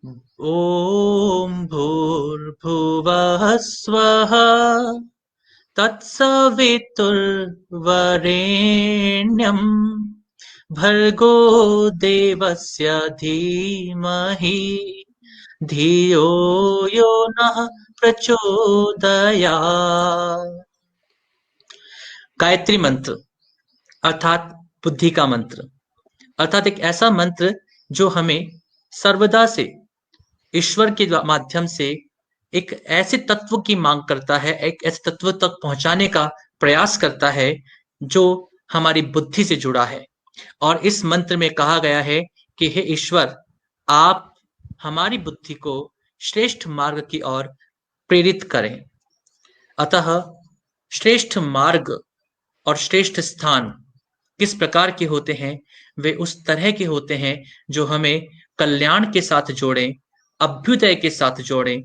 ॐ भूर्भुवः स्वः तत्सवितुर्वरेण्यम् भर्गो देवस्य धीमहि धियो यो नः प्रचोदयात्। गायत्री मंत्र अर्थात बुद्धि का मंत्र, अर्थात एक ऐसा मंत्र जो हमें सर्वदा से ईश्वर के माध्यम से एक ऐसे तत्व की मांग करता है, एक ऐसे तत्व तक पहुंचाने का प्रयास करता है जो हमारी बुद्धि से जुड़ा है। और इस मंत्र में कहा गया है कि हे ईश्वर, आप हमारी बुद्धि को श्रेष्ठ मार्ग की ओर प्रेरित करें। अतः श्रेष्ठ मार्ग और श्रेष्ठ स्थान किस प्रकार के होते हैं? वे उस तरह के होते हैं जो हमें कल्याण के साथ जोड़ें, अभ्युदय के साथ जोड़ें,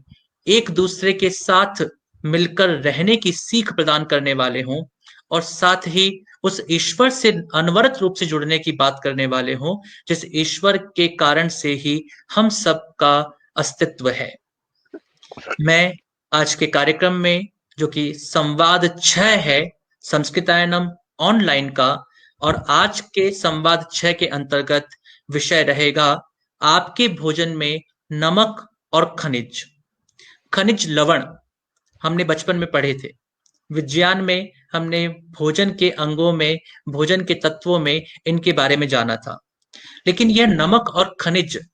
एक दूसरे के साथ मिलकर रहने की सीख प्रदान करने वाले हों और साथ ही उस ईश्वर से अनवरत रूप से जुड़ने की बात करने वाले हों जिस ईश्वर के कारण से ही हम सबका अस्तित्व है। मैं आज के कार्यक्रम में, जो कि संवाद 6 है संस्कृतायनम ऑनलाइन का, और आज के संवाद 6 के अंतर्गत विषय रहेगा आपके भोजन में नमक और खनिज। खनिज लवण हमने बचपन में पढ़े थे, विज्ञान में हमने भोजन के अंगों में, भोजन के तत्वों में इनके बारे में जाना था। लेकिन यह नमक और खनिज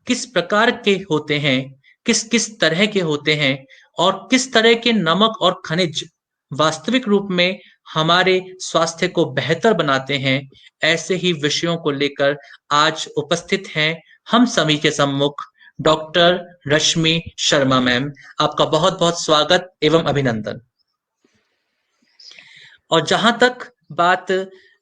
किस प्रकार के होते हैं, किस किस तरह के होते हैं, और किस तरह के नमक और खनिज वास्तविक रूप में हमारे स्वास्थ्य को बेहतर बनाते हैं, ऐसे ही विषयों को लेकर आज उपस्थित हैं हम सभी के सम्मुख डॉक्टर रश्मि शर्मा मैम। आपका बहुत बहुत स्वागत एवं अभिनंदन। और जहां तक बात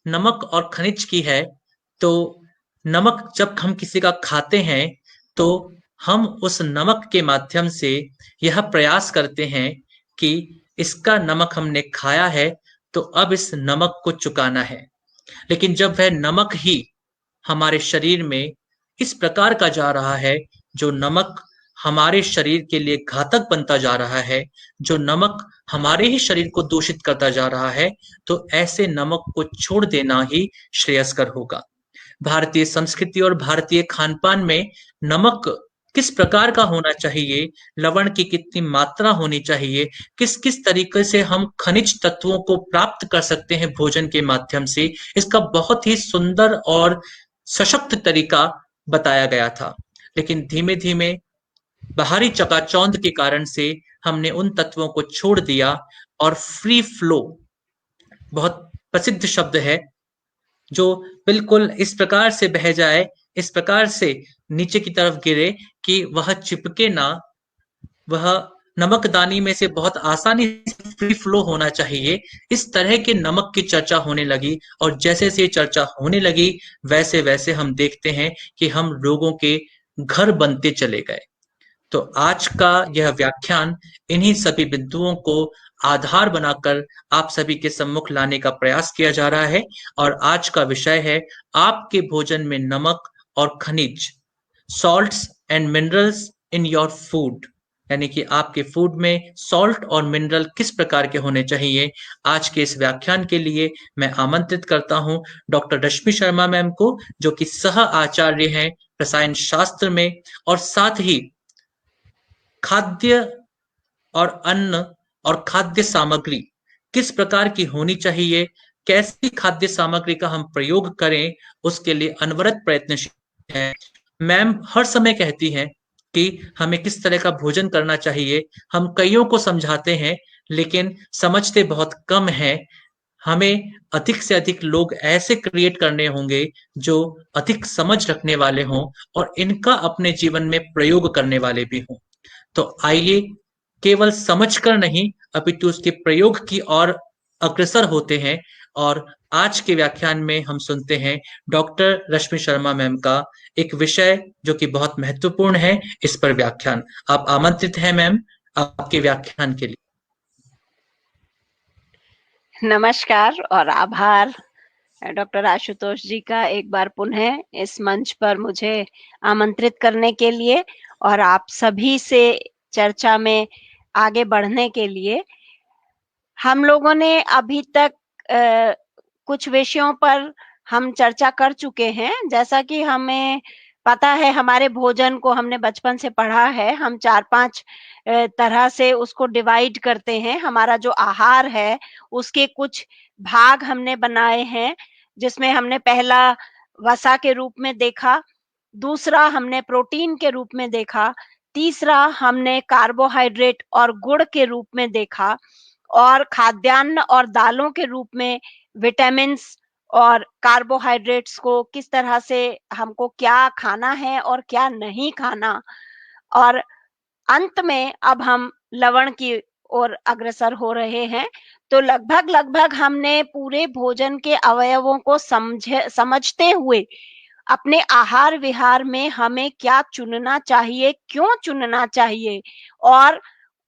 नमक और खनिज की है, तो नमक जब हम किसी का खाते हैं तो हम उस नमक के माध्यम से यह प्रयास करते हैं कि इसका नमक हमने खाया है तो अब इस नमक को चुकाना है। लेकिन जब वह नमक ही हमारे शरीर में इस प्रकार का जा रहा है, जो नमक हमारे शरीर के लिए घातक बनता जा रहा है, जो नमक हमारे ही शरीर को दूषित करता जा रहा है, तो ऐसे नमक को छोड़ देना ही श्रेयस्कर होगा। भारतीय संस्कृति और भारतीय खान-पान में नमक किस प्रकार का होना चाहिए, लवण की कितनी मात्रा होनी चाहिए, किस किस तरीके से हम खनिज तत्वों को प्राप्त कर सकते हैं भोजन के माध्यम से, इसका बहुत ही सुंदर और सशक्त तरीका बताया गया था। लेकिन धीमे धीमे बाहरी चकाचौंध के कारण से हमने उन तत्वों को छोड़ दिया और फ्री फ्लो, बहुत प्रसिद्ध शब्द है, जो बिल्कुल इस प्रकार से बह जाए, इस प्रकार से नीचे की तरफ गिरे कि वह चिपके ना, वह नमकदानी में से बहुत आसानी से फ्री फ्लो होना चाहिए, इस तरह के नमक की चर्चा होने लगी। और जैसे जैसे चर्चा होने लगी वैसे वैसे हम देखते हैं कि हम लोगों के घर बनते चले गए। तो आज का यह व्याख्यान इन्हीं सभी बिंदुओं को आधार बनाकर आप सभी के सम्मुख लाने का प्रयास किया जा रहा है। और आज का विषय है आपके भोजन में नमक और खनिज, salts and minerals in your food, यानी कि आपके फूड में सॉल्ट और मिनरल किस प्रकार के होने चाहिए। आज के इस व्याख्यान के लिए मैं आमंत्रित करता हूं डॉक्टर रश्मि शर्मा मैम को, जो कि सह आचार्य हैं रसायन शास्त्र में, और साथ ही खाद्य और अन्न और खाद्य सामग्री किस प्रकार की होनी चाहिए, कैसी खाद्य सामग्री का हम प्रयोग करें, उसके लिए अनवरत प्रयत्नशील है। मैम हर समय कहती हैं कि हमें किस तरह का भोजन करना चाहिए। हम कईयों को समझाते हैं लेकिन समझते बहुत कम हैं। हमें अधिक से अधिक लोग ऐसे क्रिएट करने होंगे जो अधिक समझ रखने वाले हों और इनका अपने जीवन में प्रयोग करने वाले भी हों। तो आइए केवल समझकर नहीं अपितु उसके प्रयोग की ओर अग्रसर होते हैं। और आज के व्याख्यान में हम सुनते हैं डॉक्टर रश्मि शर्मा मैम का एक विषय जो कि बहुत महत्वपूर्ण है, इस पर व्याख्यान। आप आमंत्रित हैं मैम आपके व्याख्यान के लिए। नमस्कार और आभार डॉक्टर आशुतोष जी का एक बार पुनः इस मंच पर मुझे आमंत्रित करने के लिए। और आप सभी से चर्चा में आगे बढ़ने के लिए। हम लोगों ने अभी तक कुछ विषयों पर हम चर्चा कर चुके हैं। जैसा कि हमें पता है, हमारे भोजन को हमने बचपन से पढ़ा है, हम 4-5 तरह से उसको डिवाइड करते हैं। हमारा जो आहार है उसके कुछ भाग हमने बनाए हैं, जिसमें हमने पहला वसा के रूप में देखा, दूसरा हमने प्रोटीन के रूप में देखा, तीसरा हमने कार्बोहाइड्रेट और गुड़ के रूप में देखा, और खाद्यान्न और दालों के रूप में विटामिन्स और कार्बोहाइड्रेट्स को किस तरह से हमको क्या खाना है और क्या नहीं खाना, और अंत में अब हम लवण की ओर अग्रसर हो रहे हैं। तो लगभग हमने पूरे भोजन के अवयवों को समझते हुए अपने आहार विहार में हमें क्या चुनना चाहिए, क्यों चुनना चाहिए, और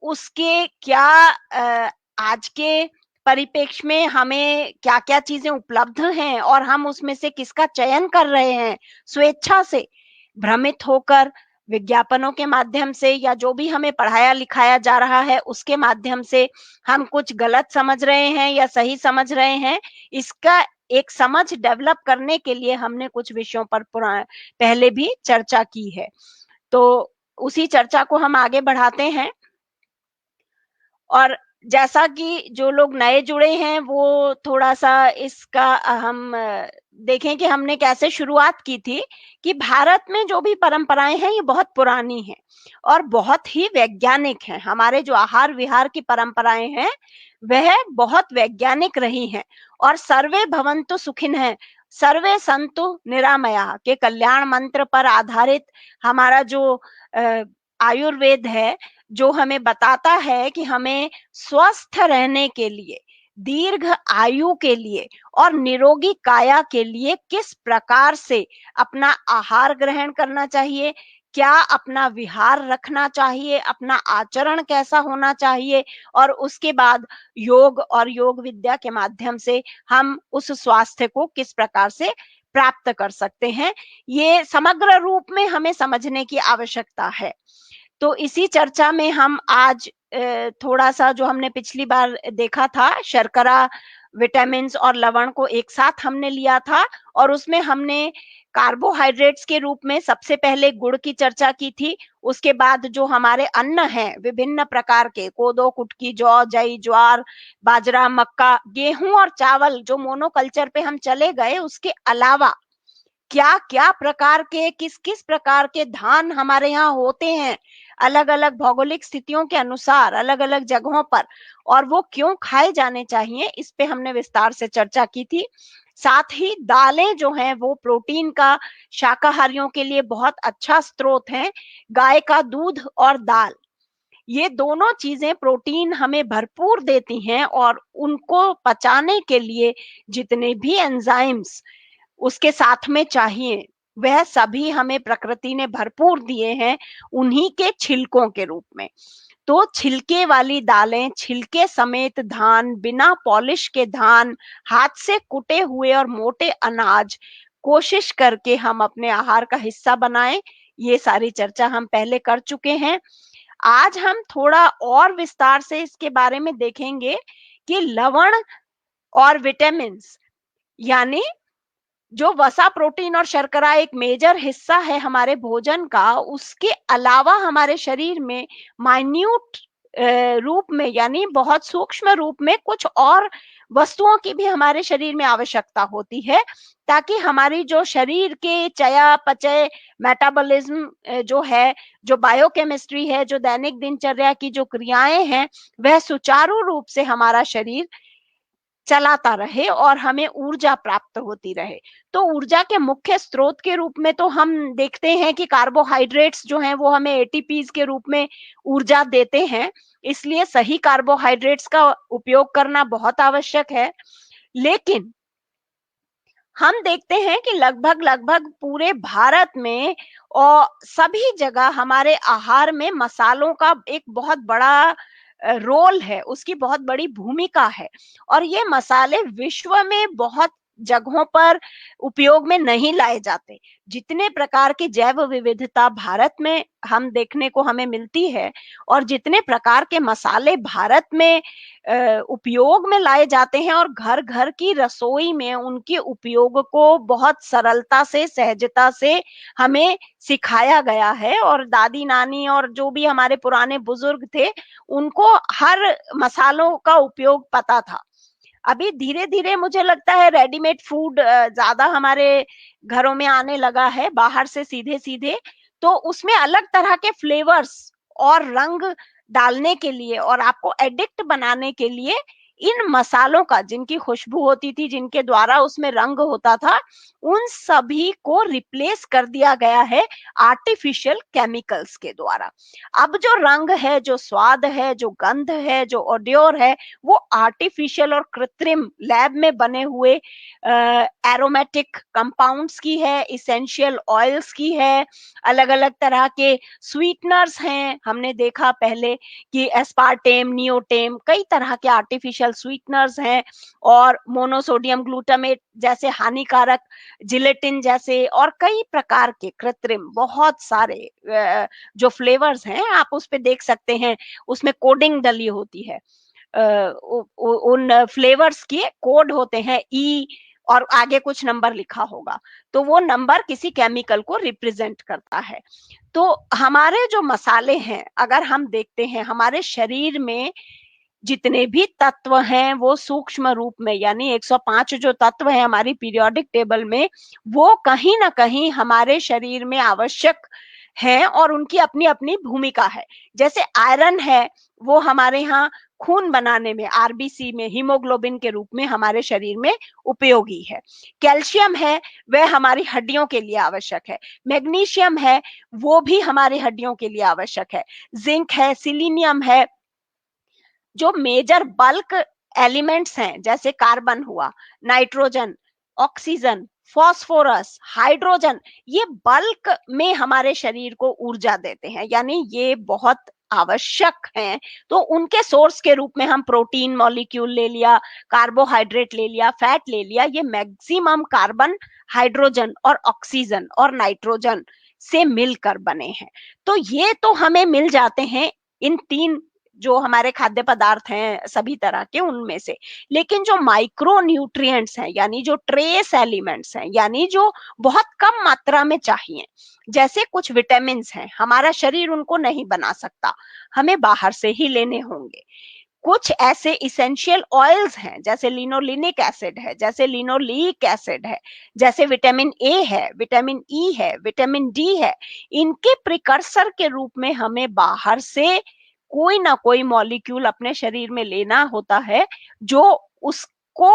उसके क्या आज के परिप्रेक्ष्य में हमें क्या-क्या चीजें उपलब्ध हैं और हम उसमें से किसका चयन कर रहे हैं स्वेच्छा से, भ्रमित होकर विज्ञापनों के माध्यम से, या जो भी हमें पढ़ाया लिखाया जा रहा है उसके माध्यम से हम कुछ गलत समझ रहे हैं या सही समझ रहे हैं। इसका एक समझ डेवलप करने के लिए हमने कुछ विषयों पर पहले भी चर्चा की है। तो उसी चर्चा को हम आगे बढ़ाते हैं। और जैसा कि जो लोग नए जुड़े हैं वो थोड़ा-सा इसका हम देखें कि हमने कैसे शुरुआत की थी, कि भारत में जो भी परंपराएँ हैं ये बहुत पुरानी हैं और बहुत ही वैज्ञानिक हैं। हमारे जो आहार-विहार की परंपराएँ हैं, वह बहुत वैज्ञानिक रही हैं, और सर्वे भवन्तु सुखिनः, सर्वे सन्तु निरामयाः के कल्याण मंत्र पर आधारित हमारा जो आयुर्वेद है, जो हमें बताता है कि हमें स्वस्थ रहने के लिए, दीर्घ आयु के लिए और निरोगी काया के लिए किस प्रकार से अपना आहार ग्रहण करना चाहिए, क्या अपना विहार रखना चाहिए, अपना आचरण कैसा होना चाहिए, और उसके बाद योग और योग विद्या के माध्यम से हम उस स्वास्थ्य को किस प्रकार से प्राप्त कर सकते हैं, ये समग्र रूप में हमें समझने की आवश्यकता है। तो इसी चर्चा में हम आज थोड़ा-सा, जो हमने पिछली बार देखा था, शर्करा, विटामिन्स और लवण को एक साथ हमने लिया था, और उसमें हमने कार्बोहाइड्रेट्स के रूप में सबसे पहले गुड़ की चर्चा की थी। उसके बाद जो हमारे अन्न हैं विभिन्न प्रकार के, कोदो, कुटकी, जौ, जई, ज्वार, बाजरा, मक्का, गेहूँ और चावल, जो मोनोकल्चर पे हम चले गए, उसके अलावा क्या-क्या प्रकार के, किस-किस प्रकार के धान हमारे यहाँ होते हैं, अलग-अलग भौगोलिक स्थितियों के अनुसार, अलग-अलग जगहों पर, और वो क्यों खाए जाने चाहिए, इस पे हमने विस्तार से चर्चा की थी। साथ ही दालें जो हैं वो प्रोटीन का शाकाहारियों के लिए बहुत अच्छा स्रोत हैं। गाय का दूध और दाल, ये दोनों चीजें प्रोटीन हमें भरपूर देती हैं, और उनको पचाने के लिए जितने भी एंजाइम्स उसके साथ में चाहिए, वह सभी हमें प्रकृति ने भरपूर दिए हैं, उन्हीं के छिलकों के रूप में। तो छिलके वाली दालें, छिलके समेत धान, बिना पॉलिश के धान, हाथ से कुटे हुए और मोटे अनाज कोशिश करके हम अपने आहार का हिस्सा बनाएं। ये सारी चर्चा हम पहले कर चुके हैं। आज हम थोड़ा और विस्तार से इसके बारे में देखेंगे कि लवण और विटामिन्स, यानी जो वसा, प्रोटीन और शर्करा एक मेजर हिस्सा है हमारे भोजन का, उसके अलावा हमारे शरीर में माइन्यूट रूप में, यानी बहुत सूक्ष्म रूप में, कुछ और वस्तुओं की भी हमारे शरीर में आवश्यकता होती है, ताकि हमारी जो शरीर के चयापचय, मेटाबॉलिज्म जो है, जो बायोकेमिस्ट्री है, जो दैनिक दिनचर्या की जो क्रियाएं हैं, वह सुचारू रूप से हमारा शरीर चलाता रहे और हमें ऊर्जा प्राप्त होती रहे। तो ऊर्जा के मुख्य स्रोत के रूप में तो हम देखते हैं कि कार्बोहाइड्रेट्स जो हैं वो हमें एटीपीज के रूप में ऊर्जा देते हैं, इसलिए सही कार्बोहाइड्रेट्स का उपयोग करना बहुत आवश्यक है। लेकिन हम देखते हैं कि लगभग पूरे भारत में और सभी जगह हमारे आहार में मसालों का एक बहुत बड़ा रोल है, उसकी बहुत बड़ी भूमिका है, और ये मसाले विश्व में बहुत जगहों पर उपयोग में नहीं लाए जाते। जितने प्रकार की जैव विविधता भारत में हम देखने को हमें मिलती है और जितने प्रकार के मसाले भारत में उपयोग में लाए जाते हैं और घर-घर की रसोई में उनके उपयोग को बहुत सरलता से, सहजता से हमें सिखाया गया है और दादी-नानी और जो भी हमारे पुराने बुजुर्ग थे, उनको हर मसालों का उपयोग पता था। अभी धीरे-धीरे मुझे लगता है रेडीमेड फूड ज़्यादा हमारे घरों में आने लगा है, बाहर से सीधे-सीधे, तो उसमें अलग तरह के फ्लेवर्स और रंग डालने के लिए और आपको एडिक्ट बनाने के लिए इन मसालों का जिनकी खुशबू होती थी, जिनके द्वारा उसमें रंग होता था, उन सभी को रिप्लेस कर दिया गया है आर्टिफिशियल केमिकल्स के द्वारा। अब जो रंग है, जो स्वाद है, जो गंध है, जो ओडियोर है, वो आर्टिफिशियल और कृत्रिम लैब में बने हुए एरोमेटिक कंपाउंड्स की है, इसेंशियल ऑयल्स की है, अलग-अलग तरह के स्वीटनर्स हैं। हमने देखा पहले कि एस्पार्टेम, नियोटेम कई तरह के आर्टिफिशियल स्वीटनर्स हैं और मोनोसोडियम ग्लूटामेट जैसे हानिकारक जिलेटिन जैसे और कई प्रकार के कृत्रिम बहुत सारे जो फ्लेवर्स हैं आप उस पे देख सकते हैं, उसमें कोडिंग डली होती है। उन फ्लेवर्स के कोड होते हैं ई और आगे कुछ नंबर लिखा होगा, तो वो नंबर किसी केमिकल को रिप्रेजेंट करता है। तो हमारे जो मसाले हैं, अगर हम देखते हैं हमारे शरीर में जितने भी तत्व हैं वो सूक्ष्म रूप में यानी 105 जो तत्व हैं हमारी पीरियोडिक टेबल में, वो कहीं ना कहीं हमारे शरीर में आवश्यक हैं और उनकी अपनी अपनी भूमिका है। जैसे आयरन है, वो हमारे यहाँ खून बनाने में, आरबीसी में हीमोग्लोबिन के रूप में हमारे शरीर में उपयोगी है। कैल्शियम है, वह हमारी हड्डियों के लिए आवश्यक है। मैग्नीशियम है, वो भी हमारी हड्डियों के लिए आवश्यक है। जिंक है, सिलीनियम है, जो मेजर बल्क एलिमेंट्स हैं जैसे कार्बन हुआ, नाइट्रोजन, ऑक्सीजन, फॉस्फोरस, हाइड्रोजन, ये बल्क में हमारे शरीर को ऊर्जा देते हैं, यानी ये बहुत आवश्यक हैं। तो उनके सोर्स के रूप में हम प्रोटीन मॉलिक्यूल ले लिया, कार्बोहाइड्रेट ले लिया, फैट ले लिया, ये मैक्सिमम कार्बन, हाइड्रोजन और ऑक्सीजन और नाइट्रोजन से मिलकर बने हैं। तो ये तो हमें मिल जाते हैं इन तीन जो हमारे खाद्य पदार्थ हैं सभी तरह के उनमें से। लेकिन जो माइक्रो न्यूट्रिएंट्स हैं यानी जो ट्रेस एलिमेंट्स हैं यानी जो बहुत कम मात्रा में चाहिए, जैसे कुछ विटामिन हैं, हमारा शरीर उनको नहीं बना सकता, हमें बाहर से ही लेने होंगे। कुछ ऐसे इसेंशियल ऑयल्स हैं जैसे लिनोलिनिक एसिड है, जैसे लिनोलिक एसिड है, जैसे विटामिन ए है, विटामिन ई है, विटामिन डी है, इनके प्रिकर्सर के रूप में हमें बाहर से कोई ना कोई मॉलिक्यूल अपने शरीर में लेना होता है जो उसको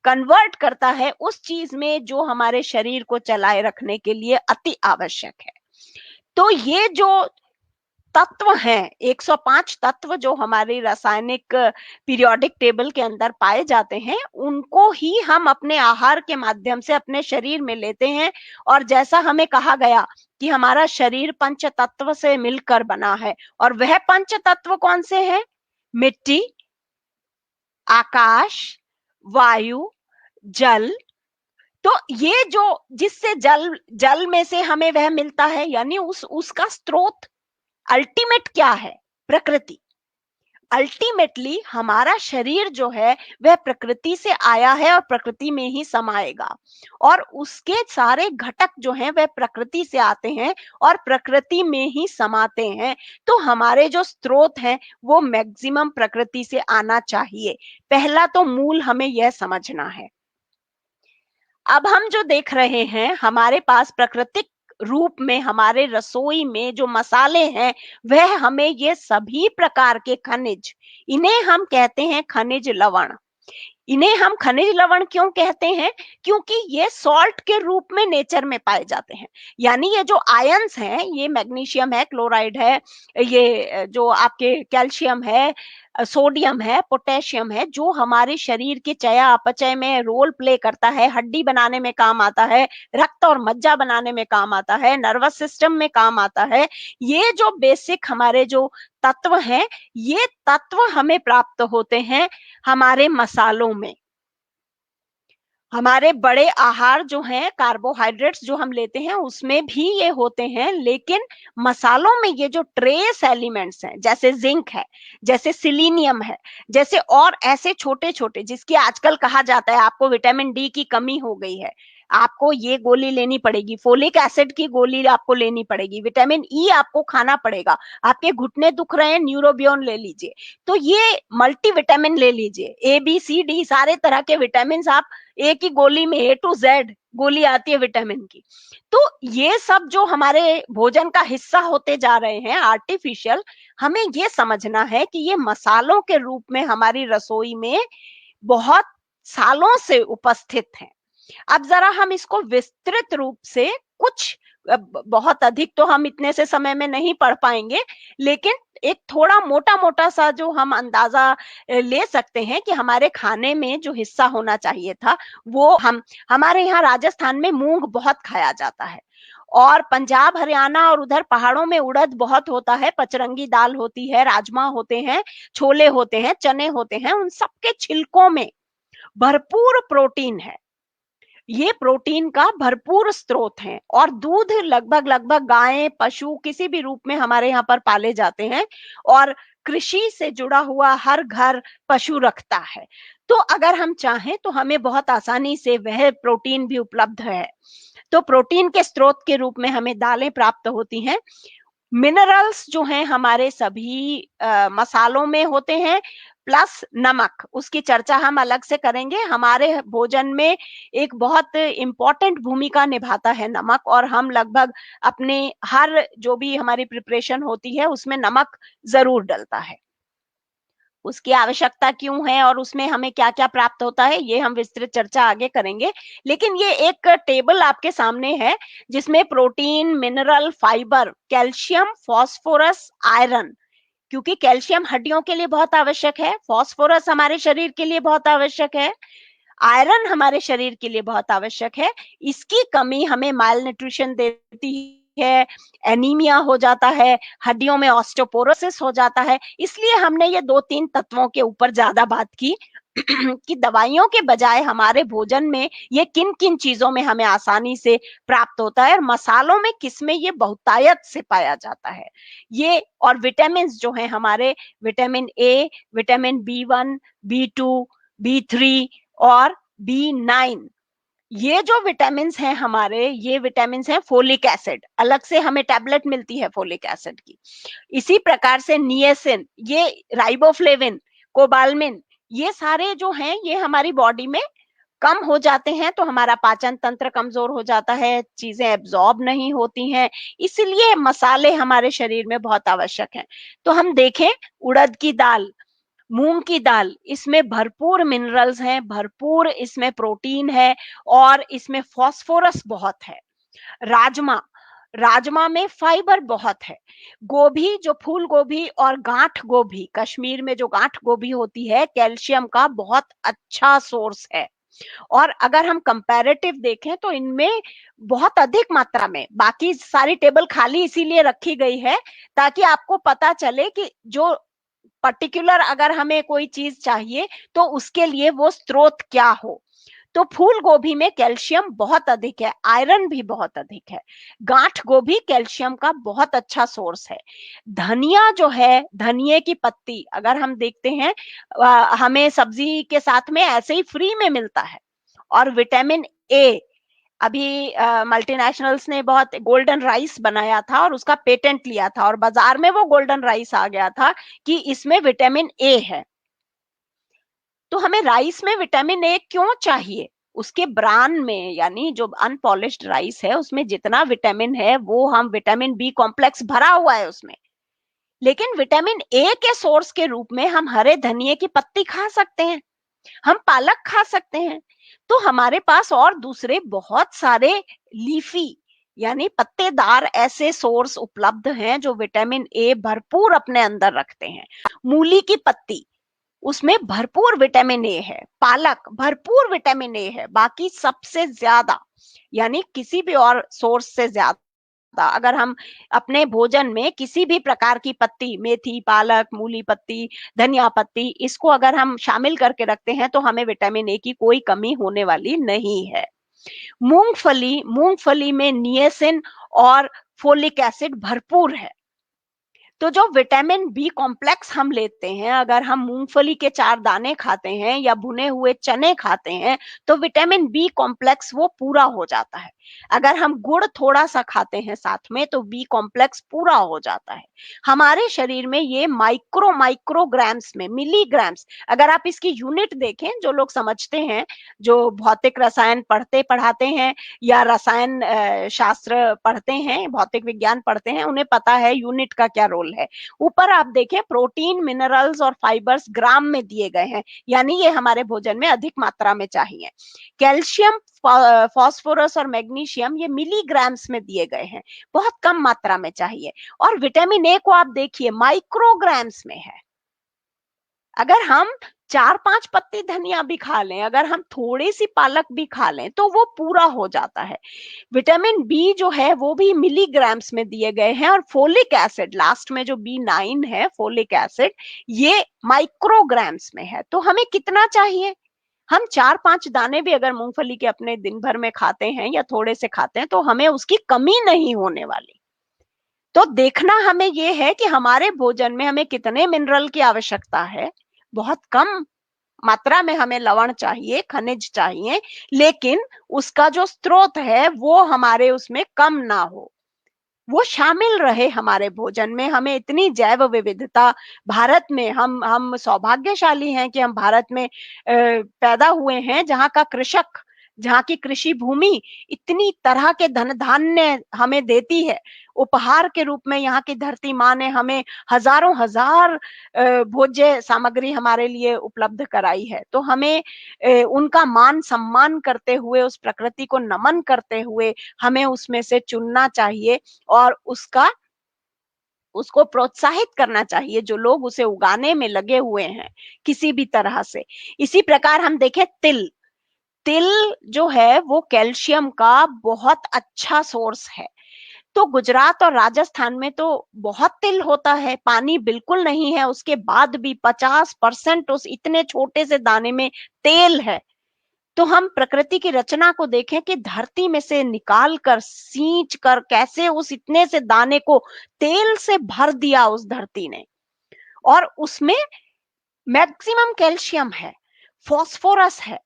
कन्वर्ट करता है उस चीज में जो हमारे शरीर को चलाए रखने के लिए अति आवश्यक है। तो ये जो तत्व हैं, 105 तत्व जो हमारी रासायनिक पीरियोडिक टेबल के अंदर पाए जाते हैं, उनको ही हम अपने आहार के माध्यम से अपने शरीर में लेते हैं। और जैसा हमें कहा गया कि हमारा शरीर पंच तत्व से मिलकर बना है, और वह पंच तत्व कौन से हैं? मिट्टी, आकाश, वायु, जल। तो ये जो जिससे जल में से हमें वह मिलता है, यानी उसका स्रोत अल्टीमेट क्या है? प्रकृति। अल्टीमेटली हमारा शरीर जो है वह प्रकृति से आया है और प्रकृति में ही समाएगा, और उसके सारे घटक जो हैं वह प्रकृति से आते हैं और प्रकृति में ही समाते हैं। तो हमारे जो स्रोत हैं वो मैक्सिमम प्रकृति से आना चाहिए। पहला तो मूल हमें यह समझना है। अब हम जो देख रहे हैं हमारे पास प्राकृतिक रूप में हमारे रसोई में जो मसाले हैं वह हमें ये सभी प्रकार के खनिज, इन्हें हम कहते हैं खनिज लवण। इन्हें हम खनिज लवण क्यों कहते हैं? क्योंकि ये सॉल्ट के रूप में नेचर में पाए जाते हैं। यानी ये जो आयंस हैं, ये मैग्नीशियम है, क्लोराइड है, ये जो आपके कैल्शियम है, सोडियम है, पोटेशियम है, जो हमारे शरीर के चयापचय में रोल प्ले करता है, हड्डी बनाने में काम आता है, रक्त और मज्जा बनाने में काम आता है, नर्वस सिस्टम में काम आता है। ये जो बेसिक हमारे जो तत्व हैं, ये तत्व हमें प्राप्त होते हैं हमारे मसालों में। हमारे बड़े आहार जो हैं, कार्बोहाइड्रेट्स जो हम लेते हैं उसमें भी ये होते हैं, लेकिन मसालों में ये जो ट्रेस एलिमेंट्स हैं, जैसे जिंक है, जैसे सिलीनियम है, जैसे और ऐसे छोटे छोटे, जिसकी आजकल कहा जाता है आपको विटामिन डी की कमी हो गई है, आपको ये गोली लेनी पड़ेगी, फोलिक एसिड की गोली आपको लेनी पड़ेगी, विटामिन ई आपको खाना पड़ेगा, आपके घुटने दुख रहे हैं न्यूरोबियोन ले लीजिए, तो ये मल्टी विटामिन ले लीजिए, ए बी सी डी सारे तरह के विटामिन आप एक ही गोली में, ए टू जेड गोली आती है विटामिन की। तो ये सब जो हमारे भोजन का हिस्सा होते जा रहे हैं आर्टिफिशियल, हमें ये समझना है कि ये मसालों के रूप में हमारी रसोई में बहुत सालों से उपस्थित हैं। अब जरा हम इसको विस्तृत रूप से कुछ, बहुत अधिक तो हम इतने से समय में नहीं पढ़ पाएंगे, लेकिन एक थोड़ा मोटा मोटा सा जो हम अंदाजा ले सकते हैं कि हमारे खाने में जो हिस्सा होना चाहिए था वो हमारे यहाँ राजस्थान में मूंग बहुत खाया जाता है, और पंजाब हरियाणा और उधर पहाड़ों में उड़द बहुत होता है, पचरंगी दाल होती है, राजमा होते हैं, छोले होते हैं, चने होते हैं, उन सबके छिलकों में भरपूर प्रोटीन है, ये प्रोटीन का भरपूर स्रोत है। और दूध लगभग लगभग गायें पशु किसी भी रूप में हमारे यहाँ पर पाले जाते हैं, और कृषि से जुड़ा हुआ हर घर पशु रखता है, तो अगर हम चाहें तो हमें बहुत आसानी से वह प्रोटीन भी उपलब्ध है। तो प्रोटीन के स्रोत के रूप में हमें दालें प्राप्त होती हैं। मिनरल्स जो हैं हमारे सभी मसालों में होते हैं, प्लस नमक, उसकी चर्चा हम अलग से करेंगे। हमारे भोजन में एक बहुत इंपॉर्टेंट भूमिका निभाता है नमक, और हम लगभग अपने हर जो भी हमारी प्रिपरेशन होती है उसमें नमक जरूर डलता है। उसकी आवश्यकता क्यों है और उसमें हमें क्या क्या प्राप्त होता है, ये हम विस्तृत चर्चा आगे करेंगे। लेकिन ये एक टेबल आपके सामने है जिसमें protein, mineral, fibre, calcium, phosphorus, iron, क्योंकि कैल्शियम हड्डियों के लिए बहुत आवश्यक है, फास्फोरस हमारे शरीर के लिए बहुत आवश्यक है, आयरन हमारे शरीर के लिए बहुत आवश्यक है। इसकी कमी हमें माल न्यूट्रिशन देती है, एनीमिया हो जाता है, हड्डियों में ऑस्टियोपोरोसिस हो जाता है। इसलिए हमने ये 2-3 तत्वों के ऊपर ज्यादा बात की कि दवाइयों के बजाय हमारे भोजन में ये किन किन चीजों में हमें आसानी से प्राप्त होता है, और मसालों में किसमें ये बहुतायत से पाया जाता है ये। और विटामिन जो है हमारे, vitamin A, vitamin B1, B2, B3 और B9, ये जो विटामिन हैं हमारे, ये विटामिन हैं फोलिक एसिड, अलग से हमें टैबलेट मिलती है फोलिक एसिड की। इसी प्रकार से निएसिन, ये राइबोफ्लेविन, कोबालमिन, ये सारे जो हैं ये हमारी बॉडी में कम हो जाते हैं, तो हमारा पाचन तंत्र कमजोर हो जाता है, चीजें एब्जॉर्ब नहीं होती हैं, इसलिए मसाले हमारे शरीर में बहुत आवश्यक हैं। तो हम देखें, उड़द की दाल, मूंग की दाल, इसमें भरपूर मिनरल्स हैं, भरपूर इसमें प्रोटीन है, और इसमें फास्फोरस बहुत है। राजमा, राजमा में फाइबर बहुत है। गोभी, जो फूल गोभी और गांठ गोभी, कश्मीर में जो गांठ गोभी होती है, कैल्शियम का बहुत अच्छा सोर्स है। और अगर हम कंपैरेटिव देखें तो इनमें बहुत अधिक मात्रा में, बाकी सारी टेबल खाली इसीलिए रखी गई है ताकि आपको पता चले कि जो पर्टिकुलर अगर हमें कोई चीज चाहिए तो उसके लिए वो स्रोत क्या हो। तो फूल गोभी में कैल्शियम बहुत अधिक है, आयरन भी बहुत अधिक है। गांठ गोभी कैल्शियम का बहुत अच्छा सोर्स है। धनिया जो है, धनिये की पत्ती अगर हम देखते हैं, हमें सब्जी के साथ में ऐसे ही फ्री में मिलता है। और विटामिन ए, अभी मल्टीनेशनल्स ने बहुत गोल्डन राइस बनाया था और उसका पेटेंट लिया था, और बाजार में वो गोल्डन राइस आ गया था कि इसमें विटामिन ए है। तो हमें राइस में विटामिन ए क्यों चाहिए? उसके ब्रान में, यानी जो अनपॉलिश्ड राइस है उसमें जितना विटामिन है वो हम विटामिन बी कॉम्प्लेक्स भरा हुआ है उसमें, लेकिन विटामिन ए के सोर्स के रूप में हम हरे धनिये की पत्ती खा सकते हैं, हम पालक खा सकते हैं। तो हमारे पास और दूसरे बहुत सारे लीफी यानी पत्तेदार ऐसे सोर्स उपलब्ध हैं जो विटामिन ए भरपूर अपने अंदर रखते हैं। मूली की पत्ती, उसमें भरपूर विटामिन ए है, पालक भरपूर विटामिन ए है, बाकी सबसे ज्यादा यानी किसी भी और सोर्स से ज्यादा अगर हम अपने भोजन में किसी भी प्रकार की पत्ती, मेथी, पालक, मूली पत्ती, धनिया पत्ती, इसको अगर हम शामिल करके रखते हैं तो हमें विटामिन ए की कोई कमी होने वाली नहीं है। मूंगफली में नियासिन और फोलिक एसिड भरपूर है। तो जो विटामिन बी कॉम्प्लेक्स हम लेते हैं, अगर हम मूंगफली के 4 दाने खाते हैं या भुने हुए चने खाते हैं, तो विटामिन बी कॉम्प्लेक्स वो पूरा हो जाता है। अगर हम गुड़ थोड़ा-सा खाते हैं साथ में, तो बी कॉम्प्लेक्स पूरा हो जाता है। हमारे शरीर में ये माइक्रोग्राम्स में, मिलीग्राम्स, अगर आप इसकी यूनिट देखें, जो लोग समझते हैं, जो भौतिक रसायन पढ़ाते हैं या रसायन शास्त्र पढ़ते हैं, भौतिक विज्ञान पढ़ते हैं, उन्हें पता है यूनिट का क्या रोल है। ऊपर आप देखें, प्रोटीन, मिनरल्स और फाइबर्स ग्राम में दिए गए हैं, यानी ये हमारे भोजन में अधिक मात्रा में चाहिए। कैल्शियम, फास्फोरस और मैग्नीशियम ये मिलीग्राम्स में दिए गए हैं, बहुत कम मात्रा में चाहिए। और विटामिन ए को आप देखिए माइक्रोग्राम्स में है। अगर हम 4-5 पत्ती धनिया भी खा लें, अगर हम थोड़ी सी पालक भी खा लें, तो वो पूरा हो जाता है। विटामिन बी जो है वो भी मिलीग्राम्स में दिए गए हैं, और फोलिक एसिड लास्ट में जो B9 है, फोलिक एसिड, ये माइक्रोग्राम्स में है। तो हमें कितना चाहिए? हम 4-5 दाने भी अगर मूंगफली के अपने दिन भर में खाते हैं या थोड़े से खाते हैं, तो हमें उसकी कमी नहीं होने वाली। तो देखना हमें ये है कि हमारे भोजन में हमें कितने मिनरल की आवश्यकता है। बहुत कम मात्रा में हमें लवण चाहिए, खनिज चाहिए, लेकिन उसका जो स्रोत है वो हमारे उसमें कम ना हो, वो शामिल रहे हमारे भोजन में। हमें इतनी जैव विविधता भारत में, हम सौभाग्यशाली हैं कि हम भारत में पैदा हुए हैं, जहाँ का कृषक, जहाँ की कृषि भूमि इतनी तरह के धन धान्य हमें देती है। उपहार के रूप में यहाँ की धरती माँ ने हमें हजारों हजार भोज्य सामग्री हमारे लिए उपलब्ध कराई है। तो हमें उनका मान सम्मान करते हुए, उस प्रकृति को नमन करते हुए, हमें उसमें से चुनना चाहिए और उसको प्रोत्साहित करना चाहिए, जो लोग उसे उगाने में लगे हुए हैं किसी भी तरह से। इसी प्रकार हम देखें, तिल तिल जो है वो कैल्शियम का बहुत अच्छा सोर्स है। तो गुजरात और राजस्थान में तो बहुत तिल होता है, पानी बिल्कुल नहीं है, उसके बाद भी 50% उस इतने छोटे से दाने में तेल है। तो हम प्रकृति की रचना को देखें कि धरती में से निकाल कर, सींच कर, कैसे उस इतने से दाने को तेल से भर दिया उस धरती ने, और उसमें मैक्सिमम कैल्शियम है, फास्फोरस है,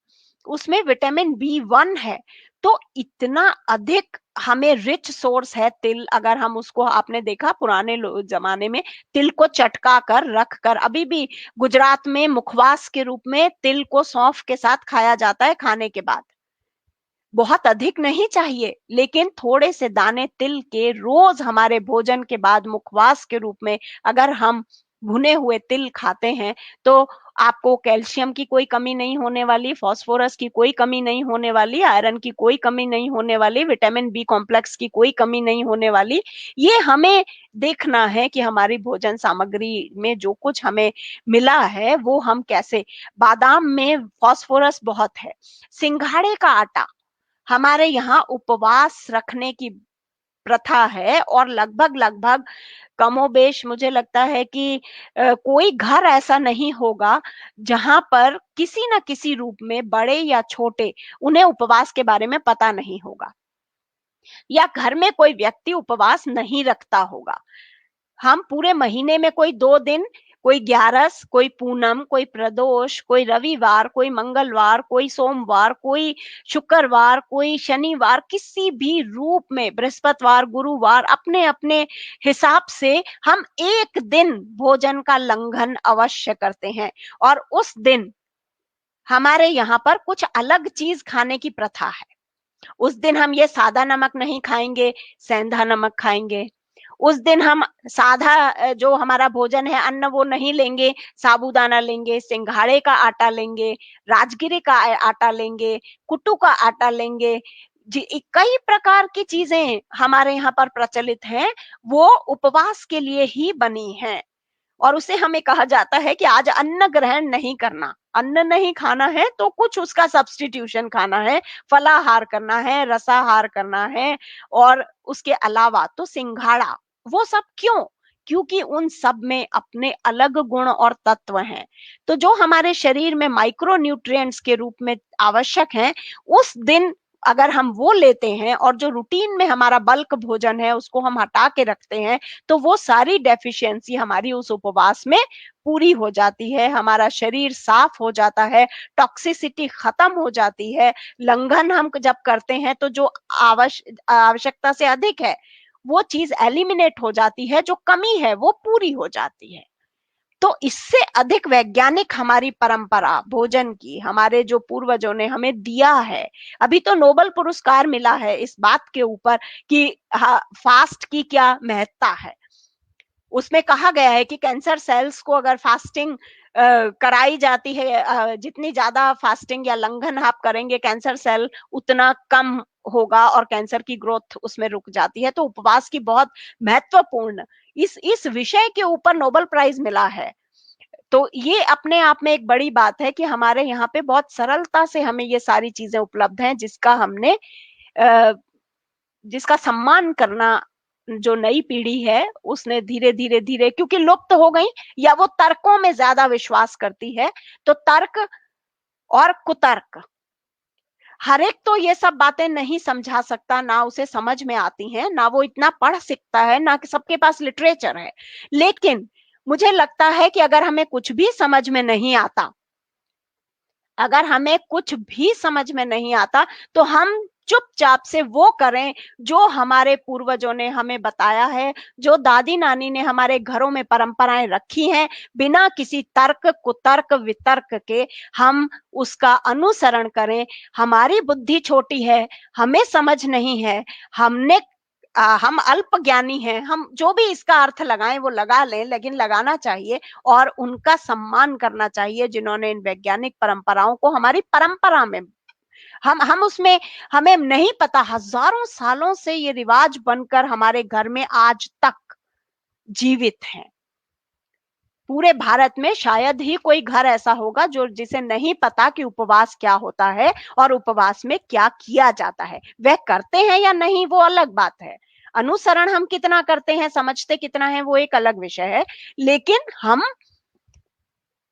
उसमें विटामिन B1 है। तो इतना अधिक हमें रिच सोर्स है तिल। अगर हम उसको, आपने देखा पुराने जमाने में तिल को चटका कर रख कर, अभी भी गुजरात में मुखवास के रूप में तिल को सौंफ के साथ खाया जाता है खाने के बाद। बहुत अधिक नहीं चाहिए, लेकिन थोड़े से दाने तिल के रोज हमारे भोजन के बाद मुखवास के रूप में अगर हम भुने हुए तिल खाते हैं, तो आपको कैल्शियम की कोई कमी नहीं होने वाली, फास्फोरस की कोई कमी नहीं होने वाली, आयरन की कोई कमी नहीं होने वाली, विटामिन बी कॉम्प्लेक्स की कोई कमी नहीं होने वाली। ये हमें देखना है कि हमारी भोजन सामग्री में जो कुछ हमें मिला है वो हम कैसे। बादाम में फास्फोरस बहुत है। सिंघाड़े का आटा, हमारे यहाँ उपवास रखने की प्रथा है, और लगभग लगभग कमोबेश मुझे लगता है कि कोई घर ऐसा नहीं होगा जहां पर किसी न किसी रूप में, बड़े या छोटे, उन्हें उपवास के बारे में पता नहीं होगा, या घर में कोई व्यक्ति उपवास नहीं रखता होगा। हम पूरे महीने में कोई 2 दिन, कोई 11, कोई पूनम, कोई प्रदोष, कोई रविवार, कोई मंगलवार, कोई सोमवार, कोई शुक्रवार, कोई शनिवार, किसी भी रूप में, बृहस्पतिवार, गुरुवार, अपने अपने हिसाब से हम एक दिन भोजन का लंघन अवश्य करते हैं। और उस दिन हमारे यहाँ पर कुछ अलग चीज खाने की प्रथा है। उस दिन हम ये सादा नमक नहीं खाएंगे, सेंधा नमक खाएंगे। उस दिन हम साधा जो हमारा भोजन है, अन्न, वो नहीं लेंगे, साबूदाना लेंगे, सिंघाड़े का आटा लेंगे, राजगिरी का आटा लेंगे, कुट्टू का आटा लेंगे। कई प्रकार की चीजें हमारे यहाँ पर प्रचलित हैं, वो उपवास के लिए ही बनी हैं, और उसे हमें कहा जाता है कि आज अन्न ग्रहण नहीं करना। अन्न नहीं खाना है तो कुछ उसका सब्स्टिट्यूशन खाना है, फलाहार करना है, रसाहार करना है, और उसके अलावा तो सिंघाड़ा, वो सब क्यों? क्योंकि उन सब में अपने अलग गुण और तत्व हैं। तो जो हमारे शरीर में माइक्रो न्यूट्रिएंट्स के रूप में आवश्यक हैं, उस दिन अगर हम वो लेते हैं और जो रूटीन में हमारा बल्क भोजन है उसको हम हटा के रखते हैं, तो वो सारी डेफिशिएंसी हमारी उस उपवास में पूरी हो जाती है, हमारा शरीर साफ हो जाता है, टॉक्सिसिटी खत्म हो जाती है। लंघन हम जब करते हैं तो जो आवश्यकता से अधिक है वो चीज एलिमिनेट हो जाती है, जो कमी है वो पूरी हो जाती है। तो इससे अधिक वैज्ञानिक हमारी परंपरा भोजन की, हमारे जो पूर्वजों ने हमें दिया है, अभी तो नोबेल पुरस्कार मिला है इस बात के ऊपर कि फास्ट की क्या महत्ता है। उसमें कहा गया है कि कैंसर सेल्स को अगर फास्टिंग कराई जाती है, जितनी ज्यादा फास्टिंग या लंघन आप करेंगे कैंसर सेल उतना कम होगा और कैंसर की ग्रोथ उसमें रुक जाती है। तो उपवास की बहुत महत्वपूर्ण इस विषय के ऊपर नोबेल प्राइज मिला है। तो ये अपने आप में एक बड़ी बात है कि हमारे यहाँ पे बहुत सरलता से हमें ये सारी चीजें उपलब्ध हैं, जिसका सम्मान करना जो नई पीढ़ी है उसने धीरे धीरे धीरे, क्योंकि लुप्त हो गई या वो तर्कों में ज्यादा विश्वास करती है, तो तर्क और कुतर्क, हर एक तो ये सब बातें नहीं समझा सकता, ना उसे समझ में आती हैं, ना वो इतना पढ़ सकता है, ना कि सबके पास लिटरेचर है। लेकिन मुझे लगता है कि अगर हमें कुछ भी समझ में नहीं आता, अगर हमें कुछ भी समझ में नहीं आता, तो हम चुपचाप से वो करें जो हमारे पूर्वजों ने हमें बताया है, जो दादी नानी ने हमारे घरों में परंपराएं रखी हैं, बिना किसी तर्क कुतर्क वितर्क के हम उसका अनुसरण करें। हमारी बुद्धि छोटी है, हमें समझ नहीं है, हम अल्प ज्ञानी हैं, हम जो भी इसका अर्थ लगाएं वो लगा लें, लेकिन लगाना चाहिए और उनका सम्मान करना चाहिए जिन्होंने इन वैज्ञानिक परंपराओं को हमारी परंपरा में हम उसमें, हमें नहीं पता हजारों सालों से ये रिवाज बनकर हमारे घर में आज तक जीवित है। पूरे भारत में शायद ही कोई घर ऐसा होगा जो जिसे नहीं पता कि उपवास क्या होता है और उपवास में क्या किया जाता है। वह करते हैं या नहीं वो अलग बात है, अनुसरण हम कितना करते हैं, समझते कितना है, वो एक अलग विषय है। लेकिन हम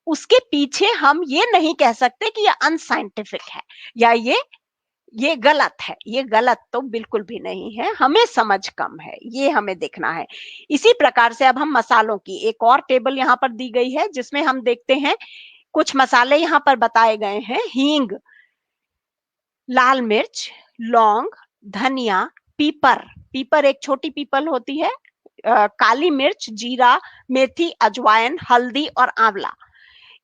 उसके पीछे हम ये नहीं कह सकते कि ये अनसाइंटिफिक है या ये गलत है। ये गलत तो बिल्कुल भी नहीं है, हमें समझ कम है, ये हमें देखना है। इसी प्रकार से अब हम मसालों की एक और टेबल यहाँ पर दी गई है, जिसमें हम देखते हैं कुछ मसाले यहाँ पर बताए गए हैं। हींग, लाल मिर्च, लौंग, धनिया, पीपर, पीपर एक छोटी पीपल होती है, काली मिर्च, जीरा, मेथी, अजवाइन, हल्दी और आंवला।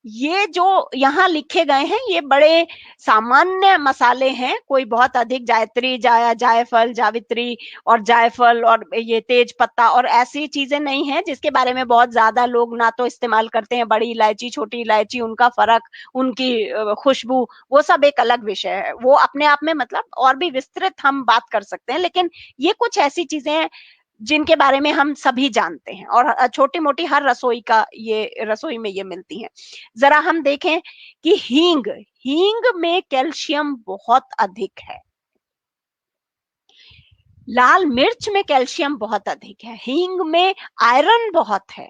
ये जो यहाँ लिखे गए हैं ये बड़े सामान्य मसाले हैं, कोई बहुत अधिक जायत्री, जायफल, जावित्री और जायफल और ये तेज पत्ता और ऐसी चीजें नहीं हैं जिसके बारे में बहुत ज्यादा लोग ना तो इस्तेमाल करते हैं। बड़ी इलायची, छोटी इलायची, उनका फर्क, उनकी खुशबू, वो सब एक अलग विषय है, वो अपने आप में मतलब और भी विस्तृत हम बात कर सकते हैं। लेकिन ये कुछ ऐसी चीजें हैं जिनके बारे में हम सभी जानते हैं और छोटी मोटी हर रसोई में ये मिलती हैं। जरा हम देखें कि हींग में कैल्शियम बहुत अधिक है, लाल मिर्च में कैल्शियम बहुत अधिक है, हींग में आयरन बहुत है,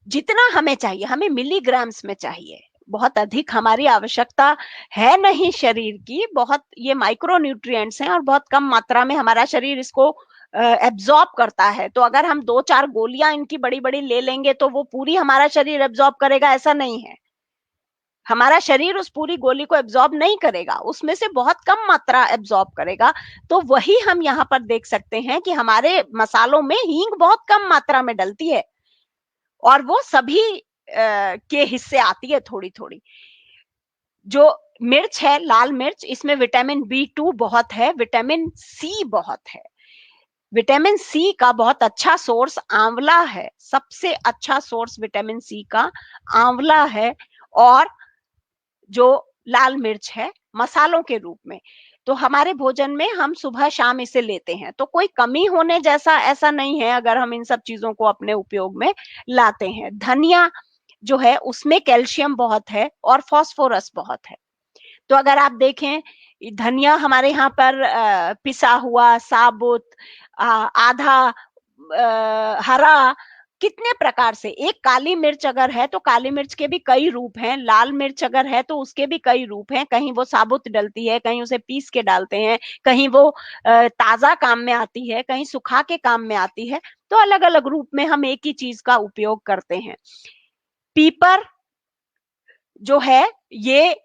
जितना हमें चाहिए, हमें मिलीग्राम्स में चाहिए, बहुत अधिक हमारी आवश्यकता है नहीं शरीर की। बहुत ये माइक्रो न्यूट्रिएंट्स हैं और बहुत कम मात्रा में हमारा शरीर इसको एब्जॉर्ब करता है। तो अगर हम 2-4 गोलियां इनकी बड़ी बड़ी ले लेंगे तो वो पूरी हमारा शरीर एब्जॉर्ब करेगा, ऐसा नहीं है। हमारा शरीर उस पूरी गोली को एब्जॉर्ब नहीं करेगा, उसमें से बहुत कम मात्रा एब्जॉर्ब करेगा। तो वही हम यहाँ पर देख सकते हैं कि हमारे मसालों में हींग बहुत कम मात्रा में डलती है और वो सभी के हिस्से आती है थोड़ी थोड़ी। जो मिर्च है, लाल मिर्च, इसमें विटामिन B2 बहुत है, विटामिन सी बहुत है। विटामिन सी का बहुत अच्छा सोर्स आंवला है, सबसे अच्छा सोर्स विटामिन सी का आंवला है। और जो लाल मिर्च है मसालों के रूप में, तो हमारे भोजन में हम सुबह शाम इसे लेते हैं, तो कोई कमी होने जैसा ऐसा नहीं है अगर हम इन सब चीजों को अपने उपयोग में लाते हैं। धनिया जो है उसमें कैल्शियम बहुत है और फास्फोरस बहुत है। तो अगर आप देखें, धनिया हमारे यहाँ पर पिसा हुआ, साबुत, आधा हरा, कितने प्रकार से। एक काली मिर्च अगर है तो काली मिर्च के भी कई रूप हैं, लाल मिर्च अगर है तो उसके भी कई रूप हैं, कहीं वो साबुत डलती है, कहीं उसे पीस के डालते हैं, कहीं वो ताजा काम में आती है, कहीं सुखा के काम में आती है। तो अलग अलग रूप में हम एक ही चीज का उपयोग करते हैं। पीपर जो है ये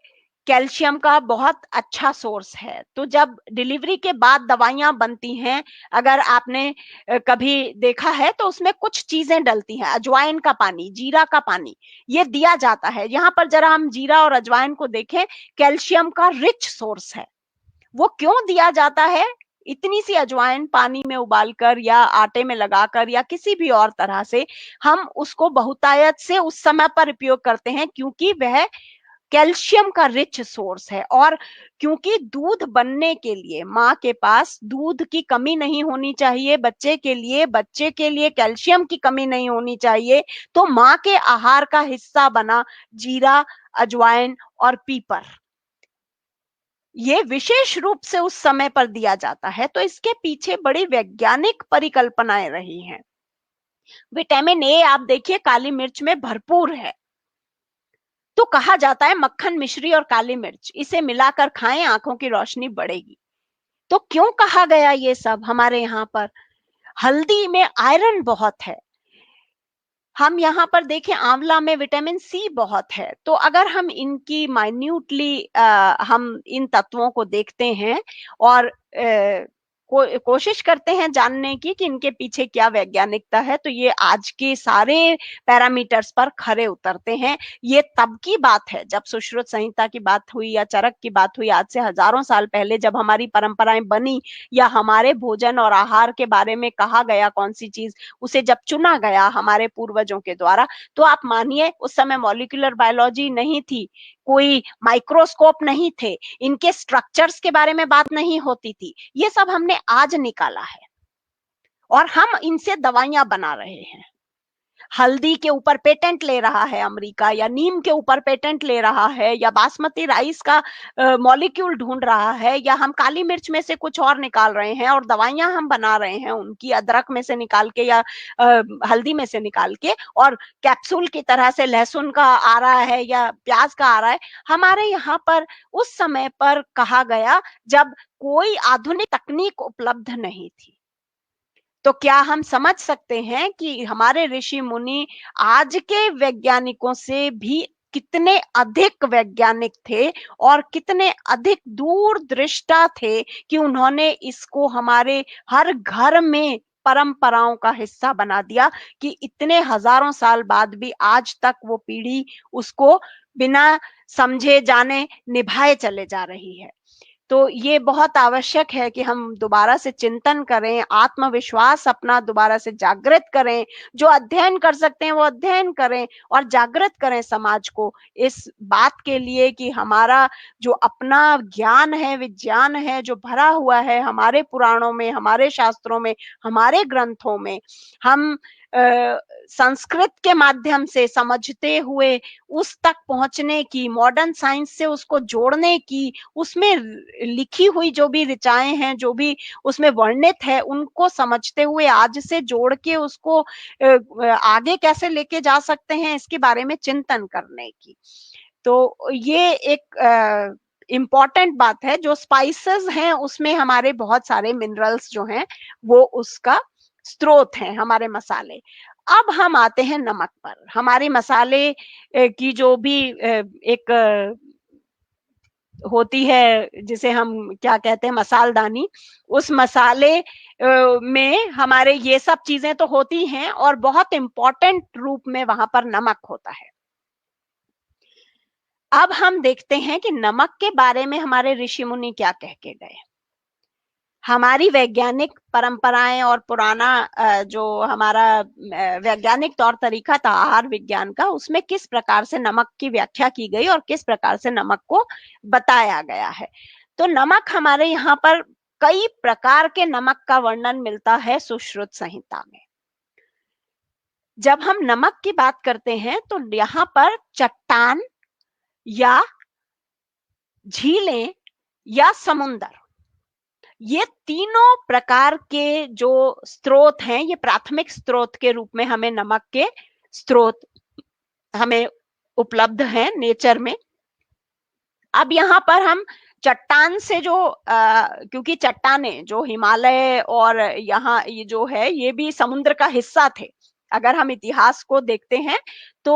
कैल्शियम का बहुत अच्छा सोर्स है। तो जब डिलीवरी के बाद दवाइयां बनती हैं, अगर आपने कभी देखा है तो उसमें कुछ चीजें डलती हैं, अजवाइन का पानी, जीरा का पानी, ये दिया जाता है। यहाँ पर जरा हम जीरा और अजवाइन को देखें, कैल्शियम का रिच सोर्स है। वो क्यों दिया जाता है? इतनी सी अजवाइन पानी में उबालकर या आटे में लगाकर या किसी भी और तरह से हम उसको बहुतायत से उस समय पर उपयोग करते हैं, क्योंकि वह कैल्शियम का रिच सोर्स है। और क्योंकि दूध बनने के लिए माँ के पास दूध की कमी नहीं होनी चाहिए, बच्चे के लिए कैल्शियम की कमी नहीं होनी चाहिए, तो माँ के आहार का हिस्सा बना जीरा, अजवाइन और पीपर, ये विशेष रूप से उस समय पर दिया जाता है। तो इसके पीछे बड़ी वैज्ञानिक परिकल्पनाएं रही हैं। विटामिन ए आप देखिए काली मिर्च में भरपूर है। तो कहा जाता है मक्खन, मिश्री और काली मिर्च इसे मिलाकर खाएं, आंखों की रोशनी बढ़ेगी। तो क्यों कहा गया ये सब हमारे यहाँ पर? हल्दी में आयरन बहुत है। हम यहाँ पर देखें आंवला में विटामिन सी बहुत है। तो अगर हम इनकी माइन्यूटली हम इन तत्वों को देखते हैं और कोशिश करते हैं जानने की कि इनके पीछे क्या वैज्ञानिकता है, तो ये आज के सारे पैरामीटर्स पर खरे उतरते हैं। ये तब की बात है जब सुश्रुत संहिता की बात हुई या चरक की बात हुई, आज से हजारों साल पहले जब हमारी परंपराएं बनी या हमारे भोजन और आहार के बारे में कहा गया, कौन सी चीज उसे जब चुना गया हमारे पूर्वजों के द्वारा। तो आप मानिए उस समय मॉलिक्यूलर बायोलॉजी नहीं थी, कोई माइक्रोस्कोप नहीं थे, इनके स्ट्रक्चर्स के बारे में बात नहीं होती थी। ये सब हमने आज निकाला है और हम इनसे दवाइयां बना रहे हैं। हल्दी के ऊपर पेटेंट ले रहा है अमेरिका, या नीम के ऊपर पेटेंट ले रहा है, या बासमती राइस का मॉलिक्यूल ढूंढ रहा है, या हम काली मिर्च में से कुछ और निकाल रहे हैं और दवाइयां हम बना रहे हैं उनकी, अदरक में से निकाल के या हल्दी में से निकाल के, और कैप्सूल की तरह से लहसुन का आ रहा है या प्याज का आ रहा है। हमारे यहाँ पर उस समय पर कहा गया जब कोई आधुनिक तकनीक उपलब्ध नहीं थी। तो क्या हम समझ सकते हैं कि हमारे ऋषि मुनि आज के वैज्ञानिकों से भी कितने अधिक वैज्ञानिक थे और कितने अधिक दूरदृष्टा थे कि उन्होंने इसको हमारे हर घर में परंपराओं का हिस्सा बना दिया, कि इतने हजारों साल बाद भी आज तक वो पीढ़ी उसको बिना समझे जाने निभाए चले जा रही है। तो ये बहुत आवश्यक है कि हम दोबारा से चिंतन करें, आत्मविश्वास अपना दोबारा से जागृत करें, जो अध्ययन कर सकते हैं वो अध्ययन करें और जागृत करें समाज को इस बात के लिए कि हमारा जो अपना ज्ञान है, विज्ञान है, जो भरा हुआ है हमारे पुराणों में, हमारे शास्त्रों में, हमारे ग्रंथों में, हम संस्कृत के माध्यम से समझते हुए उस तक पहुंचने की, मॉडर्न साइंस से उसको जोड़ने की, उसमें लिखी हुई जो भी ऋचाएं हैं, जो भी उसमें वर्णित है, उनको समझते हुए आज से जोड़ के उसको आगे कैसे लेके जा सकते हैं, इसके बारे में चिंतन करने की। तो ये एक इम्पॉर्टेंट बात है। जो स्पाइसेस हैं उसमें हमारे बहुत सारे मिनरल्स जो हैं वो उसका स्रोत हैं, हमारे मसाले। अब हम आते हैं नमक पर। हमारे मसाले की जो भी एक होती है जिसे हम क्या कहते हैं, मसालदानी, उस मसाले में हमारे ये सब चीजें तो होती हैं और बहुत इंपॉर्टेंट रूप में वहां पर नमक होता है। अब हम देखते हैं कि नमक के बारे में हमारे ऋषि मुनि क्या कह के गए। हमारी वैज्ञानिक परंपराएं और पुराना जो हमारा वैज्ञानिक तौर तरीका था आहार विज्ञान का, उसमें किस प्रकार से नमक की व्याख्या की गई और किस प्रकार से नमक को बताया गया है। तो नमक हमारे यहाँ पर कई प्रकार के नमक का वर्णन मिलता है सुश्रुत संहिता में। जब हम नमक की बात करते हैं तो यहाँ पर चट्टान या झीलें या समुंदर, ये तीनों प्रकार के जो स्रोत हैं, ये प्राथमिक स्रोत के रूप में हमें नमक के स्रोत हमें उपलब्ध हैं नेचर में। अब यहाँ पर हम चट्टान से जो क्योंकि चट्टानें जो हिमालय और यहाँ ये जो है ये भी समुद्र का हिस्सा थे। अगर हम इतिहास को देखते हैं तो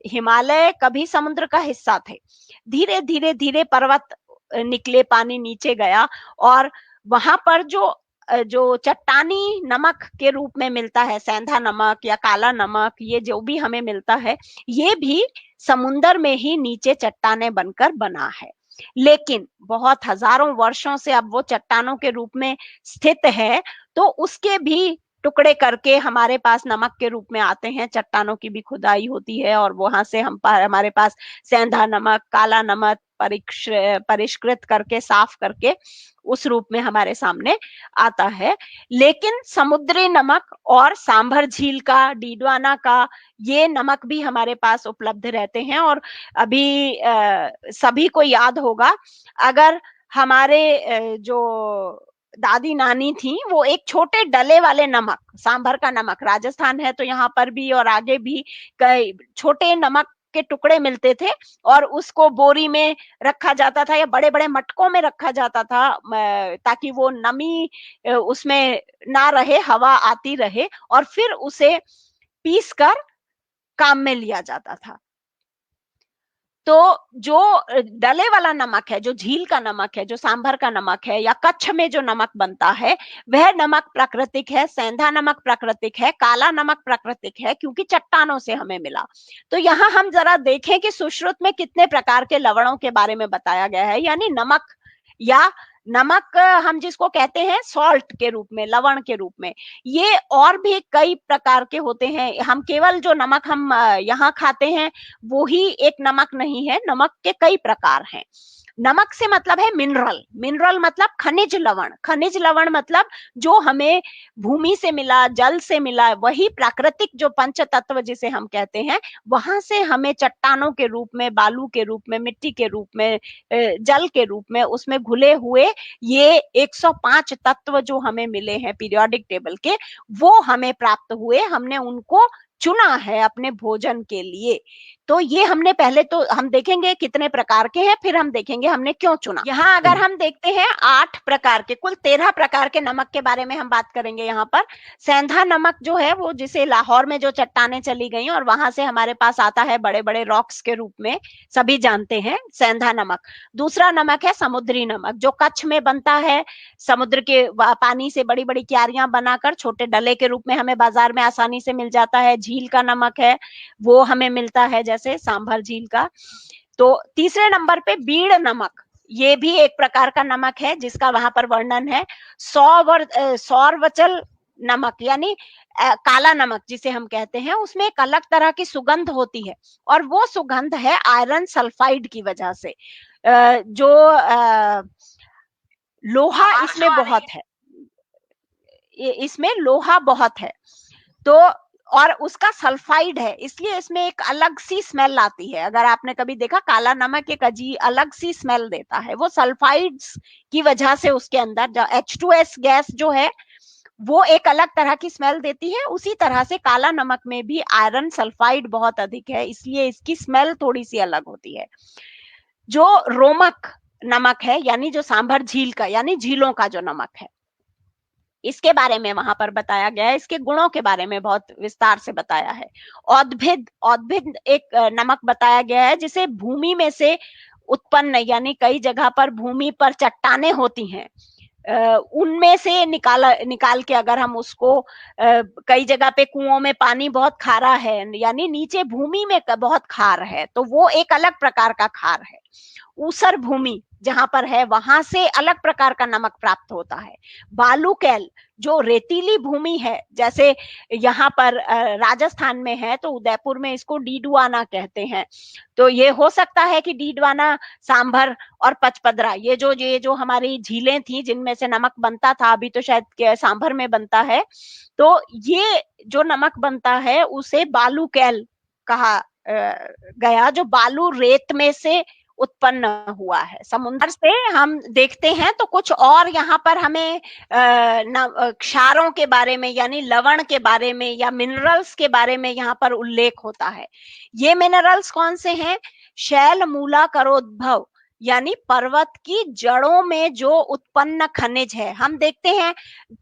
हिमालय कभी समुद्र का हिस्सा थे। धीरे धीरे धीरे पर्वत निकले, पानी नीचे गया और वहां पर जो चट्टानी नमक के रूप में मिलता है, सेंधा नमक या काला नमक, ये जो भी हमें मिलता है ये भी समुंदर में ही नीचे चट्टानें बनकर बना है। लेकिन बहुत हजारों वर्षों से अब वो चट्टानों के रूप में स्थित है, तो उसके भी टुकड़े करके हमारे पास नमक के रूप में आते हैं। चट्टानों की भी खुदाई होती है और वहां से हमारे पास सेंधा नमक, काला नमक परिष्कृत करके, साफ करके उस रूप में हमारे सामने आता है। लेकिन समुद्री नमक और सांभर झील का, डीडवाना का, ये नमक भी हमारे पास उपलब्ध रहते हैं। और अभी सभी को याद होगा, अगर हमारे जो दादी नानी थी वो एक छोटे डले वाले नमक, सांभर का नमक, राजस्थान है तो यहाँ पर भी और आगे भी कई छोटे नमक के टुकड़े मिलते थे और उसको बोरी में रखा जाता था या बड़े बड़े मटकों में रखा जाता था ताकि वो नमी उसमें ना रहे, हवा आती रहे, और फिर उसे पीस कर काम में लिया जाता था। तो जो डले वाला नमक है, जो झील का नमक है, जो सांभर का नमक है या कच्छ में जो नमक बनता है, वह नमक प्राकृतिक है। सेंधा नमक प्राकृतिक है, काला नमक प्राकृतिक है क्योंकि चट्टानों से हमें मिला। तो यहाँ हम जरा देखें कि सुश्रुत में कितने प्रकार के लवणों के बारे में बताया गया है, यानी नमक या नमक हम जिसको कहते हैं सॉल्ट के रूप में, लवण के रूप में, ये और भी कई प्रकार के होते हैं। हम केवल जो नमक हम यहाँ खाते हैं वो ही एक नमक नहीं है, नमक के कई प्रकार हैं। नमक से मतलब है मिनरल, मिनरल मतलब खनिज लवण, खनिज लवण मतलब जो हमें भूमि से मिला, जल से मिला, वही प्राकृतिक जो पंच तत्व जिसे हम कहते हैं, वहां से हमें चट्टानों के रूप में, बालू के रूप में, मिट्टी के रूप में, जल के रूप में उसमें घुले हुए ये 105 तत्व जो हमें मिले हैं पीरियोडिक टेबल के, वो हमें प्राप्त हुए। हमने उनको चुना है अपने भोजन के लिए। तो ये हमने पहले तो हम देखेंगे कितने प्रकार के हैं, फिर हम देखेंगे हमने क्यों चुना। यहाँ अगर हम देखते हैं 8 प्रकार के, कुल 13 प्रकार के नमक के बारे में हम बात करेंगे। यहाँ पर सेंधा नमक जो है वो जिसे लाहौर में जो चट्टानें चली गई और वहां से हमारे पास आता है बड़े बड़े रॉक्स के रूप में, सभी जानते हैं सेंधा नमक। दूसरा नमक है समुद्री नमक, जो कच्छ में बनता है, समुद्र के पानी से बड़ी बड़ी क्यारियां बनाकर छोटे डले के रूप में हमें बाजार में आसानी से मिल जाता है। झील का नमक है, वो हमें मिलता है जैसे सांभर झील का। तो तीसरे नंबर पे बीड़ नमक, ये भी एक प्रकार का नमक है जिसका वहां पर वर्णन है। सौरवचल नमक यानी काला नमक जिसे हम कहते हैं, उसमें एक अलग तरह की सुगंध होती है और वो सुगंध है आयरन सल्फाइड की वजह से। जो लोहा इसमें बहुत है, इसमें लोहा बहुत है, तो और उसका सल्फाइड है, इसलिए इसमें एक अलग सी स्मेल आती है। अगर आपने कभी देखा काला नमक एक अलग सी स्मेल देता है, वो सल्फाइड्स की वजह से उसके अंदर H2S गैस जो है वो एक अलग तरह की स्मेल देती है। उसी तरह से काला नमक में भी आयरन सल्फाइड बहुत अधिक है, इसलिए इसकी स्मेल थोड़ी सी अलग होती है। जो रोमक नमक है यानी जो सांभर झील का यानी झीलों का जो नमक है, इसके बारे में वहां पर बताया गया है, इसके गुणों के बारे में बहुत विस्तार से बताया है। औद्भिद एक नमक बताया गया है जिसे भूमि में से उत्पन्न, यानी कई जगह पर भूमि पर चट्टानें होती हैं, उनमें से निकाल के अगर हम उसको कई जगह पे कुओं में पानी बहुत खारा है, यानी नीचे भूमि में बहुत खार है, तो वो एक अलग प्रकार का खार है। ऊसर भूमि जहां पर है वहां से अलग प्रकार का नमक प्राप्त होता है। बालूकैल जो रेतीली भूमि है, जैसे यहाँ पर राजस्थान में है तो उदयपुर में इसको डीडवाना कहते हैं। तो ये हो सकता है कि डीडवाना, सांभर और पचपदरा ये जो हमारी झीलें थी जिनमें से नमक बनता था, अभी तो शायद सांभर में बनता है, तो ये जो नमक बनता है उसे बालूकैल कहा गया, जो बालू रेत में से उत्पन्न हुआ है। समुद्र से हम देखते हैं तो कुछ और यहाँ पर हमें क्षारों के बारे में यानी लवण के बारे में या मिनरल्स के बारे में यहाँ पर उल्लेख होता है। ये मिनरल्स कौन से हैं? शैल मूलाकरोद्भव यानी पर्वत की जड़ों में जो उत्पन्न खनिज है। हम देखते हैं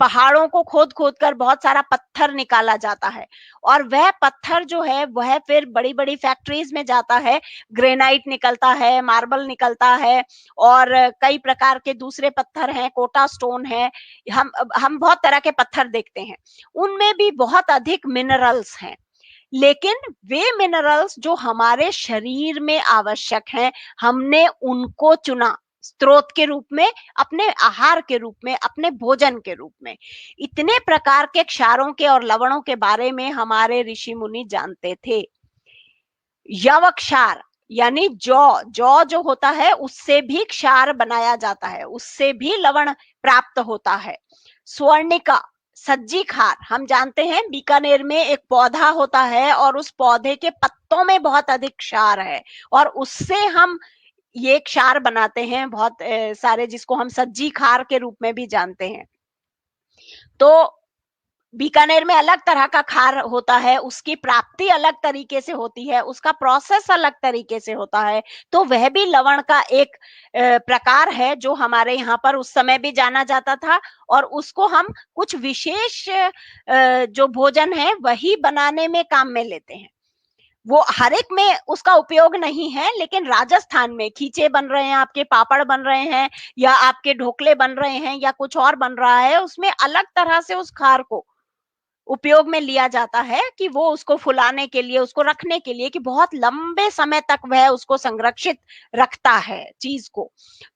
पहाड़ों को खोद खोद कर बहुत सारा पत्थर निकाला जाता है और वह पत्थर जो है वह फिर बड़ी बड़ी फैक्ट्रीज में जाता है, ग्रेनाइट निकलता है, मार्बल निकलता है और कई प्रकार के दूसरे पत्थर हैं, कोटा स्टोन है, हम बहुत तरह के पत्थर देखते हैं, उनमें भी बहुत अधिक मिनरल्स हैं। लेकिन वे मिनरल्स जो हमारे शरीर में आवश्यक हैं, हमने उनको चुना स्रोत के रूप में, अपने आहार के रूप में, अपने भोजन के रूप में। इतने प्रकार के क्षारों के और लवणों के बारे में हमारे ऋषि मुनि जानते थे। यव क्षार यानी जौ जो होता है उससे भी क्षार बनाया जाता है, उससे भी लवण प्राप्त होता है। स्वर्णिका, सज्जी खार, हम जानते हैं बीकानेर में एक पौधा होता है और उस पौधे के पत्तों में बहुत अधिक क्षार है और उससे हम ये क्षार बनाते हैं बहुत सारे, जिसको हम सज्जी खार के रूप में भी जानते हैं। तो बीकानेर में अलग तरह का खार होता है, उसकी प्राप्ति अलग तरीके से होती है, उसका प्रोसेस अलग तरीके से होता है, तो वह भी लवण का एक प्रकार है जो हमारे यहाँ पर उस समय भी जाना जाता था और उसको हम कुछ विशेष जो भोजन है वही बनाने में काम में लेते हैं। वो हर एक में उसका उपयोग नहीं है, लेकिन राजस्थान में खींचे बन रहे हैं, आपके पापड़ बन रहे हैं या आपके ढोकले बन रहे हैं या कुछ और बन रहा है, उसमें अलग तरह से उस खार को उपयोग में लिया जाता है कि वो उसको फुलाने के लिए, उसको रखने के लिए, कि बहुत लंबे समय तक वह उसको संरक्षित रखता है चीज को।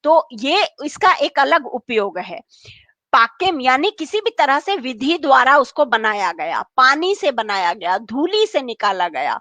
तो ये इसका एक अलग उपयोग है। पाकिम यानी किसी भी तरह से विधि द्वारा उसको बनाया गया, पानी से बनाया गया, धूली से निकाला गया।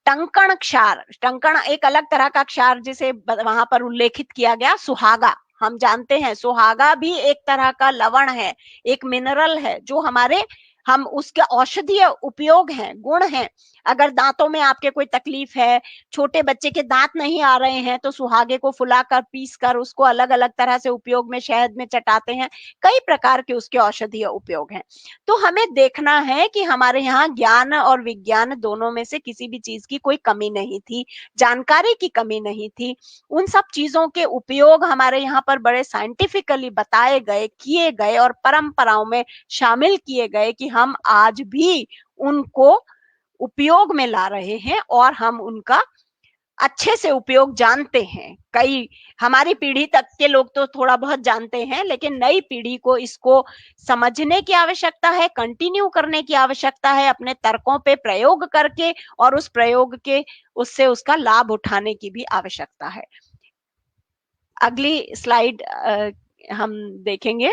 टंकण क्षार, टंकण एक अलग तरह का क्षार जिसे वहां पर उल्लेखित किया गया। सुहागा, हम जानते हैं सुहागा भी एक तरह का लवण है, एक मिनरल है जो हमारे हम उसके औषधीय उपयोग हैं, गुण हैं। अगर दांतों में आपके कोई तकलीफ है, छोटे बच्चे के दांत नहीं आ रहे हैं, तो सुहागे को फुलाकर पीस कर उसको अलग अलग तरह से उपयोग में, शहद में चटाते हैं, कई प्रकार के उसके औषधीय उपयोग हैं। तो हमें देखना है कि हमारे यहाँ ज्ञान और विज्ञान दोनों में से किसी भी चीज की कोई कमी नहीं थी, जानकारी की कमी नहीं थी। उन सब चीजों के उपयोग हमारे यहाँ पर बड़े साइंटिफिकली बताए गए, किए गए और परंपराओं में शामिल किए गए कि हम आज भी उनको उपयोग में ला रहे हैं और हम उनका अच्छे से उपयोग जानते हैं। कई हमारी पीढ़ी तक के लोग तो थोड़ा बहुत जानते हैं, लेकिन नई पीढ़ी को इसको समझने की आवश्यकता है, कंटिन्यू करने की आवश्यकता है, अपने तर्कों पे प्रयोग करके, और उस प्रयोग के उससे उसका लाभ उठाने की भी आवश्यकता है। अगली स्लाइड हम देखेंगे।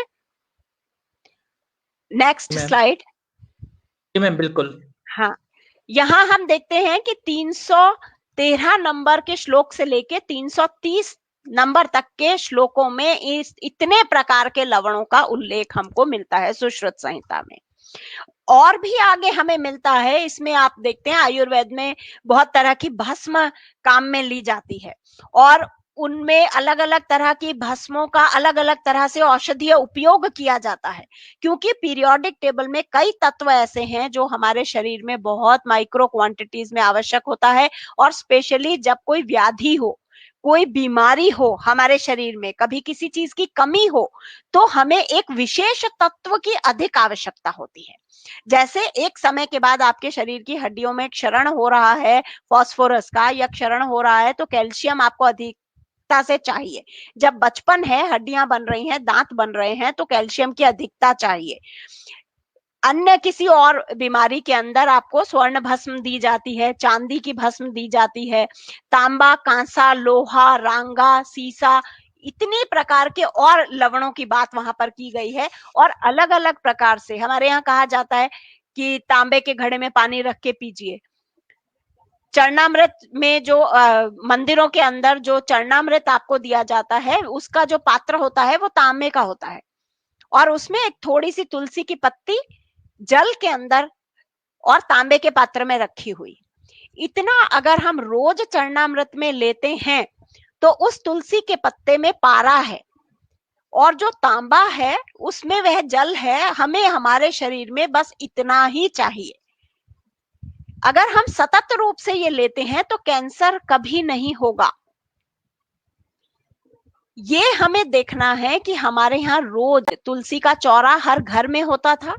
Next slide. जी मैम, बिल्कुल। हाँ, यहाँ हम देखते हैं कि 313 नंबर के श्लोक से लेके 330 नंबर तक के श्लोकों में इस इतने प्रकार के लवणों का उल्लेख हमको मिलता है सुश्रुत संहिता में। और भी आगे हमें मिलता है, इसमें आप देखते हैं आयुर्वेद में बहुत तरह की भस्म काम में ली जाती है और उनमें अलग अलग तरह की भस्मों का अलग अलग तरह से औषधीय उपयोग किया जाता है, क्योंकि पीरियोडिक टेबल में कई तत्व ऐसे हैं जो हमारे शरीर में बहुत माइक्रो क्वांटिटीज में आवश्यक होता है, और स्पेशली जब कोई व्याधि हो, कोई बीमारी हो हमारे शरीर में, कभी किसी चीज की कमी हो, तो हमें एक विशेष तत्व की अधिक आवश्यकता होती है। जैसे एक समय के बाद आपके शरीर की हड्डियों में क्षरण हो रहा है फास्फोरस का, या क्षरण हो रहा है तो कैल्शियम आपको अधिक से चाहिए। जब बचपन है, हड्डियां बन रही हैं, दांत बन रहे हैं, तो कैल्शियम की अधिकता चाहिए। अन्य किसी और बीमारी के अंदर आपको स्वर्ण भस्म दी जाती है, चांदी की भस्म दी जाती है, तांबा, कांसा, लोहा, रांगा, सीसा, इतनी प्रकार के और लवणों की बात वहां पर की गई है, और अलग अलग प्रकार से। हमारे यहाँ कहा जाता है कि तांबे के घड़े में पानी रख के पीजिए। चरणामृत में जो मंदिरों के अंदर जो चरणामृत आपको दिया जाता है, उसका जो पात्र होता है वो तांबे का होता है, और उसमें एक थोड़ी सी तुलसी की पत्ती जल के अंदर और तांबे के पात्र में रखी हुई। इतना अगर हम रोज चरणामृत में लेते हैं तो उस तुलसी के पत्ते में पारा है, और जो तांबा है उसमें वह जल है। हमें हमारे शरीर में बस इतना ही चाहिए। अगर हम सतत रूप से ये लेते हैं तो कैंसर कभी नहीं होगा। ये हमें देखना है कि हमारे यहाँ रोज तुलसी का चौरा हर घर में होता था,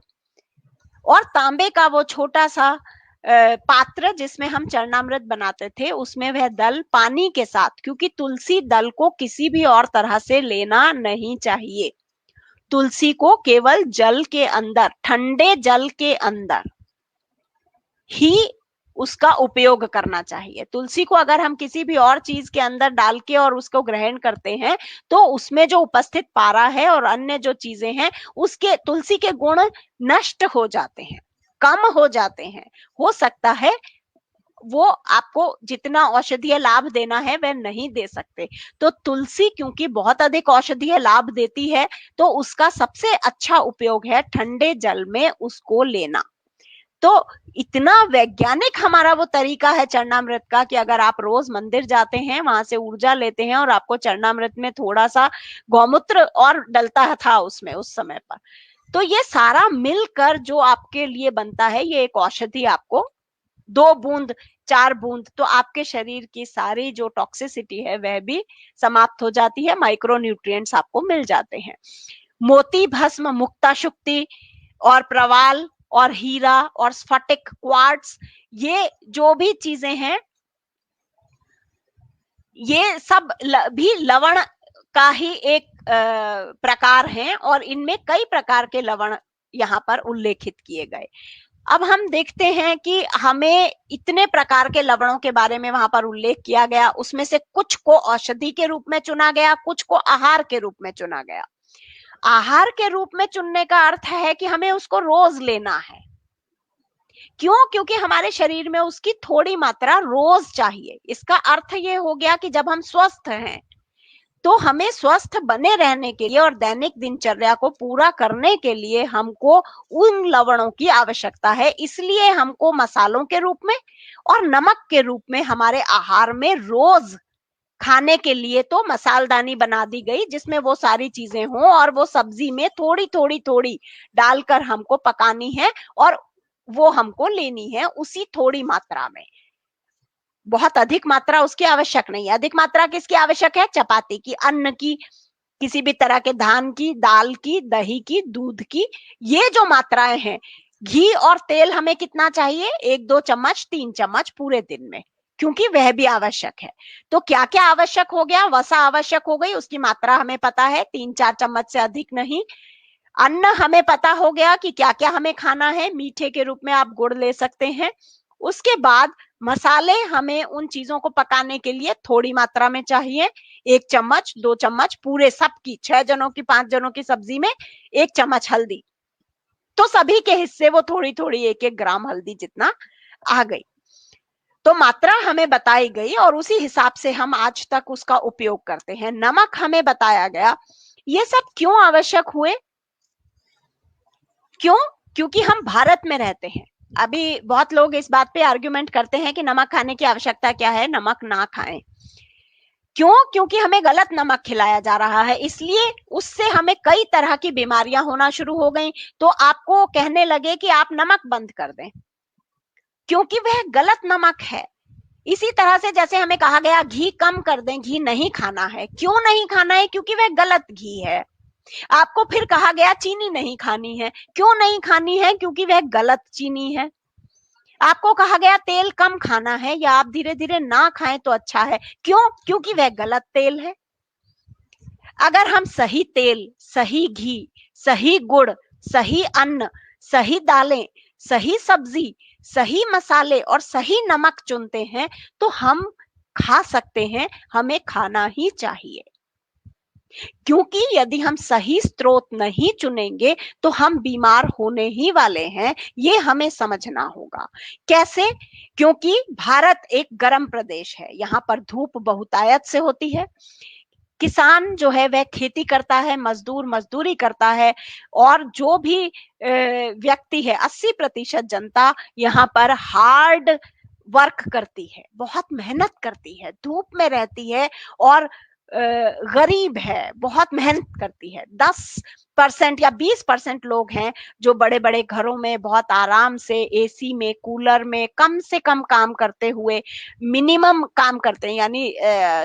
और तांबे का वो छोटा सा पात्र जिसमें हम चरणामृत बनाते थे, उसमें वह दल पानी के साथ, क्योंकि तुलसी दल को किसी भी और तरह से लेना नहीं चाहिए। तुलसी को केवल जल के अंदर, ठंडे जल के अंदर ही उसका उपयोग करना चाहिए। तुलसी को अगर हम किसी भी और चीज के अंदर डाल के और उसको ग्रहण करते हैं तो उसमें जो उपस्थित पारा है और अन्य जो चीजें हैं, उसके तुलसी के गुण नष्ट हो जाते हैं, कम हो जाते हैं। हो सकता है वो आपको जितना औषधीय लाभ देना है वह नहीं दे सकते। तो तुलसी क्योंकि बहुत अधिक औषधीय लाभ देती है, तो उसका सबसे अच्छा उपयोग है ठंडे जल में उसको लेना। तो इतना वैज्ञानिक हमारा वो तरीका है चरणामृत का कि अगर आप रोज मंदिर जाते हैं, वहां से ऊर्जा लेते हैं, और आपको चरणामृत में थोड़ा सा गौमूत्र और डलता था उसमें उस समय पर, तो ये सारा मिलकर जो आपके लिए बनता है, ये एक औषधि आपको 2 बूंद 4 बूंद तो आपके शरीर की सारी जो टॉक्सिसिटी है वह भी समाप्त हो जाती है, माइक्रो न्यूट्रिएंट्स आपको मिल जाते हैं। मोती भस्म, मुक्ता शुक्ति और प्रवाल और हीरा और स्फटिक, क्वार्ट्स, ये जो भी चीजें हैं ये सब भी लवण का ही एक प्रकार है, और इनमें कई प्रकार के लवण यहाँ पर उल्लेखित किए गए। अब हम देखते हैं कि हमें इतने प्रकार के लवणों के बारे में वहां पर उल्लेख किया गया, उसमें से कुछ को औषधि के रूप में चुना गया, कुछ को आहार के रूप में चुना गया। आहार के रूप में चुनने का अर्थ है कि हमें उसको रोज लेना है। क्यों? क्योंकि हमारे शरीर में उसकी थोड़ी मात्रा रोज चाहिए। इसका अर्थ ये हो गया कि जब हम स्वस्थ हैं तो हमें स्वस्थ बने रहने के लिए और दैनिक दिनचर्या को पूरा करने के लिए हमको उन लवणों की आवश्यकता है। इसलिए हमको मसालों के रूप में और नमक के रूप में हमारे आहार में रोज खाने के लिए तो मसालदानी बना दी गई, जिसमें वो सारी चीजें हों, और वो सब्जी में थोड़ी थोड़ी थोड़ी डालकर हमको पकानी है, और वो हमको लेनी है उसी थोड़ी मात्रा में। बहुत अधिक मात्रा उसकी आवश्यक नहीं है। अधिक मात्रा किसकी आवश्यक है? चपाती की, अन्न की, किसी भी तरह के धान की, दाल की, दही की, दूध की। ये जो मात्राएं हैं, घी और तेल हमें कितना चाहिए? 1-2 चम्मच, 3 चम्मच पूरे दिन में, क्योंकि वह भी आवश्यक है। तो क्या क्या आवश्यक हो गया? वसा आवश्यक हो गई, उसकी मात्रा हमें पता है, 3-4 चम्मच से अधिक नहीं। अन्न हमें पता हो गया कि क्या क्या हमें खाना है, मीठे के रूप में आप गुड़ ले सकते हैं। उसके बाद मसाले हमें उन चीजों को पकाने के लिए थोड़ी मात्रा में चाहिए, 1 चम्मच 2 चम्मच पूरे सबकी, 6 जनों की 5 जनों की सब्जी में 1 चम्मच हल्दी, तो सभी के हिस्से वो थोड़ी थोड़ी 1-1 ग्राम हल्दी जितना आ गई। तो मात्रा हमें बताई गई और उसी हिसाब से हम आज तक उसका उपयोग करते हैं। नमक हमें बताया गया। ये सब क्यों आवश्यक हुए? क्यों? क्योंकि हम भारत में रहते हैं। अभी बहुत लोग इस बात पे आर्ग्यूमेंट करते हैं कि नमक खाने की आवश्यकता क्या है, नमक ना खाएं। क्यों? क्योंकि हमें गलत नमक खिलाया जा रहा है, इसलिए उससे हमें कई तरह की बीमारियां होना शुरू हो गई। तो आपको कहने लगे कि आप नमक बंद कर दें, क्योंकि वह गलत नमक है। इसी तरह से जैसे हमें कहा गया घी कम कर दें, घी नहीं खाना है। क्यों नहीं खाना है? क्योंकि वह गलत घी है। आपको फिर कहा गया चीनी नहीं खानी है। क्यों नहीं खानी है? क्योंकि वह गलत चीनी है। आपको कहा गया तेल कम खाना है या आप धीरे धीरे ना खाएं तो अच्छा है। क्यों? क्योंकि वह गलत तेल है। अगर हम सही तेल, सही घी, सही गुड़, सही अन्न, सही दालें, सही सब्जी, सही मसाले और सही नमक चुनते हैं तो हम खा सकते हैं, हमें खाना ही चाहिए। क्योंकि यदि हम सही स्रोत नहीं चुनेंगे तो हम बीमार होने ही वाले हैं, ये हमें समझना होगा। कैसे? क्योंकि भारत एक गर्म प्रदेश है, यहाँ पर धूप बहुतायत से होती है, किसान जो है वह खेती करता है, मजदूर मजदूरी करता है, और जो भी व्यक्ति है 80% जनता यहाँ पर हार्ड वर्क करती है, बहुत मेहनत करती है, धूप में रहती है, और गरीब है, बहुत मेहनत करती है। 10% या 20% लोग हैं जो बड़े बड़े घरों में बहुत आराम से एसी में, कूलर में कम से कम काम करते हुए मिनिमम काम करते हैं, यानी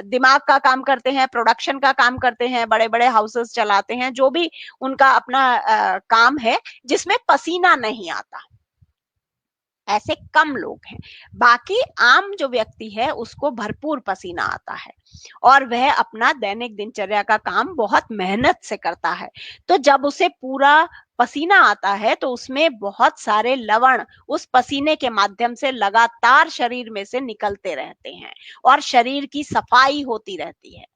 दिमाग का काम करते हैं, प्रोडक्शन का काम करते हैं, बड़े बड़े हाउसेस चलाते हैं, जो भी उनका अपना काम है जिसमें पसीना नहीं आता, ऐसे कम लोग हैं। बाकी आम जो व्यक्ति है उसको भरपूर पसीना आता है, और वह अपना दैनिक दिनचर्या का काम बहुत मेहनत से करता है। तो जब उसे पूरा पसीना आता है तो उसमें बहुत सारे लवण उस पसीने के माध्यम से लगातार शरीर में से निकलते रहते हैं, और शरीर की सफाई होती रहती है।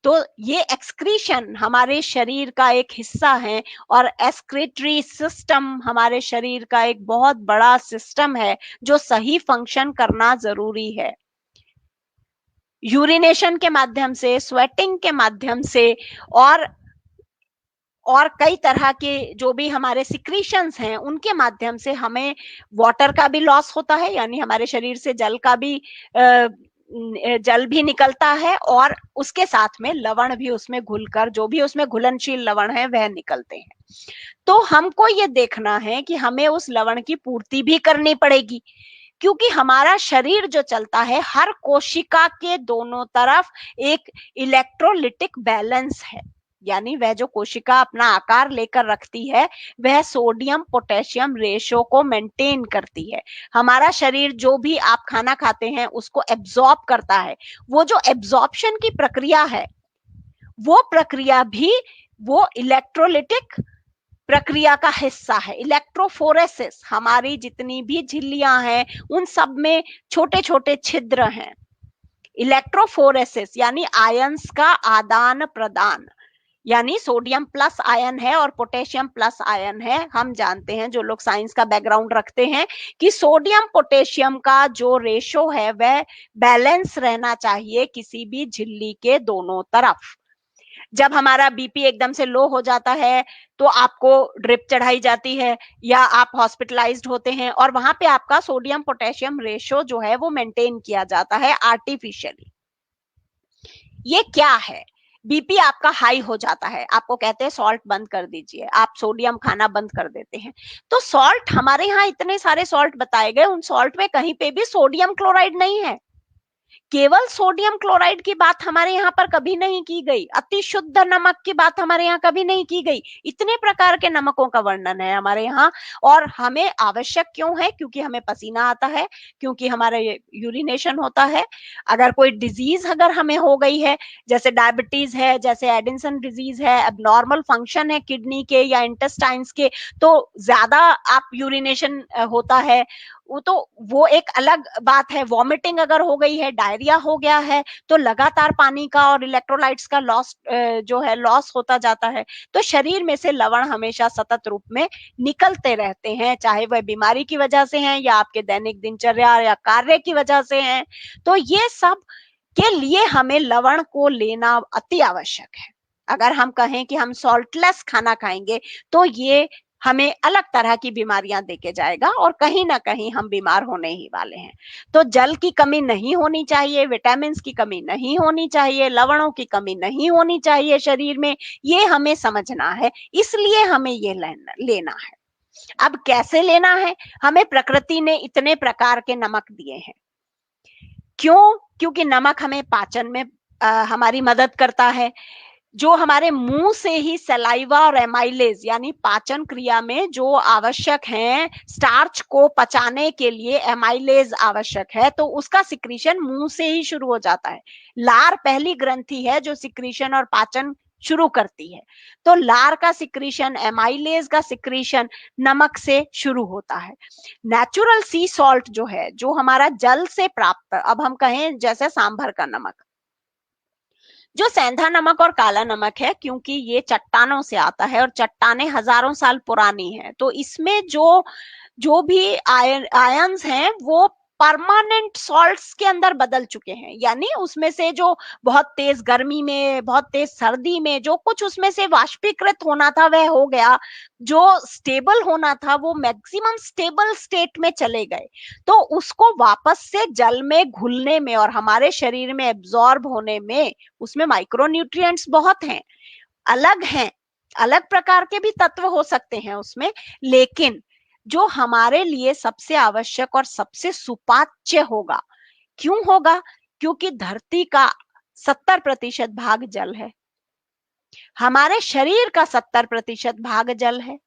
तो ये एक्सक्रीशन हमारे शरीर का एक हिस्सा है, और एक्सक्रीटरी सिस्टम हमारे शरीर का एक बहुत बड़ा सिस्टम है जो सही फंक्शन करना जरूरी है। यूरिनेशन के माध्यम से, स्वेटिंग के माध्यम से, और कई तरह के जो भी हमारे सिक्रीशंस हैं उनके माध्यम से हमें वाटर का भी लॉस होता है, यानी हमारे शरीर से जल भी निकलता है, और उसके साथ में लवण भी उसमें घुलकर, जो भी उसमें घुलनशील लवण है वह निकलते हैं। तो हमको ये देखना है कि हमें उस लवण की पूर्ति भी करनी पड़ेगी, क्योंकि हमारा शरीर जो चलता है, हर कोशिका के दोनों तरफ एक इलेक्ट्रोलिटिक बैलेंस है, यानी वह जो कोशिका अपना आकार लेकर रखती है वह सोडियम पोटेशियम रेशो को मेंटेन करती है। हमारा शरीर जो भी आप खाना खाते हैं उसको एब्जॉर्ब करता है, वो जो एब्जॉर्प्शन की प्रक्रिया है वो प्रक्रिया भी वो इलेक्ट्रोलिटिक प्रक्रिया का हिस्सा है। इलेक्ट्रोफोरेसिस, हमारी जितनी भी झिल्लियां हैं उन सब में छोटे छोटे छिद्र हैं। इलेक्ट्रोफोरेसिस यानी आयंस का आदान प्रदान, यानी सोडियम प्लस आयन है और पोटेशियम प्लस आयन है। हम जानते हैं, जो लोग साइंस का बैकग्राउंड रखते हैं, कि सोडियम पोटेशियम का जो रेशो है वह बैलेंस रहना चाहिए किसी भी झिल्ली के दोनों तरफ। जब हमारा बीपी एकदम से लो हो जाता है तो आपको ड्रिप चढ़ाई जाती है, या आप हॉस्पिटलाइज्ड होते हैं, और वहां पे आपका सोडियम पोटेशियम रेशो जो है वो मेंटेन किया जाता है आर्टिफिशियली। ये क्या है? बीपी आपका हाई हो जाता है, आपको कहते हैं सॉल्ट बंद कर दीजिए, आप सोडियम खाना बंद कर देते हैं। तो सॉल्ट, हमारे यहाँ इतने सारे सॉल्ट बताए गए, उन सॉल्ट में कहीं पे भी सोडियम क्लोराइड नहीं है। केवल सोडियम क्लोराइड की बात हमारे यहाँ पर कभी नहीं की गई, अति शुद्ध नमक की बात हमारे यहाँ कभी नहीं की गई। इतने प्रकार के नमकों का वर्णन है हमारे यहाँ, और हमें आवश्यक क्यों है? क्योंकि हमें पसीना आता है, क्योंकि हमारा यूरिनेशन होता है। अगर कोई डिजीज अगर हमें हो गई है, जैसे डायबिटीज है, जैसे एडिसन डिजीज है, एबनॉर्मल फंक्शन है किडनी के या इंटेस्टाइन्स के, तो ज्यादा आप यूरिनेशन होता है, वो एक अलग बात है। वॉमिटिंग अगर हो गई है, डायरिया हो गया है, तो लगातार पानी का और इलेक्ट्रोलाइट्स का लॉस जो है लॉस होता जाता है। तो शरीर में से लवण हमेशा सतत रूप में निकलते रहते हैं, चाहे वह बीमारी की वजह से हैं या आपके दैनिक दिनचर्या या कार्य की वजह से हैं। तो ये सब के लिए हमें लवण को लेना अति आवश्यक है। अगर हम कहें कि हम सॉल्टलेस खाना खाएंगे तो ये हमें अलग तरह की बीमारियां देके जाएगा, और कहीं ना कहीं हम बीमार होने ही वाले हैं। तो जल की कमी नहीं होनी चाहिए, विटामिन की कमी नहीं होनी चाहिए, लवणों की कमी नहीं होनी चाहिए शरीर में, ये हमें समझना है। इसलिए हमें ये लेना है। अब कैसे लेना है? हमें प्रकृति ने इतने प्रकार के नमक दिए हैं। क्यों? क्योंकि नमक हमें पाचन में हमारी मदद करता है। जो हमारे मुंह से ही सलाइवा और एमाइलेज यानी पाचन क्रिया में जो आवश्यक हैं, स्टार्च को पचाने के लिए एमाइलेज आवश्यक है, तो उसका सिक्रीशन मुंह से ही शुरू हो जाता है। लार पहली ग्रंथि है जो सिक्रीशन और पाचन शुरू करती है। तो लार का सिक्रीशन, एमाइलेज का सिक्रीशन नमक से शुरू होता है। नेचुरल सी सॉल्ट जो है, जो हमारा जल से प्राप्त, अब हम कहें जैसे सांभर का नमक, जो सेंधा नमक और काला नमक है, क्योंकि ये चट्टानों से आता है और चट्टानें हजारों साल पुरानी है, तो इसमें जो भी आयंस हैं वो परमानेंट सॉल्ट्स के अंदर बदल चुके हैं। यानी उसमें से जो बहुत तेज गर्मी में, बहुत तेज सर्दी में जो कुछ उसमें से वाष्पीकृत होना था वह हो गया, जो स्टेबल होना था वो मैक्सिमम स्टेबल स्टेट में चले गए। तो उसको वापस से जल में घुलने में और हमारे शरीर में एब्जॉर्ब होने में उसमें माइक्रोन्यूट्रिएंट्स बहुत हैं, अलग प्रकार के भी तत्व हो सकते हैं उसमें, लेकिन जो हमारे लिए सबसे आवश्यक और सबसे सुपाच्य होगा, क्यों होगा? क्योंकि धरती का 70% भाग जल है, हमारे शरीर का 70% भाग जल है।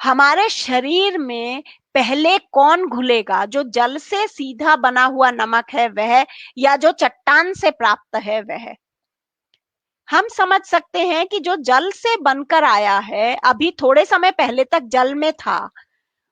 हमारे शरीर में पहले कौन घुलेगा? जो जल से सीधा बना हुआ नमक है वह, या जो चट्टान से प्राप्त है वह। हम समझ सकते हैं कि जो जल से बनकर आया है, अभी थोड़े समय पहले तक जल में था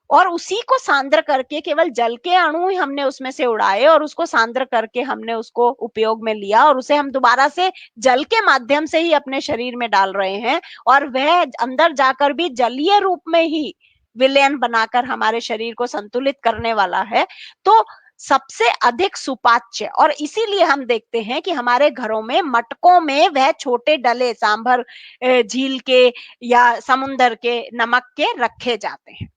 और उसी को सांद्र करके केवल जल के अणु ही हमने उसमें से उड़ाए और उसको सांद्र करके हमने उसको उपयोग में लिया और उसे हम दोबारा से जल के माध्यम से ही अपने शरीर में डाल रहे हैं, और वह अंदर जाकर भी जलीय रूप में ही विलयन बनाकर हमारे शरीर को संतुलित करने वाला है। तो सबसे अधिक सुपाच्य, और इसीलिए हम देखते हैं कि हमारे घरों में मटकों में वह छोटे डले सांभर झील के या समुन्दर के नमक के रखे जाते हैं।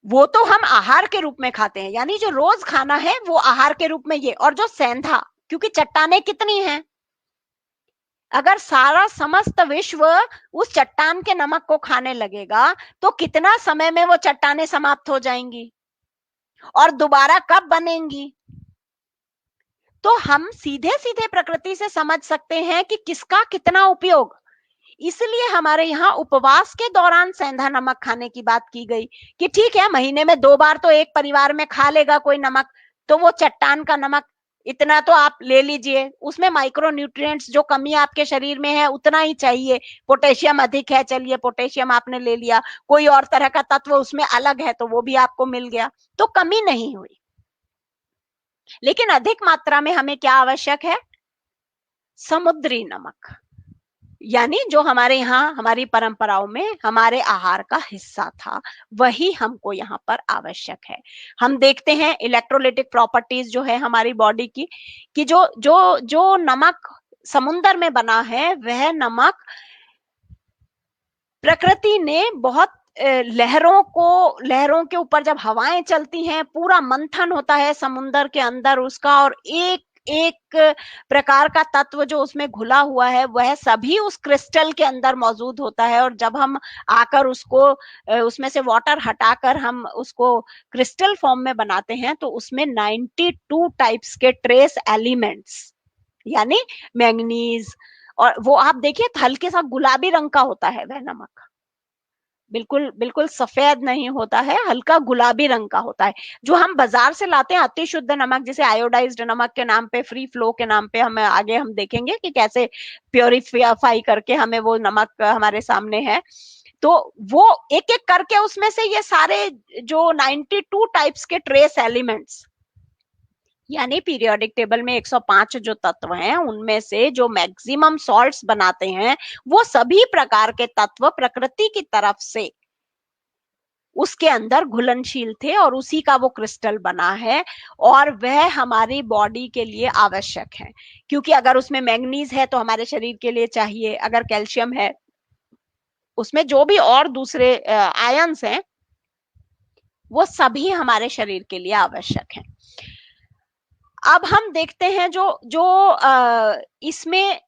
वो तो हम आहार के रूप में खाते हैं, यानी जो रोज खाना है वो आहार के रूप में ये। और जो सेंधा, क्योंकि चट्टानें कितनी हैं, अगर सारा समस्त विश्व उस चट्टान के नमक को खाने लगेगा तो कितना समय में वो चट्टानें समाप्त हो जाएंगी और दोबारा कब बनेंगी? तो हम सीधे सीधे प्रकृति से समझ सकते हैं कि किसका कितना उपयोग। इसलिए हमारे यहाँ उपवास के दौरान सेंधा नमक खाने की बात की गई कि ठीक है, महीने में 2 बार तो एक परिवार में खा लेगा कोई नमक, तो वो चट्टान का नमक इतना तो आप ले लीजिए, उसमें माइक्रो न्यूट्रिएंट्स जो कमी आपके शरीर में है उतना ही चाहिए। पोटेशियम अधिक है, चलिए पोटेशियम आपने ले लिया, कोई और तरह का तत्व उसमें अलग है तो वो भी आपको मिल गया, तो कमी नहीं हुई। लेकिन अधिक मात्रा में हमें क्या आवश्यक है? समुद्री नमक, यानी जो हमारे यहाँ हमारी परंपराओं में हमारे आहार का हिस्सा था, वही हमको यहाँ पर आवश्यक है। हम देखते हैं इलेक्ट्रोलाइटिक प्रॉपर्टीज जो है हमारी बॉडी की, कि जो जो जो नमक समुन्दर में बना है वह नमक प्रकृति ने बहुत लहरों के ऊपर जब हवाएं चलती हैं, पूरा मंथन होता है समुन्दर के अंदर उसका, और एक एक प्रकार का तत्व जो उसमें घुला हुआ है वह सभी उस क्रिस्टल के अंदर मौजूद होता है। और जब हम आकर उसको उसमें से वाटर हटाकर हम उसको क्रिस्टल फॉर्म में बनाते हैं तो उसमें 92 टाइप्स के ट्रेस एलिमेंट्स, यानी मैंगनीज, और वो आप देखिए हल्के सा गुलाबी रंग का होता है वह नमक, बिल्कुल बिल्कुल सफेद नहीं होता है, हल्का गुलाबी रंग का होता है। जो हम बाजार से लाते हैं अति शुद्ध नमक, जिसे आयोडाइज्ड नमक के नाम पे, फ्री फ्लो के नाम पे, हमें आगे हम देखेंगे कि कैसे प्योरीफाई करके हमें वो नमक हमारे सामने है। तो वो एक एक करके उसमें से ये सारे जो 92 टाइप्स के ट्रेस एलिमेंट्स, यानी पीरियोडिक टेबल में 105 जो तत्व हैं उनमें से जो मैक्सिमम सॉल्ट्स बनाते हैं वो सभी प्रकार के तत्व प्रकृति की तरफ से उसके अंदर घुलनशील थे और उसी का वो क्रिस्टल बना है, और वह हमारी बॉडी के लिए आवश्यक है। क्योंकि अगर उसमें मैंगनीज है तो हमारे शरीर के लिए चाहिए, अगर कैल्शियम है, उसमें जो भी और दूसरे आयंस हैं वो सभी हमारे शरीर के लिए आवश्यक है। अब हम देखते हैं जो जो इसमें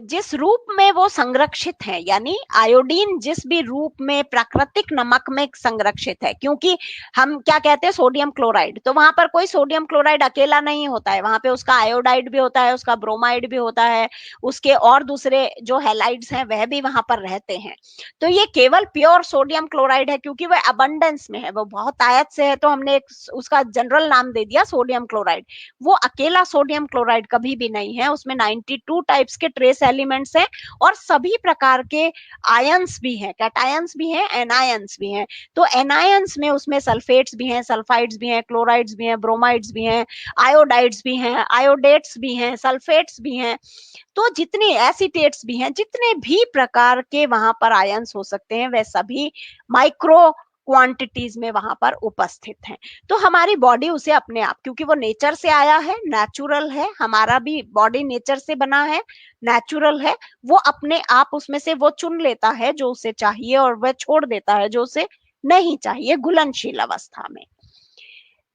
जिस रूप में वो संरक्षित है, यानी आयोडीन जिस भी रूप में प्राकृतिक नमक में संरक्षित है, क्योंकि हम क्या कहते हैं सोडियम क्लोराइड, तो वहां पर कोई सोडियम क्लोराइड अकेला नहीं होता है, वहां पे उसका आयोडाइड भी होता है, उसका ब्रोमाइड भी होता है, उसके और दूसरे जो हैलाइड्स हैं वह भी वहां पर रहते हैं। तो ये केवल प्योर सोडियम क्लोराइड है क्योंकि वह अबंडेंस में है, वो बहुत आयत से है, तो हमने एक उसका जनरल नाम दे दिया सोडियम क्लोराइड। वो अकेला सोडियम क्लोराइड कभी भी नहीं है, उसमें 92 टाइप्स के ट्रेस एलिमेंट्स हैं, और सभी प्रकार के आयंस भी हैं, कैटायंस भी हैं, एनायंस भी हैं। तो एनायंस में उसमें सल्फेट्स भी हैं, सल्फाइड्स भी हैं, क्लोराइड्स भी हैं, ब्रोमाइड्स भी हैं, आयोडाइड्स भी हैं, आयोडेट्स भी हैं, सल्फेट्स भी हैं, तो जितने एसीटेट्स भी हैं, जितने भी प्रकार के वहां पर आयंस हो सकते हैं वह सभी माइक्रो क्वांटिटीज में वहां पर उपस्थित हैं। तो हमारी बॉडी उसे अपने आप, क्योंकि वो नेचर से आया है, नेचुरल है, हमारा भी बॉडी नेचर से बना है, नेचुरल है, वो अपने आप उसमें से वो चुन लेता है जो उसे चाहिए और वह छोड़ देता है जो उसे नहीं चाहिए घुलनशील अवस्था में।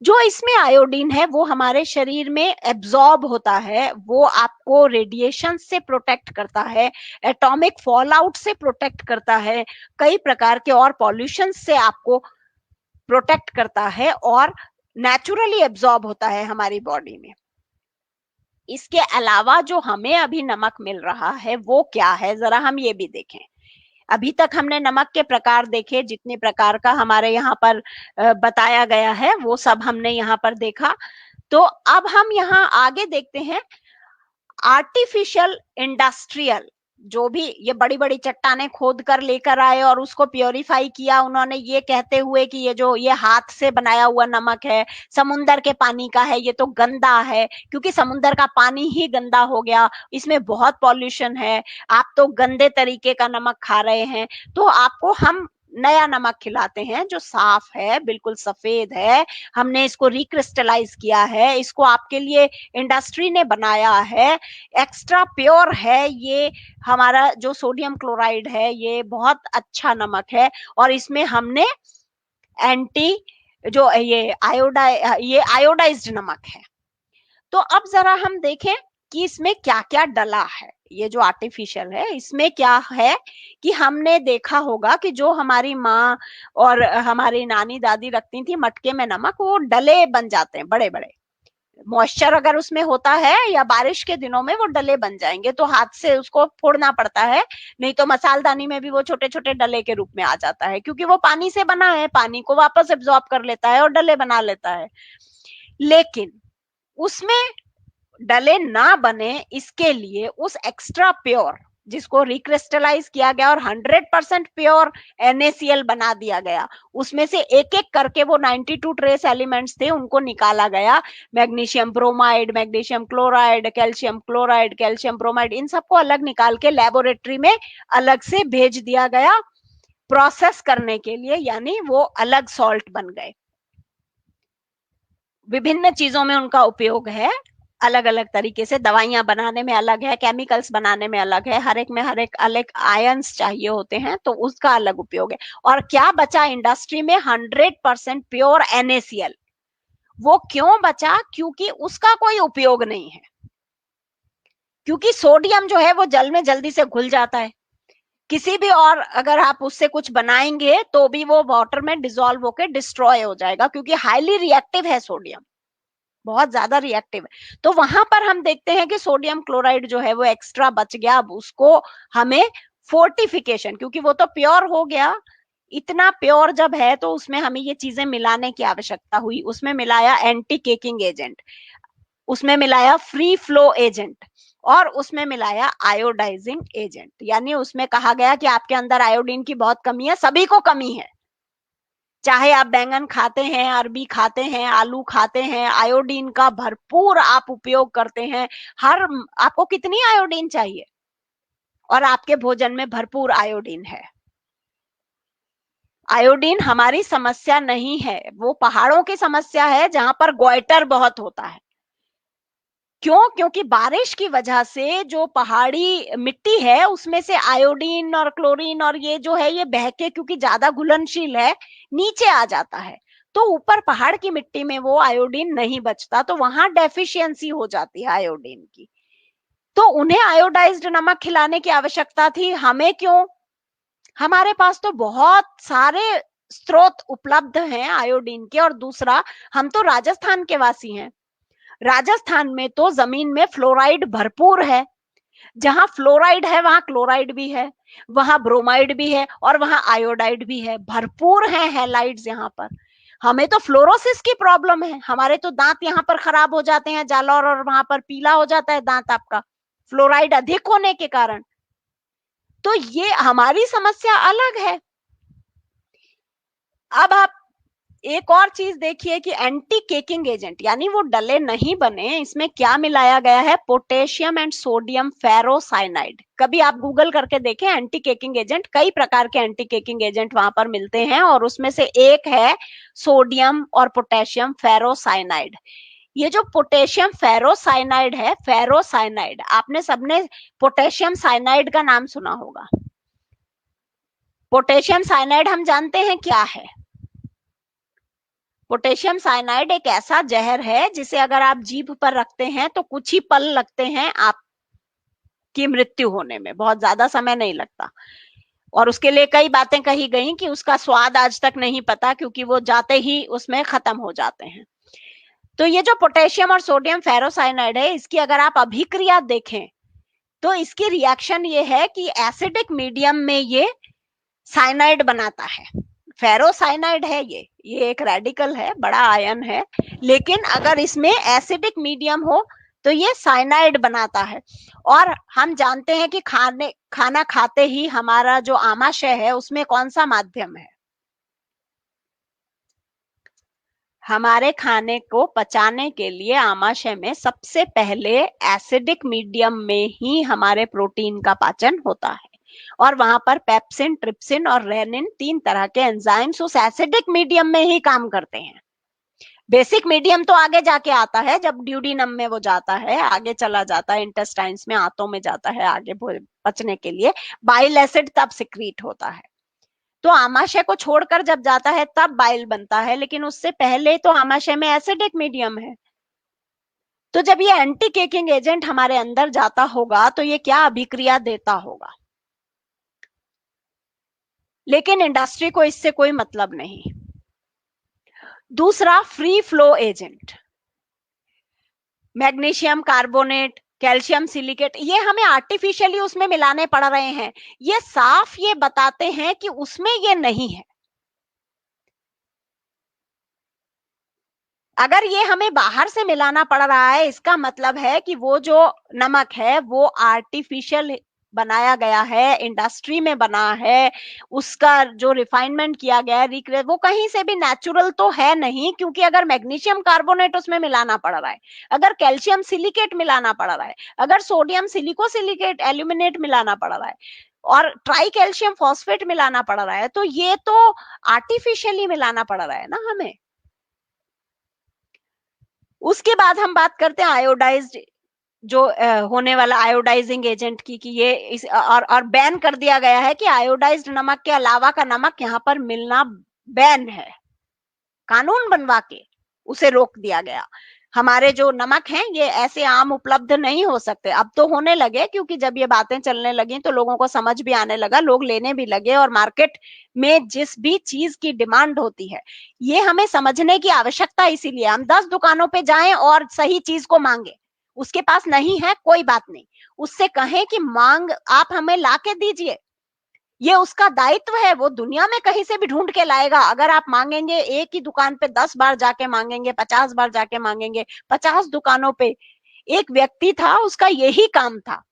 जो इसमें आयोडीन है वो हमारे शरीर में एब्जॉर्ब होता है, वो आपको रेडिएशन से प्रोटेक्ट करता है, एटॉमिक फॉलआउट से प्रोटेक्ट करता है, कई प्रकार के और पॉल्यूशन से आपको प्रोटेक्ट करता है, और नेचुरली एब्जॉर्ब होता है हमारी बॉडी में। इसके अलावा जो हमें अभी नमक मिल रहा है वो क्या है, जरा हम ये भी देखें। अभी तक हमने नमक के प्रकार देखे, जितने प्रकार का हमारे यहाँ पर बताया गया है वो सब हमने यहाँ पर देखा। तो अब हम यहाँ आगे देखते हैं आर्टिफिशियल इंडस्ट्रियल, जो भी ये बड़ी बड़ी चट्टाने खोद कर लेकर आए और उसको प्योरीफाई किया उन्होंने, ये कहते हुए कि ये जो ये हाथ से बनाया हुआ नमक है, समुंदर के पानी का है, ये तो गंदा है, क्योंकि समुंदर का पानी ही गंदा हो गया, इसमें बहुत पॉल्यूशन है, आप तो गंदे तरीके का नमक खा रहे हैं। तो आपको हम नया नमक खिलाते हैं जो साफ है, बिल्कुल सफेद है, हमने इसको रिक्रिस्टलाइज किया है, इसको आपके लिए इंडस्ट्री ने बनाया है, एक्स्ट्रा प्योर है, ये हमारा जो सोडियम क्लोराइड है ये बहुत अच्छा नमक है, और इसमें हमने एंटी जो ये आयोडाइज्ड नमक है। तो अब जरा हम देखें कि इसमें क्या क्या डला है। ये जो आर्टिफिशियल है इसमें क्या है कि हमने देखा होगा कि जो हमारी माँ और हमारी नानी दादी रखती थी मटके में नमक, वो डले बन जाते हैं बड़े बड़े, मॉइस्चर अगर उसमें होता है या बारिश के दिनों में वो डले बन जाएंगे, तो हाथ से उसको फोड़ना पड़ता है, नहीं तो मसालदानी में भी वो छोटे छोटे डले के रूप में आ जाता है, क्योंकि वो पानी से बना है, पानी को वापस एब्जॉर्ब कर लेता है और डले बना लेता है। लेकिन उसमें डले ना बने इसके लिए उस एक्स्ट्रा प्योर जिसको रिक्रिस्टलाइज किया गया और 100% प्योर NaCl बना दिया गया, उसमें से एक एक करके वो 92 ट्रेस एलिमेंट्स थे उनको निकाला गया, magnesium bromide, magnesium chloride, calcium chloride, calcium bromide, इन सबको अलग निकाल के लेबोरेटरी में अलग से भेज दिया गया प्रोसेस करने के लिए, यानी वो अलग सॉल्ट बन गए। विभिन्न चीजों में उनका उपयोग है, अलग अलग तरीके से, दवाइयां बनाने में अलग है, केमिकल्स बनाने में अलग है, हर एक में हर एक अलग आयंस चाहिए होते हैं, तो उसका अलग उपयोग है। और क्या बचा इंडस्ट्री में? 100% प्योर NaCl। वो क्यों बचा? क्योंकि उसका कोई उपयोग नहीं है, क्योंकि सोडियम जो है वो जल में जल्दी से घुल जाता है, किसी भी और अगर आप उससे कुछ बनाएंगे तो भी वो वाटर में डिसॉल्व होकर डिस्ट्रॉय हो जाएगा, क्योंकि हाईली रिएक्टिव है सोडियम, बहुत ज्यादा रिएक्टिव है। तो वहां पर हम देखते हैं कि सोडियम क्लोराइड जो है वो एक्स्ट्रा बच गया, अब उसको हमें फोर्टिफिकेशन, क्योंकि वो तो प्योर हो गया, इतना प्योर जब है तो उसमें हमें ये चीजें मिलाने की आवश्यकता हुई, उसमें मिलाया एंटी केकिंग एजेंट, उसमें मिलाया फ्री फ्लो एजेंट, और उसमें मिलाया आयोडाइजिंग एजेंट। यानी उसमें कहा गया कि आपके अंदर आयोडीन की बहुत कमी है, सभी को कमी है, चाहे आप बैंगन खाते हैं, अरबी खाते हैं, आलू खाते हैं, आयोडीन का भरपूर आप उपयोग करते हैं, हर आपको कितनी आयोडीन चाहिए, और आपके भोजन में भरपूर आयोडीन है। आयोडीन हमारी समस्या नहीं है, वो पहाड़ों की समस्या है जहां पर गोइटर बहुत होता है। क्यों? क्योंकि बारिश की वजह से जो पहाड़ी मिट्टी है उसमें से आयोडीन और क्लोरीन और ये जो है ये बह के, क्योंकि ज्यादा घुलनशील है, नीचे आ जाता है, तो ऊपर पहाड़ की मिट्टी में वो आयोडीन नहीं बचता, तो वहां डेफिशिएंसी हो जाती है आयोडीन की। तो उन्हें आयोडाइज्ड नमक खिलाने की आवश्यकता थी, हमें क्यों? हमारे पास तो बहुत सारे स्रोत उपलब्ध हैं आयोडीन के। और दूसरा, हम तो राजस्थान के वासी हैं, राजस्थान में तो जमीन में फ्लोराइड भरपूर है, जहां फ्लोराइड है वहां क्लोराइड भी है, वहां ब्रोमाइड भी है, और वहां आयोडाइड भी है, भरपूर है हैलाइड्स यहाँ पर। हमें तो फ्लोरोसिस की प्रॉब्लम है, हमारे तो दांत यहाँ पर खराब हो जाते हैं, जालौर और वहां पर पीला हो जाता है दांत आपका। फ्लोराइड अधिक होने के कारण। तो ये हमारी समस्या अलग है। अब आप एक और चीज देखिए कि एंटी केकिंग एजेंट, यानी वो डले नहीं बने, इसमें क्या मिलाया गया है? Potassium and sodium ferrocyanide. कभी आप गूगल करके देखें एंटी केकिंग एजेंट, कई प्रकार के एंटी केकिंग एजेंट वहां पर मिलते हैं और उसमें से एक है सोडियम और पोटेशियम फेरोसाइनाइड। ये जो पोटेशियम फेरोसाइनाइड है, फेरोसाइनाइड, आपने सबने पोटेशियम साइनाइड का नाम सुना होगा। पोटेशियम साइनाइड हम जानते हैं क्या है। पोटेशियम साइनाइड एक ऐसा जहर है जिसे अगर आप जीभ पर रखते हैं तो कुछ ही पल लगते हैं आपकी मृत्यु होने में, बहुत ज्यादा समय नहीं लगता। और उसके लिए कई बातें कही गई कि उसका स्वाद आज तक नहीं पता, क्योंकि वो जाते ही उसमें खत्म हो जाते हैं। तो ये जो पोटेशियम और सोडियम फेरोसाइनाइड है, इसकी अगर आप अभिक्रिया देखें तो इसकी रिएक्शन ये है कि एसिडिक मीडियम में ये साइनाइड बनाता है। फेरोसाइनाइड है ये एक रेडिकल है, बड़ा आयन है, लेकिन अगर इसमें एसिडिक मीडियम हो तो ये साइनाइड बनाता है। और हम जानते हैं कि खाना खाते ही हमारा जो आमाशय है उसमें कौन सा माध्यम है? हमारे खाने को पचाने के लिए आमाशय में सबसे पहले एसिडिक मीडियम में ही हमारे प्रोटीन का पाचन होता है, और वहां पर पेप्सिन, ट्रिप्सिन और रेनिन, 3 तरह के एंजाइम्स उस एसिडिक मीडियम में ही काम करते हैं। बेसिक मीडियम तो आगे जाके आता है, जब ड्यूडिनम में वो जाता है, आगे चला जाता है, इंटेस्टाइन्स में, आंतों में जाता है आगे पचने के लिए, बाइल एसिड तब सिक्रीट होता है। तो आमाशय को छोड़कर जब जाता है तब बाइल बनता है, लेकिन उससे पहले तो आमाशय में एसिडिक मीडियम है। तो जब ये एंटी केकिंग एजेंट हमारे अंदर जाता होगा तो ये क्या अभिक्रिया देता होगा? लेकिन इंडस्ट्री को इससे कोई मतलब नहीं। दूसरा, free flow agent, magnesium carbonate, calcium silicate, ये हमें आर्टिफिशियली उसमें मिलाने पड़ रहे हैं। ये साफ ये बताते हैं कि उसमें ये नहीं है। अगर ये हमें बाहर से मिलाना पड़ रहा है, इसका मतलब है कि वो जो नमक है वो आर्टिफिशियल बनाया गया है, इंडस्ट्री में बना है, उसका जो रिफाइनमेंट किया गया है, वो कहीं से भी नेचुरल तो है नहीं। क्योंकि अगर मैग्नीशियम कार्बोनेट उसमें मिलाना पड़ रहा है, अगर कैल्शियम सिलिकेट मिलाना पड़ रहा है, अगर सोडियम सिलिकोसिलिकेट एल्यूमिनेट मिलाना पड़ रहा है और ट्राई कैल्शियम फॉस्फेट मिलाना पड़ रहा है, तो ये तो आर्टिफिशियली मिलाना पड़ रहा है ना हमें। उसके बाद हम बात करते हैं आयोडाइज्ड जो होने वाला आयोडाइजिंग एजेंट की, कि ये और बैन कर दिया गया है कि आयोडाइज्ड नमक के अलावा का नमक यहाँ पर मिलना बैन है। कानून बनवा के उसे रोक दिया गया। हमारे जो नमक हैं ये ऐसे आम उपलब्ध नहीं हो सकते। अब तो होने लगे, क्योंकि जब ये बातें चलने लगी तो लोगों को समझ भी आने लगा, लोग लेने भी लगे, और मार्केट में जिस भी चीज की डिमांड होती है, ये हमें समझने की आवश्यकता इसीलिए हम 10 दुकानों पे जाएं और सही चीज को मांगे। उसके पास नहीं है कोई बात नहीं, उससे कहें कि मांग आप हमें ला के दीजिए, ये उसका दायित्व है, वो दुनिया में कहीं से भी ढूंढ के लाएगा। अगर आप मांगेंगे एक ही दुकान पे 10 बार जाके मांगेंगे, 50 बार जाके मांगेंगे, 50 दुकानों पे। एक व्यक्ति था, उसका यही काम था,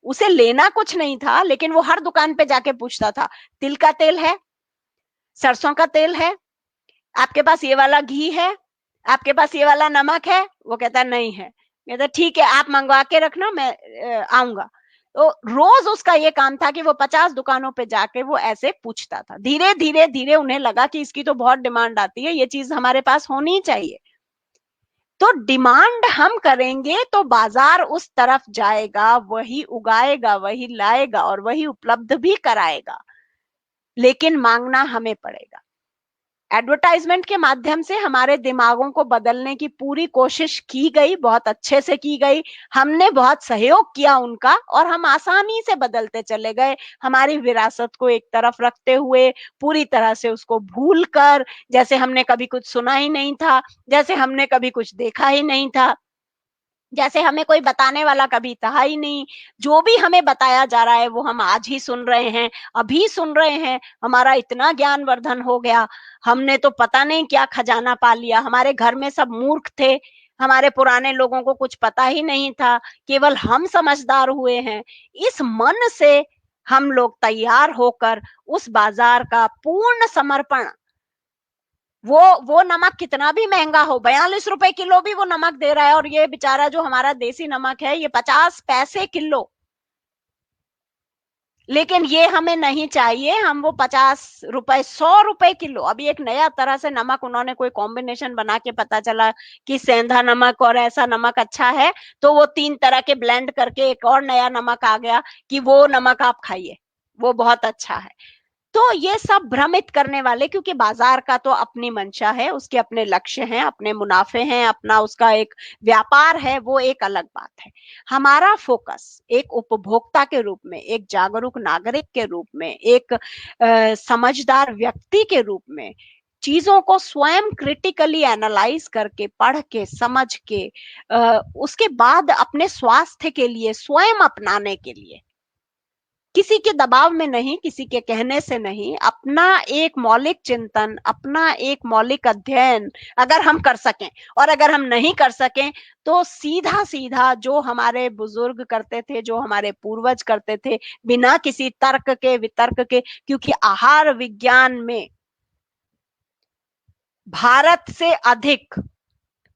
उसे लेना कुछ नहीं था, लेकिन वो हर दुकान पे जाके पूछता था, तिल का तेल है, सरसों का तेल है, आपके पास ये वाला घी है, आपके पास ये वाला नमक है? वो कहता नहीं है। कहता ठीक है, आप मंगवा के रखना, मैं आऊंगा। तो रोज उसका ये काम था कि वो 50 दुकानों पे जाके वो ऐसे पूछता था। धीरे धीरे धीरे उन्हें लगा कि इसकी तो बहुत डिमांड आती है, ये चीज हमारे पास होनी चाहिए। तो डिमांड हम करेंगे तो बाजार उस तरफ जाएगा, वही उगाएगा, वही लाएगा और वही उपलब्ध भी कराएगा, लेकिन मांगना हमें पड़ेगा। एडवर्टाइजमेंट के माध्यम से हमारे दिमागों को बदलने की पूरी कोशिश की गई, बहुत अच्छे से की गई, हमने बहुत सहयोग किया उनका, और हम आसानी से बदलते चले गए, हमारी विरासत को एक तरफ रखते हुए, पूरी तरह से उसको भूल कर, जैसे हमने कभी कुछ सुना ही नहीं था, जैसे हमने कभी कुछ देखा ही नहीं था, जैसे हमें कोई बताने वाला कभी था ही नहीं। जो भी हमें बताया जा रहा है वो हम आज ही सुन रहे हैं, अभी सुन रहे हैं। हमारा इतना ज्ञानवर्धन हो गया, हमने तो पता नहीं क्या खजाना पा लिया। हमारे घर में सब मूर्ख थे, हमारे पुराने लोगों को कुछ पता ही नहीं था, केवल हम समझदार हुए हैं। इस मन से हम लोग तैयार होकर उस बाजार का पूर्ण समर्पण, वो नमक कितना भी महंगा हो, 42 रुपए किलो भी वो नमक दे रहा है, और ये बेचारा जो हमारा देसी नमक है ये 50 पैसे किलो। लेकिन ये हमें नहीं चाहिए, हम वो 50 रुपए 100 रुपए किलो। अभी एक नया तरह से नमक उन्होंने कोई कॉम्बिनेशन बना के, पता चला कि सेंधा नमक और ऐसा नमक अच्छा है, तो वो 3 तरह के ब्लेंड करके एक और नया नमक आ गया कि वो नमक आप खाइए, वो बहुत अच्छा है। तो ये सब भ्रमित करने वाले, क्योंकि बाजार का तो अपनी मंशा है, उसके अपने लक्ष्य हैं, अपने मुनाफे हैं, अपना उसका एक व्यापार है, वो एक अलग बात है। हमारा फोकस एक उपभोक्ता के रूप में, एक जागरूक नागरिक के रूप में, एक समझदार व्यक्ति के रूप में, चीजों को स्वयं क्रिटिकली एनालाइज करके, पढ़ के, समझ के, उसके बाद अपने स्वास्थ्य के लिए स्वयं अपनाने के लिए, किसी के दबाव में नहीं, किसी के कहने से नहीं, अपना एक मौलिक चिंतन, अपना एक मौलिक अध्ययन अगर हम कर सकें, और अगर हम नहीं कर सकें तो सीधा सीधा जो हमारे बुजुर्ग करते थे, जो हमारे पूर्वज करते थे, बिना किसी तर्क के, वितर्क के, क्योंकि आहार विज्ञान में भारत से अधिक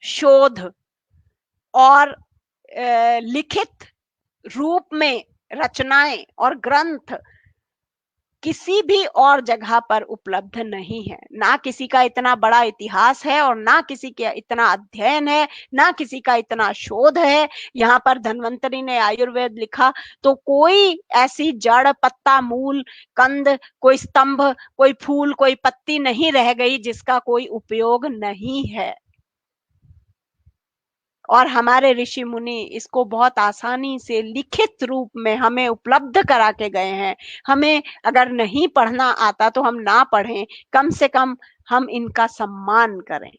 शोध और लिखित रूप में रचनाएं और ग्रंथ किसी भी और जगह पर उपलब्ध नहीं है। ना किसी का इतना बड़ा इतिहास है, और ना किसी का इतना अध्ययन है, ना किसी का इतना शोध है। यहाँ पर धन्वंतरी ने आयुर्वेद लिखा तो कोई ऐसी जड़, पत्ता, मूल, कंद, कोई स्तंभ, कोई फूल, कोई पत्ती नहीं रह गई जिसका कोई उपयोग नहीं है। और हमारे ऋषि मुनि इसको बहुत आसानी से लिखित रूप में हमें उपलब्ध करा के गए हैं। हमें अगर नहीं पढ़ना आता तो हम ना पढ़ें, कम से कम हम इनका सम्मान करें।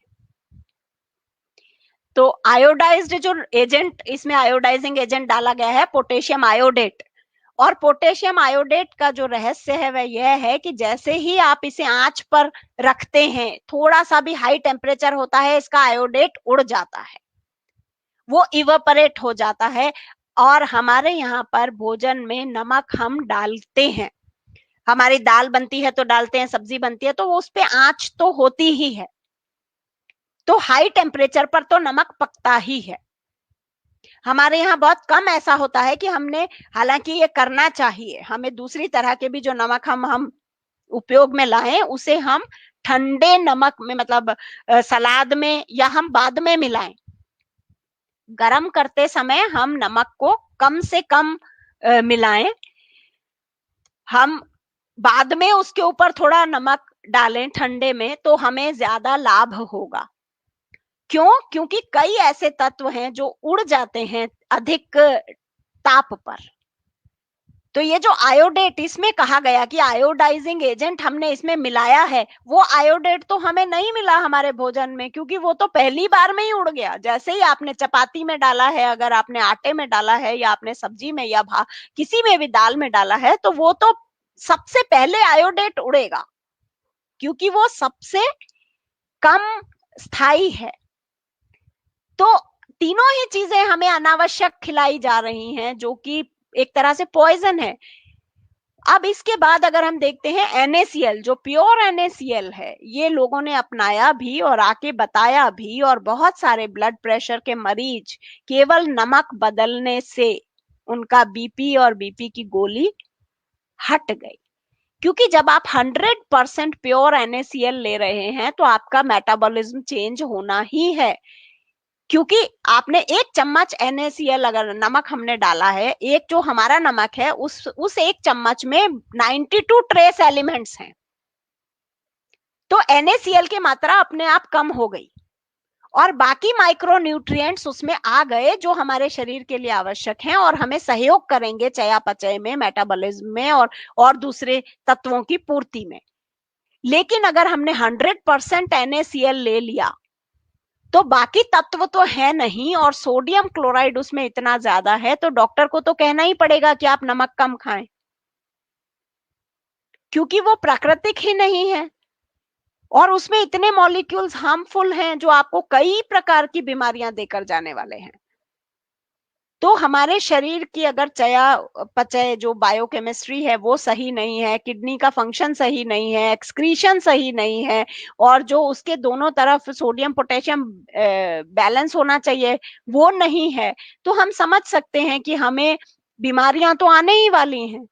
तो आयोडाइज्ड जो एजेंट, इसमें आयोडाइजिंग एजेंट डाला गया है पोटेशियम आयोडेट। और पोटेशियम आयोडेट का जो रहस्य है वह यह है कि जैसे ही आप इसे आंच पर रखते हैं, थोड़ा सा भी हाई टेम्परेचर होता है, इसका आयोडेट उड़ जाता है, वो इवेपोरेट हो जाता है। और हमारे यहाँ पर भोजन में नमक हम डालते हैं, हमारी दाल बनती है तो डालते हैं, सब्जी बनती है तो उस पे आंच तो होती ही है, तो हाई टेम्परेचर पर तो नमक पकता ही है। हमारे यहाँ बहुत कम ऐसा होता है कि हमने, हालांकि ये करना चाहिए, हमें दूसरी तरह के भी जो नमक हम उपयोग में लाएं, उसे हम ठंडे नमक में, मतलब सलाद में, या हम बाद में मिलाएं। गरम करते समय हम नमक को कम से कम मिलाएं, हम बाद में उसके ऊपर थोड़ा नमक डालें ठंडे में, तो हमें ज्यादा लाभ होगा। क्यों? क्योंकि कई ऐसे तत्व हैं जो उड़ जाते हैं अधिक ताप पर। तो ये जो आयोडेट, इसमें कहा गया कि आयोडाइजिंग एजेंट हमने इसमें मिलाया है, वो आयोडेट तो हमें नहीं मिला हमारे भोजन में, क्योंकि वो तो पहली बार में ही उड़ गया। जैसे ही आपने चपाती में डाला है, अगर आपने आटे में डाला है, या आपने सब्जी में, या किसी में भी दाल में डाला है, तो वो तो सबसे पहले आयोडेट उड़ेगा, क्योंकि वो सबसे कम स्थायी है। तो तीनों ही चीजें हमें अनावश्यक खिलाई जा रही हैं, जो कि एक तरह से पॉइजन है। अब इसके बाद अगर हम देखते हैं NaCl, जो प्योर NaCl है, ये लोगों ने अपनाया भी और आके बताया भी, और बहुत सारे ब्लड प्रेशर के मरीज केवल नमक बदलने से उनका बीपी और बीपी की गोली हट गई। क्योंकि जब आप 100% प्योर NaCl ले रहे हैं तो आपका मेटाबॉलिज्म चेंज होना ही है, क्योंकि आपने 1 चम्मच NaCl, अगर नमक हमने डाला है, एक जो हमारा नमक है, उस 1 चम्मच में 92 ट्रेस एलिमेंट्स हैं, तो NaCl की मात्रा अपने आप कम हो गई, और बाकी माइक्रो न्यूट्रिएंट्स उसमें आ गए जो हमारे शरीर के लिए आवश्यक हैं और हमें सहयोग करेंगे चयापचय में, मेटाबॉलिज्म में, और दूसरे तत्वों की पूर्ति में। लेकिन अगर हमने 100% NaCl ले लिया तो बाकी तत्व तो है नहीं, और सोडियम क्लोराइड उसमें इतना ज्यादा है, तो डॉक्टर को तो कहना ही पड़ेगा कि आप नमक कम खाएं, क्योंकि वो प्राकृतिक ही नहीं है। और उसमें इतने मॉलिक्यूल्स हार्मफुल हैं जो आपको कई प्रकार की बीमारियां देकर जाने वाले हैं। तो हमारे शरीर की अगर चयापचय जो बायोकेमिस्ट्री है वो सही नहीं है, किडनी का फंक्शन सही नहीं है, एक्सक्रीशन सही नहीं है, और जो उसके दोनों तरफ सोडियम पोटेशियम बैलेंस होना चाहिए वो नहीं है, तो हम समझ सकते हैं कि हमें बीमारियां तो आने ही वाली हैं।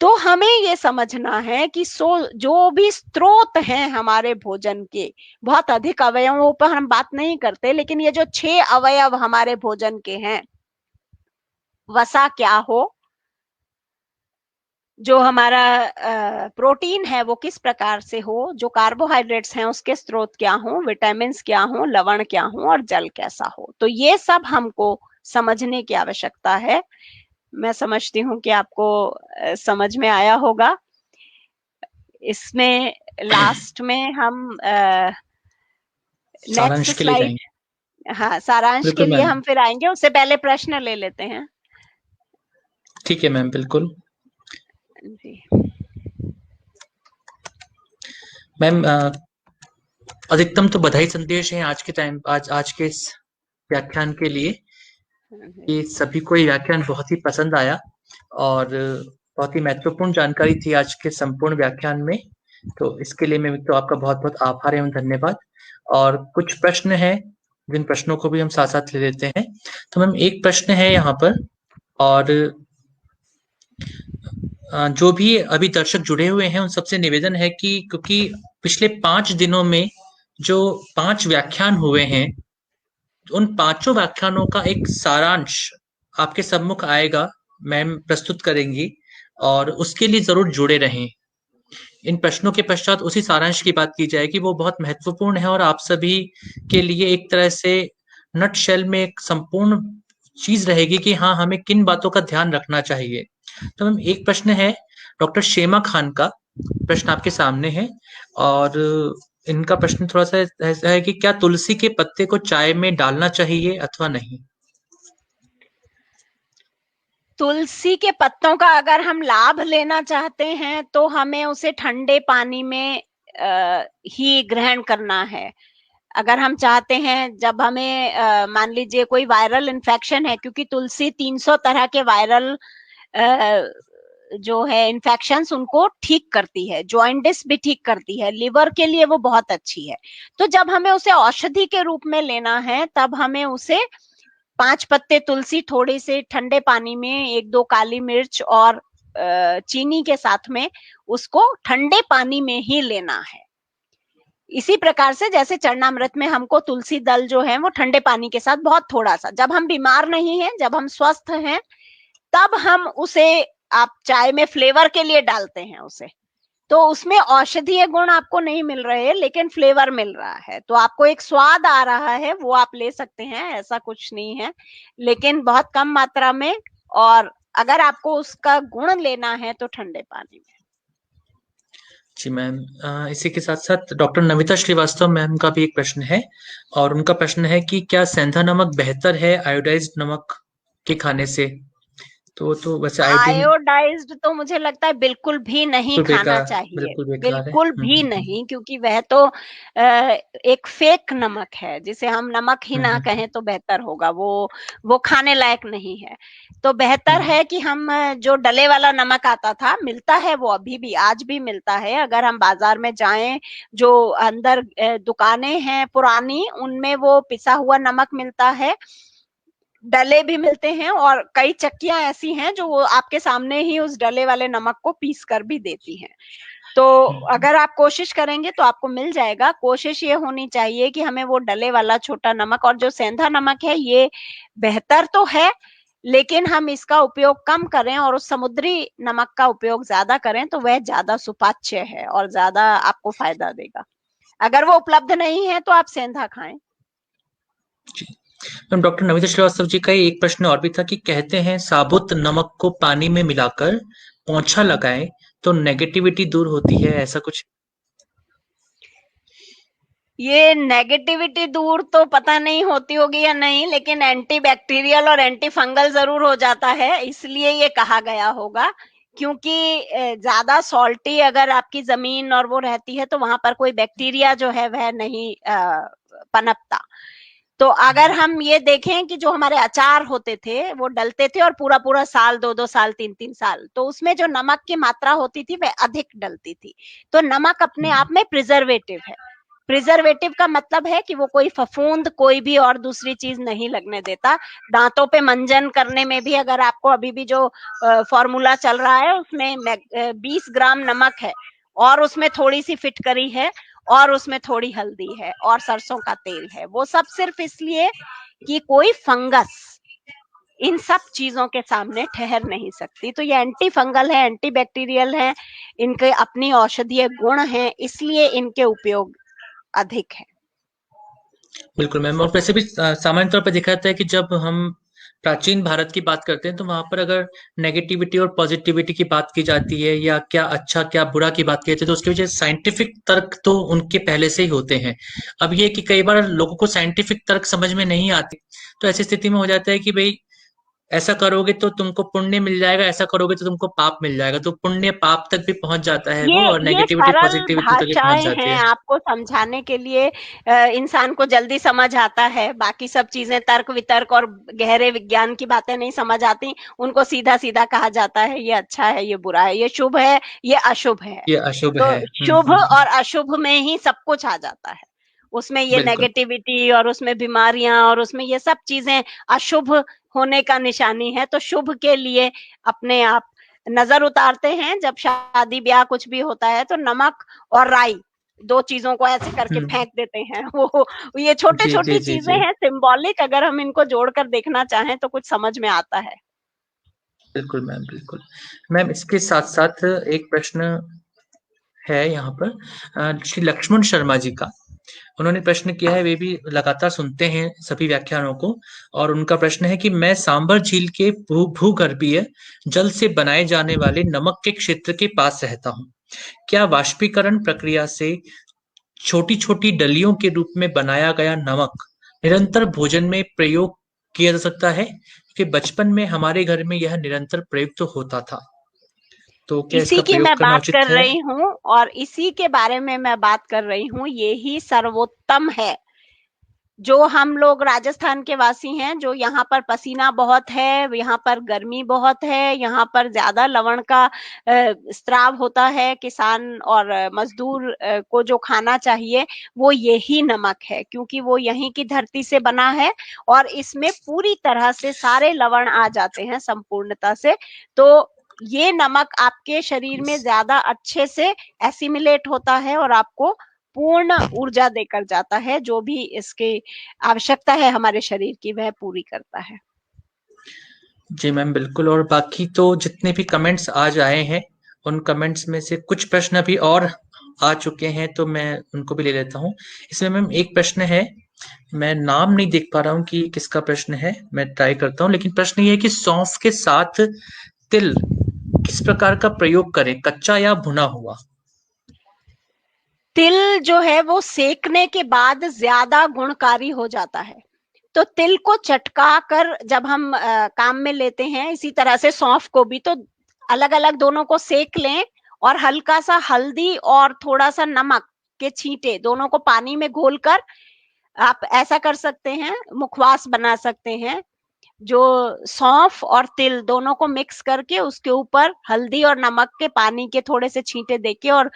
तो हमें ये समझना है कि जो भी स्रोत हैं हमारे भोजन के, बहुत अधिक अवयवों पर हम बात नहीं करते, लेकिन ये जो 6 अवयव हमारे भोजन के हैं, वसा क्या हो, जो हमारा प्रोटीन है वो किस प्रकार से हो, जो कार्बोहाइड्रेट्स हैं उसके स्रोत क्या हो, विटामिन क्या हो, लवण क्या हो, और जल कैसा हो, तो ये सब हमको समझने की आवश्यकता है। मैं समझती हूँ कि आपको समझ में आया होगा। इसमें लास्ट में हम नेक्स्ट सारांश के लिए स्लाइड, जाएंगे। हाँ सारांश के बिल्कुल लिए मैम। हम फिर आएंगे, उससे पहले प्रश्न ले लेते हैं। ठीक है मैम, बिल्कुल। जी मैम, अधिकतम तो बधाई संदेश है आज के टाइम, आज के इस व्याख्यान के लिए, कि सभी को ये व्याख्यान बहुत ही पसंद आया और बहुत ही महत्वपूर्ण जानकारी थी आज के संपूर्ण व्याख्यान में। तो इसके लिए मैं तो आपका बहुत बहुत आभार एवं धन्यवाद। और कुछ प्रश्न हैं, जिन प्रश्नों को भी हम साथ साथ ले लेते हैं। तो मैम, एक प्रश्न है यहाँ पर, और जो भी अभी दर्शक जुड़े हुए हैं उन सबसे निवेदन है कि क्योंकि पिछले 5 दिनों में जो 5 व्याख्यान हुए हैं, उन 5 व्याख्यानों का एक सारांश आपके सम्मुख आएगा, मैम प्रस्तुत करेंगी, और उसके लिए जरूर जुड़े रहें। इन प्रश्नों के पश्चात उसी सारांश की बात की जाएगी, वो बहुत महत्वपूर्ण है और आप सभी के लिए एक तरह से नट शेल में एक संपूर्ण चीज रहेगी कि हाँ, हमें किन बातों का ध्यान रखना चाहिए। तो मैम, एक प्रश्न है डॉक्टर शेमा खान का, प्रश्न आपके सामने है, और इनका प्रश्न थोड़ा सा ऐसा है कि क्या तुलसी के पत्ते को चाय में डालना चाहिए अथवा नहीं? तुलसी के पत्तों का अगर हम लाभ लेना चाहते हैं तो हमें उसे ठंडे पानी में ही ग्रहण करना है। अगर हम चाहते हैं, जब हमें मान लीजिए कोई वायरल इन्फेक्शन है, क्योंकि तुलसी 300 तरह के वायरल जो है इन्फेक्शंस उनको ठीक करती है, जॉइंटिस भी ठीक करती है, लिवर के लिए वो बहुत अच्छी है। तो जब हमें उसे औषधि के रूप में लेना है तब हमें उसे 5 पत्ते तुलसी थोड़ी से ठंडे पानी में 1-2 काली मिर्च और चीनी के साथ में उसको ठंडे पानी में ही लेना है। इसी प्रकार से जैसे चरणामृत में हमको तुलसी दल जो है वो ठंडे पानी के साथ बहुत थोड़ा सा, जब हम बीमार नहीं हैं, जब हम स्वस्थ हैं, तब हम उसे आप चाय में फ्लेवर के लिए डालते हैं उसे, तो उसमें औषधीय गुण आपको नहीं मिल रहे, लेकिन फ्लेवर मिल रहा है, तो आपको एक स्वाद आ रहा है, वो आप ले सकते हैं, ऐसा कुछ नहीं है, लेकिन बहुत कम मात्रा में। और अगर आपको उसका गुण लेना है तो ठंडे पानी में। जी मैम, इसी के साथ साथ डॉक्टर नमिता श्रीवास्तव मैम का भी एक प्रश्न है, और उनका प्रश्न है कि क्या सेंधा नमक बेहतर है आयोडाइज्ड नमक के खाने से? तो वैसे आयोडीन आयोडाइज्ड तो मुझे लगता है बिल्कुल भी नहीं तो खाना बेकार, चाहिए, बिल्कुल बेकार है। बिल्कुल भी नहीं, क्योंकि वह तो एक फेक नमक है, जिसे हम नमक ही ना हम्म, कहें तो बेहतर होगा, वो खाने लायक नहीं है। तो बेहतर हम्म, है कि हम जो डले वाला नमक आता था, मिलता है वो अभी भी, आज भी मिलता है, अगर हम बाजार में जाएं, जो अंदर दुकानें हैं पुरानी, उनमें वो पिसा हुआ नमक मिलता है, डले भी मिलते हैं, और कई चक्कियां ऐसी हैं जो वो आपके सामने ही उस डले वाले नमक को पीस कर भी देती हैं। तो हम्म। अगर आप कोशिश करेंगे तो आपको मिल जाएगा। कोशिश ये होनी चाहिए कि हमें वो डले वाला छोटा नमक, और जो सेंधा नमक है ये बेहतर तो है, लेकिन हम इसका उपयोग कम करें और उस समुद्री नमक का उपयोग ज्यादा करें तो वह ज्यादा सुपाच्य है और ज्यादा आपको फायदा देगा। अगर वो उपलब्ध नहीं है तो आप सेंधा खाएं। मैम, डॉक्टर नमिता श्रीवास्तव जी का एक प्रश्न और भी था कि कहते हैं साबुत नमक को पानी में मिलाकर पोंछा लगाएं तो नेगेटिविटी दूर होती है, ऐसा कुछ? ये नेगेटिविटी दूर तो पता नहीं होती होगी या नहीं, लेकिन एंटी बैक्टीरियल और एंटी फंगल जरूर हो जाता है, इसलिए ये कहा गया होगा क्योंकि ज्यादा सॉल्टी अगर आपकी जमीन और वो रहती है तो वहां पर कोई बैक्टीरिया जो है वह नहीं पनपता। तो अगर हम ये देखें कि जो हमारे अचार होते थे वो डलते थे और पूरा पूरा साल, 2-2 साल, 3-3 साल, तो उसमें जो नमक की मात्रा होती थी वह अधिक डलती थी। तो नमक अपने आप में प्रिजर्वेटिव है। प्रिजर्वेटिव का मतलब है कि वो कोई फफूंद, कोई भी और दूसरी चीज नहीं लगने देता। दांतों पे मंजन करने में भी अगर आपको अभी भी जो फॉर्मूला चल रहा है उसमें 20 ग्राम नमक है और उसमें थोड़ी सी फिटकरी है और उसमें थोड़ी हल्दी है और सरसों का तेल है, वो सब सिर्फ इसलिए कि कोई फंगस इन सब चीजों के सामने ठहर नहीं सकती। तो ये एंटी फंगल है, एंटी बैक्टीरियल है, इनके अपनी औषधीय गुण हैं, इसलिए इनके उपयोग अधिक है। बिल्कुल मैम। और वैसे भी सामान्य तौर पर देखा जाता है कि जब हम प्राचीन भारत की बात करते हैं तो वहां पर अगर नेगेटिविटी और पॉजिटिविटी की बात की जाती है या क्या अच्छा क्या बुरा की बात की जाती है तो उसके पीछे साइंटिफिक तर्क तो उनके पहले से ही होते हैं। अब ये कि कई बार लोगों को साइंटिफिक तर्क समझ में नहीं आती, तो ऐसी स्थिति में हो जाता है कि भाई ऐसा करोगे तो तुमको पुण्य मिल जाएगा, ऐसा करोगे तो तुमको पाप मिल जाएगा, तो पुण्य पाप तक भी पहुंच जाता है वो, और ये नेगेटिविटी सरल पॉजिटिविटी तक भी पहुंच भाषाएं जाती हैं है। आपको समझाने के लिए, इंसान को जल्दी समझ आता है। बाकी सब चीजें तर्क वितर्क और गहरे विज्ञान की बातें नहीं समझ आती, उनको सीधा सीधा कहा जाता है ये अच्छा है, ये बुरा है, ये शुभ है, ये अशुभ है। ये अशुभ तो है। शुभ और अशुभ में ही सब कुछ आ जाता है। उसमें ये बिल्कुल। नेगेटिविटी और उसमें बीमारियां और उसमें ये सब चीजें अशुभ होने का निशानी है। तो शुभ के लिए अपने आप नजर उतारते हैं। जब शादी ब्याह कुछ भी होता है तो नमक और राई, दो चीजों को ऐसे करके हम्म। फेंक देते हैं। वो ये छोटे जी जी छोटी जी चीजें जी। हैं, सिंबॉलिक, अगर हम इनको जोड़कर देखना चाहें तो कुछ समझ में आता है। बिल्कुल मैम, बिल्कुल। मैम इसके साथ साथ एक प्रश्न है यहाँ पर श्री लक्ष्मण शर्मा जी का। उन्होंने प्रश्न किया है, वे भी लगातार सुनते हैं सभी व्याख्यानों को, और उनका प्रश्न है कि मैं सांबर झील के भूगर्भीय जल से बनाए जाने वाले नमक के क्षेत्र के पास रहता हूँ। क्या वाष्पीकरण प्रक्रिया से छोटी छोटी डलियों के रूप में बनाया गया नमक निरंतर भोजन में प्रयोग किया जा सकता है? क्योंकि बचपन में हमारे घर में यह निरंतर प्रयुक्त होता था, तो क्या इसी इसका की मैं प्रयोग करना बात उचित कर है? रही हूँ और इसी के बारे में मैं बात कर रही हूँ। ये ही सर्वोत्तम है। जो हम लोग राजस्थान के वासी हैं, जो यहाँ पर पसीना बहुत है, यहाँ पर गर्मी बहुत है, यहाँ पर ज्यादा लवण का स्त्राव होता है, किसान और मजदूर को जो खाना चाहिए वो यही नमक है, क्योंकि वो यहीं की धरती से बना है और इसमें पूरी तरह से सारे लवण आ जाते हैं संपूर्णता से। तो ये नमक आपके शरीर में ज्यादा अच्छे से एसिमिलेट होता है और आपको पूर्ण ऊर्जा देकर जाता है। जो भी इसकी आवश्यकता है हमारे शरीर की वह पूरी करता है। जी मैम, बिल्कुल। और बाकी तो जितने भी कमेंट्स आज आए हैं उन कमेंट्स में से कुछ प्रश्न अभी और आ चुके हैं, तो मैं उनको भी ले लेता हूँ। इसमें मैम एक प्रश्न है, मैं नाम नहीं देख पा रहा हूँ कि किसका प्रश्न है, मैं ट्राई करता हूँ। लेकिन प्रश्न ये है कि सौंफ के साथ तिल किस प्रकार का प्रयोग करें, कच्चा या भुना हुआ? तिल जो है वो सेकने के बाद ज्यादा गुणकारी हो जाता है। तो तिल को चटका कर जब हम काम में लेते हैं, इसी तरह से सौंफ को भी, तो अलग अलग दोनों को सेक लें और हल्का सा हल्दी और थोड़ा सा नमक के छींटे दोनों को पानी में घोलकर आप ऐसा कर सकते हैं, मुखवास बना सकते हैं। जो सौंफ और तिल दोनों को मिक्स करके उसके ऊपर हल्दी और नमक के पानी के थोड़े से छींटे देके और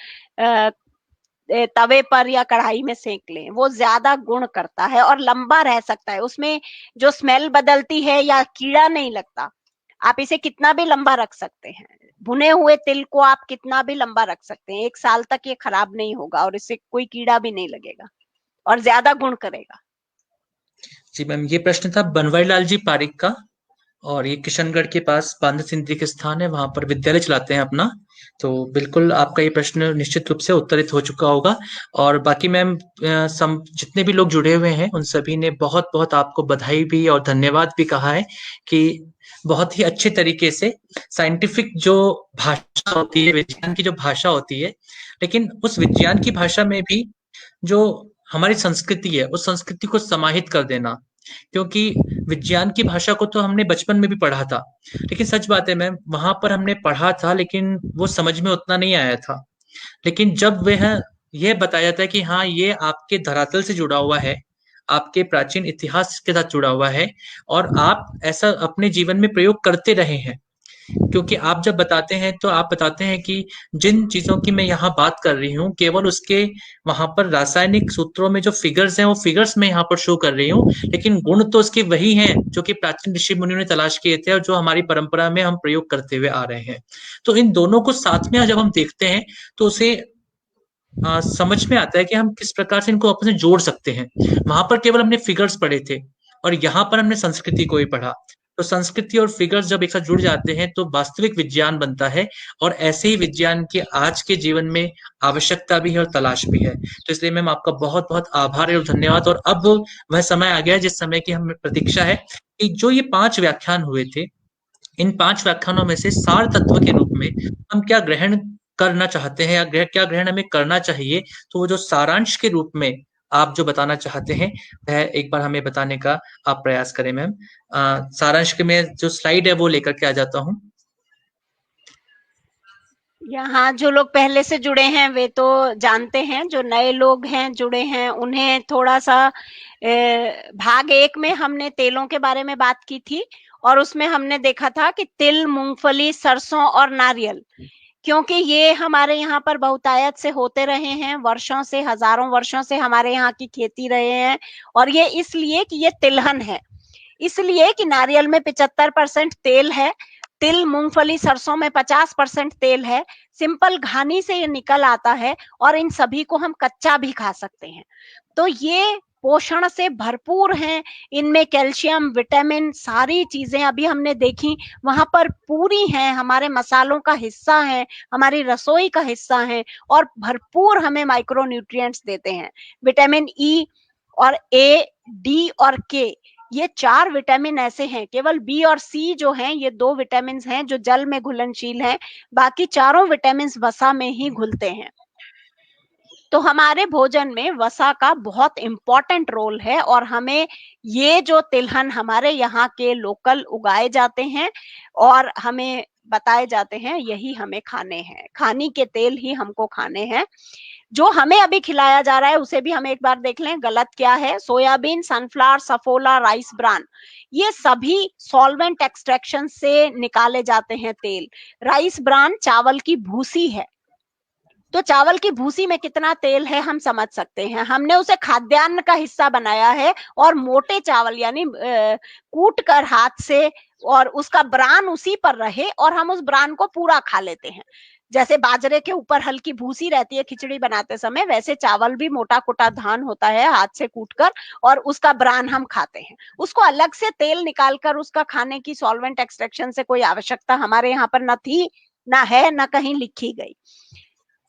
तवे पर या कढ़ाई में सेक लें, वो ज्यादा गुण करता है और लंबा रह सकता है। उसमें जो स्मेल बदलती है या कीड़ा नहीं लगता, आप इसे कितना भी लंबा रख सकते हैं। भुने हुए तिल को आप कितना भी लंबा रख सकते हैं, 1 साल तक ये खराब नहीं होगा और इससे कोई कीड़ा भी नहीं लगेगा और ज्यादा गुण करेगा। जी मैम, ये प्रश्न था बनवारी लाल जी पारिक का, और ये किशनगढ़ के पास बांदा सिंधी के स्थान है, वहां पर विद्यालय चलाते हैं अपना। तो बिल्कुल आपका ये प्रश्न निश्चित रूप से उत्तरित हो चुका होगा। और बाकी मैम जितने भी लोग जुड़े हुए हैं उन सभी ने बहुत बहुत आपको बधाई भी और धन्यवाद भी कहा है कि बहुत ही अच्छे तरीके से साइंटिफिक जो भाषा होती है, विज्ञान की जो भाषा होती है, लेकिन उस विज्ञान की भाषा में भी जो हमारी संस्कृति है उस संस्कृति को समाहित कर देना। क्योंकि विज्ञान की भाषा को तो हमने बचपन में भी पढ़ा था, लेकिन सच बात है मैम, वहां पर हमने पढ़ा था लेकिन वो समझ में उतना नहीं आया था। लेकिन जब वह ये बताया जाता है कि हाँ, ये आपके धरातल से जुड़ा हुआ है, आपके प्राचीन इतिहास के साथ जुड़ा हुआ है, और आप ऐसा अपने जीवन में प्रयोग करते रहे हैं। क्योंकि आप जब बताते हैं तो आप बताते हैं कि जिन चीजों की मैं यहाँ बात कर रही हूँ, केवल उसके वहां पर रासायनिक सूत्रों में जो फिगर्स हैं वो फिगर्स मैं यहाँ पर शो कर रही हूँ, लेकिन गुण तो उसके वही हैं जो कि प्राचीन ऋषि मुनियों ने तलाश किए थे और जो हमारी परंपरा में हम प्रयोग करते हुए आ रहे हैं। तो इन दोनों को साथ में जब हम देखते हैं तो उसे समझ में आता है कि हम किस प्रकार से इनको आपस में जोड़ सकते हैं। वहां पर केवल हमने फिगर्स पढ़े थे और यहाँ पर हमने संस्कृति को ही पढ़ा। तो संस्कृति और फिगर्स जब एक साथ जुड़ जाते हैं तो वास्तविक विज्ञान बनता है, और ऐसे ही विज्ञान की आज के जीवन में आवश्यकता भी है और तलाश भी है। तो इसलिए मैम आपका बहुत बहुत आभार और धन्यवाद। और अब वह समय आ गया है जिस समय की हमें प्रतीक्षा है कि जो ये 5 व्याख्यान हुए थे, इन 5 व्याख्यानों में से सार तत्व के रूप में हम क्या ग्रहण करना चाहते हैं या क्या ग्रहण हमें करना चाहिए, तो वो जो सारांश के रूप में आप जो बताना चाहते हैं वह एक बार हमें बताने का आप प्रयास करें मैम। सारांश के में जो स्लाइड है वो लेकर के आ जाता हूँ। यहाँ जो लोग पहले से जुड़े हैं वे तो जानते हैं, जो नए लोग हैं जुड़े हैं उन्हें थोड़ा सा भाग 1 में हमने तेलों के बारे में बात की थी, और उसमें हमने देखा था कि तिल, मूंगफली, सरसों और नारियल, क्योंकि ये हमारे यहाँ पर बहुतायत से होते रहे हैं, वर्षों से, हजारों वर्षों से हमारे यहाँ की खेती रहे हैं, और ये इसलिए कि ये तिलहन है, इसलिए कि नारियल में 75% तेल है, तिल, मूंगफली, सरसों में 50% तेल है, सिंपल घानी से ये निकल आता है, और इन सभी को हम कच्चा भी खा सकते हैं। तो ये पोषण से भरपूर हैं, इनमें कैल्शियम, विटामिन, सारी चीजें अभी हमने देखी वहां पर पूरी हैं, हमारे मसालों का हिस्सा है, हमारी रसोई का हिस्सा है, और भरपूर हमें माइक्रो न्यूट्रिएंट्स देते हैं। विटामिन ई और ए, डी और के, ये 4 विटामिन ऐसे हैं, केवल बी और सी जो हैं ये 2 विटामिन हैं जो जल में घुलनशील हैं, बाकी चारों विटामिन वसा में ही घुलते हैं। तो हमारे भोजन में वसा का बहुत इंपॉर्टेंट रोल है, और हमें ये जो तिलहन हमारे यहाँ के लोकल उगाए जाते हैं और हमें बताए जाते हैं, यही हमें खाने हैं, खानी के तेल ही हमको खाने हैं। जो हमें अभी खिलाया जा रहा है उसे भी हम एक बार देख लें गलत क्या है। Soybean, sunflower, Saffola, rice bran, ये सभी सॉल्वेंट एक्सट्रैक्शन से निकाले जाते हैं तेल। राइस ब्रान चावल की भूसी है, तो चावल की भूसी में कितना तेल है हम समझ सकते हैं। हमने उसे खाद्यान्न का हिस्सा बनाया है, और मोटे चावल यानी कूट कर हाथ से, और उसका ब्रान उसी पर रहे और हम उस ब्रान को पूरा खा लेते हैं। जैसे बाजरे के ऊपर हल्की भूसी रहती है खिचड़ी बनाते समय, वैसे चावल भी मोटा कोटा धान होता है हाथ से कूट कर, और उसका ब्रान हम खाते हैं। उसको अलग से तेल निकालकर उसका खाने की सॉल्वेंट एक्सट्रैक्शन से कोई आवश्यकता हमारे यहाँ पर न थी, ना है, ना कहीं लिखी गई।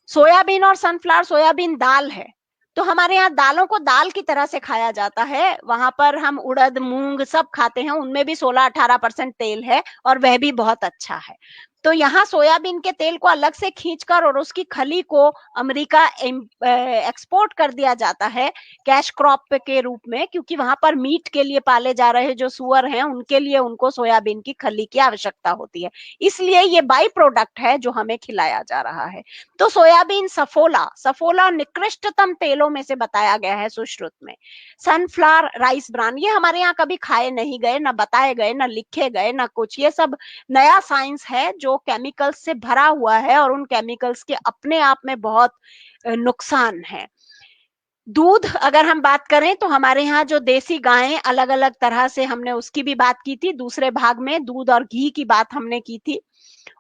सोयाबीन और सनफ्लावर, सोयाबीन दाल है, तो हमारे यहाँ दालों को दाल की तरह से खाया जाता है, वहां पर हम उड़द, मूंग सब खाते हैं, उनमें भी 16-18% तेल है और वह भी बहुत अच्छा है। तो यहाँ सोयाबीन के तेल को अलग से खींचकर और उसकी खली को अमेरिका एक्सपोर्ट कर दिया जाता है कैश क्रॉप के रूप में, क्योंकि वहां पर मीट के लिए पाले जा रहे जो सुअर हैं उनके लिए उनको सोयाबीन की खली की आवश्यकता होती है, इसलिए ये बाई प्रोडक्ट है जो हमें खिलाया जा रहा है। तो सोयाबीन, सफोला, सफोला निकृष्टतम तेलों में से बताया गया है सुश्रुत में। सनफ्लावर, राइस ब्रान, ये हमारे यहाँ कभी खाए नहीं गए, ना बताए गए, ना लिखे गए, ना कुछ, ये सब नया साइंस है जो केमिकल्स से भरा हुआ है, और उन केमिकल्स के अपने आप में बहुत नुकसान है। दूध अगर हम बात करें तो हमारे यहाँ जो देसी गायें अलग अलग तरह से, हमने उसकी भी बात की थी दूसरे भाग में, दूध और घी की बात हमने की थी,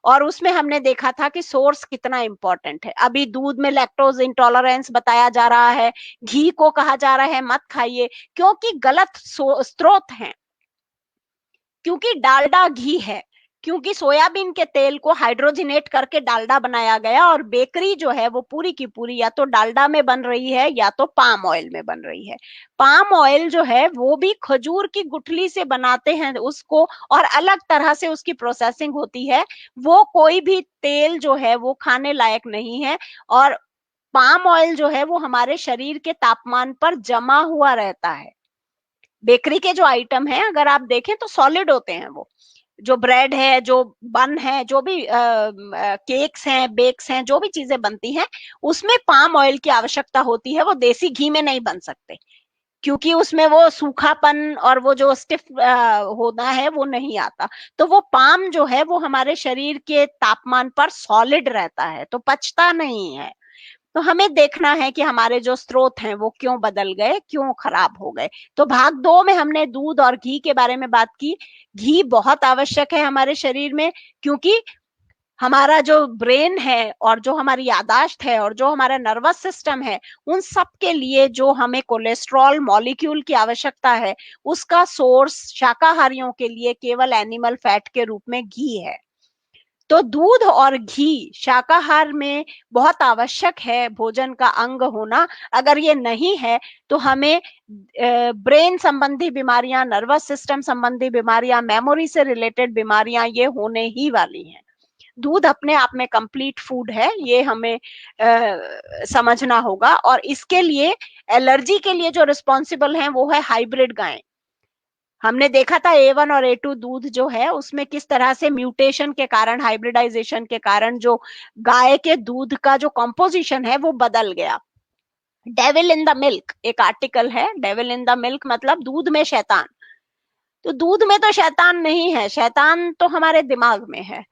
और उसमें हमने देखा था कि सोर्स कितना इंपॉर्टेंट है। अभी दूध में लैक्टोज इंटॉलरेंस बताया जा रहा है, घी को कहा जा रहा है मत खाइए क्योंकि गलत स्रोत है, क्योंकि डालडा घी है, क्योंकि सोयाबीन के तेल को हाइड्रोजिनेट करके डालडा बनाया गया, और बेकरी जो है वो पूरी की पूरी या तो डालडा में बन रही है या तो पाम ऑयल में बन रही है। पाम ऑयल जो है वो भी खजूर की गुठली से बनाते हैं उसको, और अलग तरह से उसकी प्रोसेसिंग होती है, वो कोई भी तेल जो है वो खाने लायक नहीं है। और पाम ऑयल जो है वो हमारे शरीर के तापमान पर जमा हुआ रहता है, बेकरी के जो आइटम हैं अगर आप देखें तो सॉलिड होते हैं, वो जो ब्रेड है, जो बन है, जो भी केक्स हैं, बेक्स हैं, जो भी चीजें बनती हैं, उसमें पाम ऑयल की आवश्यकता होती है, वो देसी घी में नहीं बन सकते, क्योंकि उसमें वो सूखापन और वो जो स्टिफ होना है वो नहीं आता। तो वो पाम जो है वो हमारे शरीर के तापमान पर सॉलिड रहता है, तो पचता नहीं है। तो हमें देखना है कि हमारे जो स्रोत हैं वो क्यों बदल गए, क्यों खराब हो गए। तो भाग 2 में हमने दूध और घी के बारे में बात की। घी बहुत आवश्यक है हमारे शरीर में, क्योंकि हमारा जो ब्रेन है और जो हमारी यादाश्त है और जो हमारा नर्वस सिस्टम है, उन सब के लिए जो हमें कोलेस्ट्रॉल मॉलिक्यूल की आवश्यकता है, उसका सोर्स शाकाहारियों के लिए केवल एनिमल फैट के रूप में घी है। तो दूध और घी शाकाहार में बहुत आवश्यक है, भोजन का अंग होना। अगर ये नहीं है तो हमें ब्रेन संबंधी बीमारियां, नर्वस सिस्टम संबंधी बीमारियां, मेमोरी से रिलेटेड बीमारियां ये होने ही वाली हैं। दूध अपने आप में कंप्लीट फूड है, ये हमें समझना होगा। और इसके लिए, एलर्जी के लिए जो रिस्पॉन्सिबल है वो है हाइब्रिड गायें। हमने देखा था A1 और A2 दूध जो है उसमें किस तरह से म्यूटेशन के कारण, हाइब्रिडाइजेशन के कारण जो गाय के दूध का जो कंपोजिशन है वो बदल गया। डेविल इन द मिल्क एक आर्टिकल है, डेविल इन द मिल्क मतलब दूध में शैतान। तो दूध में तो शैतान नहीं है, शैतान तो हमारे दिमाग में है।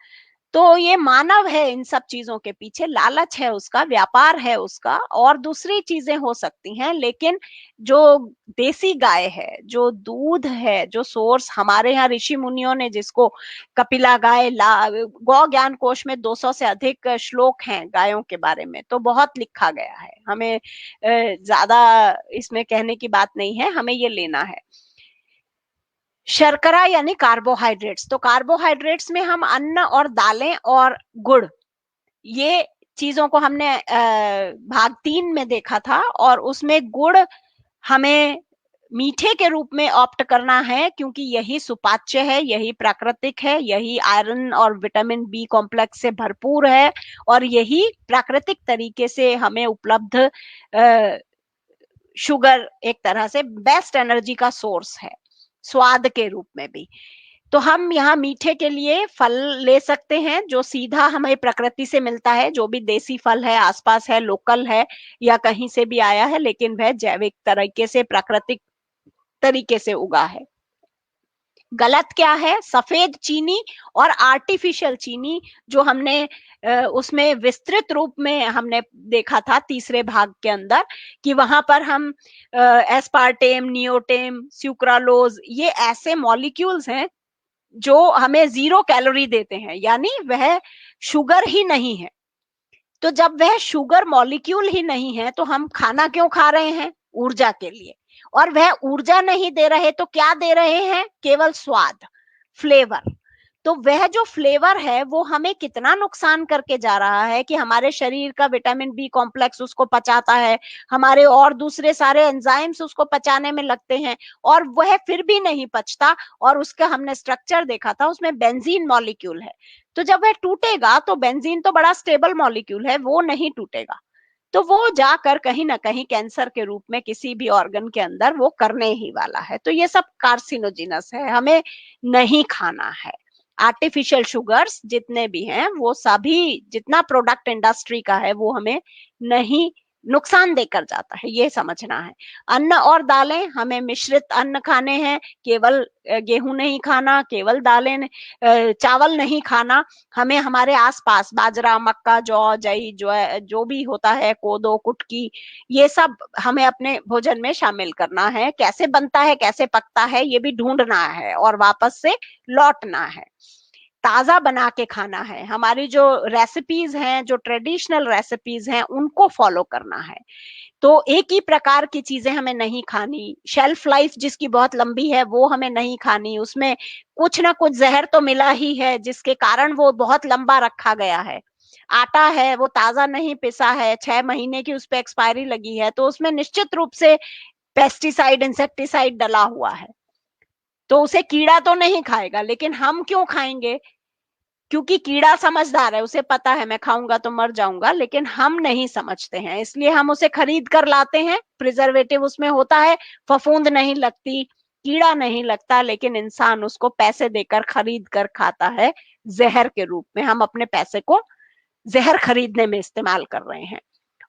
तो ये मानव है इन सब चीजों के पीछे, लालच है उसका, व्यापार है उसका, और दूसरी चीजें हो सकती हैं। लेकिन जो देसी गाय है, जो दूध है, जो सोर्स हमारे यहाँ ऋषि मुनियों ने जिसको कपिला गाय, गौ ज्ञान कोश में 200 से अधिक श्लोक हैं गायों के बारे में, तो बहुत लिखा गया है। हमें ज्यादा इसमें कहने की बात नहीं है, हमें ये लेना है। शर्करा यानी कार्बोहाइड्रेट्स, तो कार्बोहाइड्रेट्स में हम अन्न और दालें और गुड़, ये चीजों को हमने भाग 3 में देखा था। और उसमें गुड़ हमें मीठे के रूप में ऑप्ट करना है, क्योंकि यही सुपाच्य है, यही प्राकृतिक है, यही आयरन और विटामिन बी कॉम्प्लेक्स से भरपूर है, और यही प्राकृतिक तरीके से हमें उपलब्ध शुगर एक तरह से बेस्ट एनर्जी का सोर्स है, स्वाद के रूप में भी। तो हम यहाँ मीठे के लिए फल ले सकते हैं जो सीधा हमें प्रकृति से मिलता है, जो भी देसी फल है, आसपास है, लोकल है या कहीं से भी आया है, लेकिन वह जैविक तरीके से, प्राकृतिक तरीके से उगा है। गलत क्या है? सफेद चीनी और आर्टिफिशियल चीनी, जो हमने उसमें विस्तृत रूप में हमने देखा था तीसरे भाग के अंदर, कि वहां पर हम एस्पार्टेम, नियोटेम, सुक्रालोज, ये ऐसे मॉलिक्यूल्स हैं जो हमें 0 कैलोरी देते हैं, यानी वह शुगर ही नहीं है। तो जब वह शुगर मॉलिक्यूल ही नहीं है तो हम खाना क्यों खा रहे हैं? ऊर्जा के लिए। और वह ऊर्जा नहीं दे रहे तो क्या दे रहे हैं? केवल स्वाद, फ्लेवर। तो वह जो फ्लेवर है वो हमें कितना नुकसान करके जा रहा है कि हमारे शरीर का विटामिन बी कॉम्प्लेक्स उसको पचाता है, हमारे और दूसरे सारे एंजाइम्स उसको पचाने में लगते हैं, और वह फिर भी नहीं पचता। और उसका हमने स्ट्रक्चर देखा था, उसमें बेंजीन मॉलिक्यूल है। तो जब वह टूटेगा, तो बेंजीन तो बड़ा स्टेबल मॉलिक्यूल है, वो नहीं टूटेगा, तो वो जाकर कहीं ना कहीं कैंसर के रूप में किसी भी ऑर्गन के अंदर वो करने ही वाला है। तो ये सब कार्सिनोजिनस है, हमें नहीं खाना है। आर्टिफिशियल शुगर्स जितने भी हैं वो सभी, जितना प्रोडक्ट इंडस्ट्री का है, वो हमें नहीं, नुकसान देकर जाता है, ये समझना है। अन्न और दालें, हमें मिश्रित अन्न खाने हैं, केवल गेहूं नहीं खाना, केवल दालें, चावल नहीं खाना। हमें हमारे आसपास बाजरा, मक्का, जौ, जई, जो भी होता है, कोदो, कुटकी, ये सब हमें अपने भोजन में शामिल करना है। कैसे बनता है, कैसे पकता है, ये भी ढूंढना है और वापस से लौटना है। ताजा बना के खाना है, हमारी जो रेसिपीज हैं, जो ट्रेडिशनल रेसिपीज हैं, उनको फॉलो करना है। तो एक ही प्रकार की चीजें हमें नहीं खानी। शेल्फ लाइफ जिसकी बहुत लंबी है वो हमें नहीं खानी, उसमें कुछ ना कुछ जहर तो मिला ही है जिसके कारण वो बहुत लंबा रखा गया है। आटा है वो ताजा नहीं पिसा है, 6 महीने की उस पर एक्सपायरी लगी है, तो उसमें निश्चित रूप से पेस्टिसाइड, इंसेक्टिसाइड डला हुआ है। तो उसे कीड़ा तो नहीं खाएगा, लेकिन हम क्यों खाएंगे? क्योंकि कीड़ा समझदार है, उसे पता है मैं खाऊंगा तो मर जाऊंगा, लेकिन हम नहीं समझते हैं, इसलिए हम उसे खरीद कर लाते हैं। प्रिजर्वेटिव उसमें होता है, फफूंद नहीं लगती, कीड़ा नहीं लगता, लेकिन इंसान उसको पैसे देकर खरीद कर खाता है जहर के रूप में। हम अपने पैसे को जहर खरीदने में इस्तेमाल कर रहे हैं।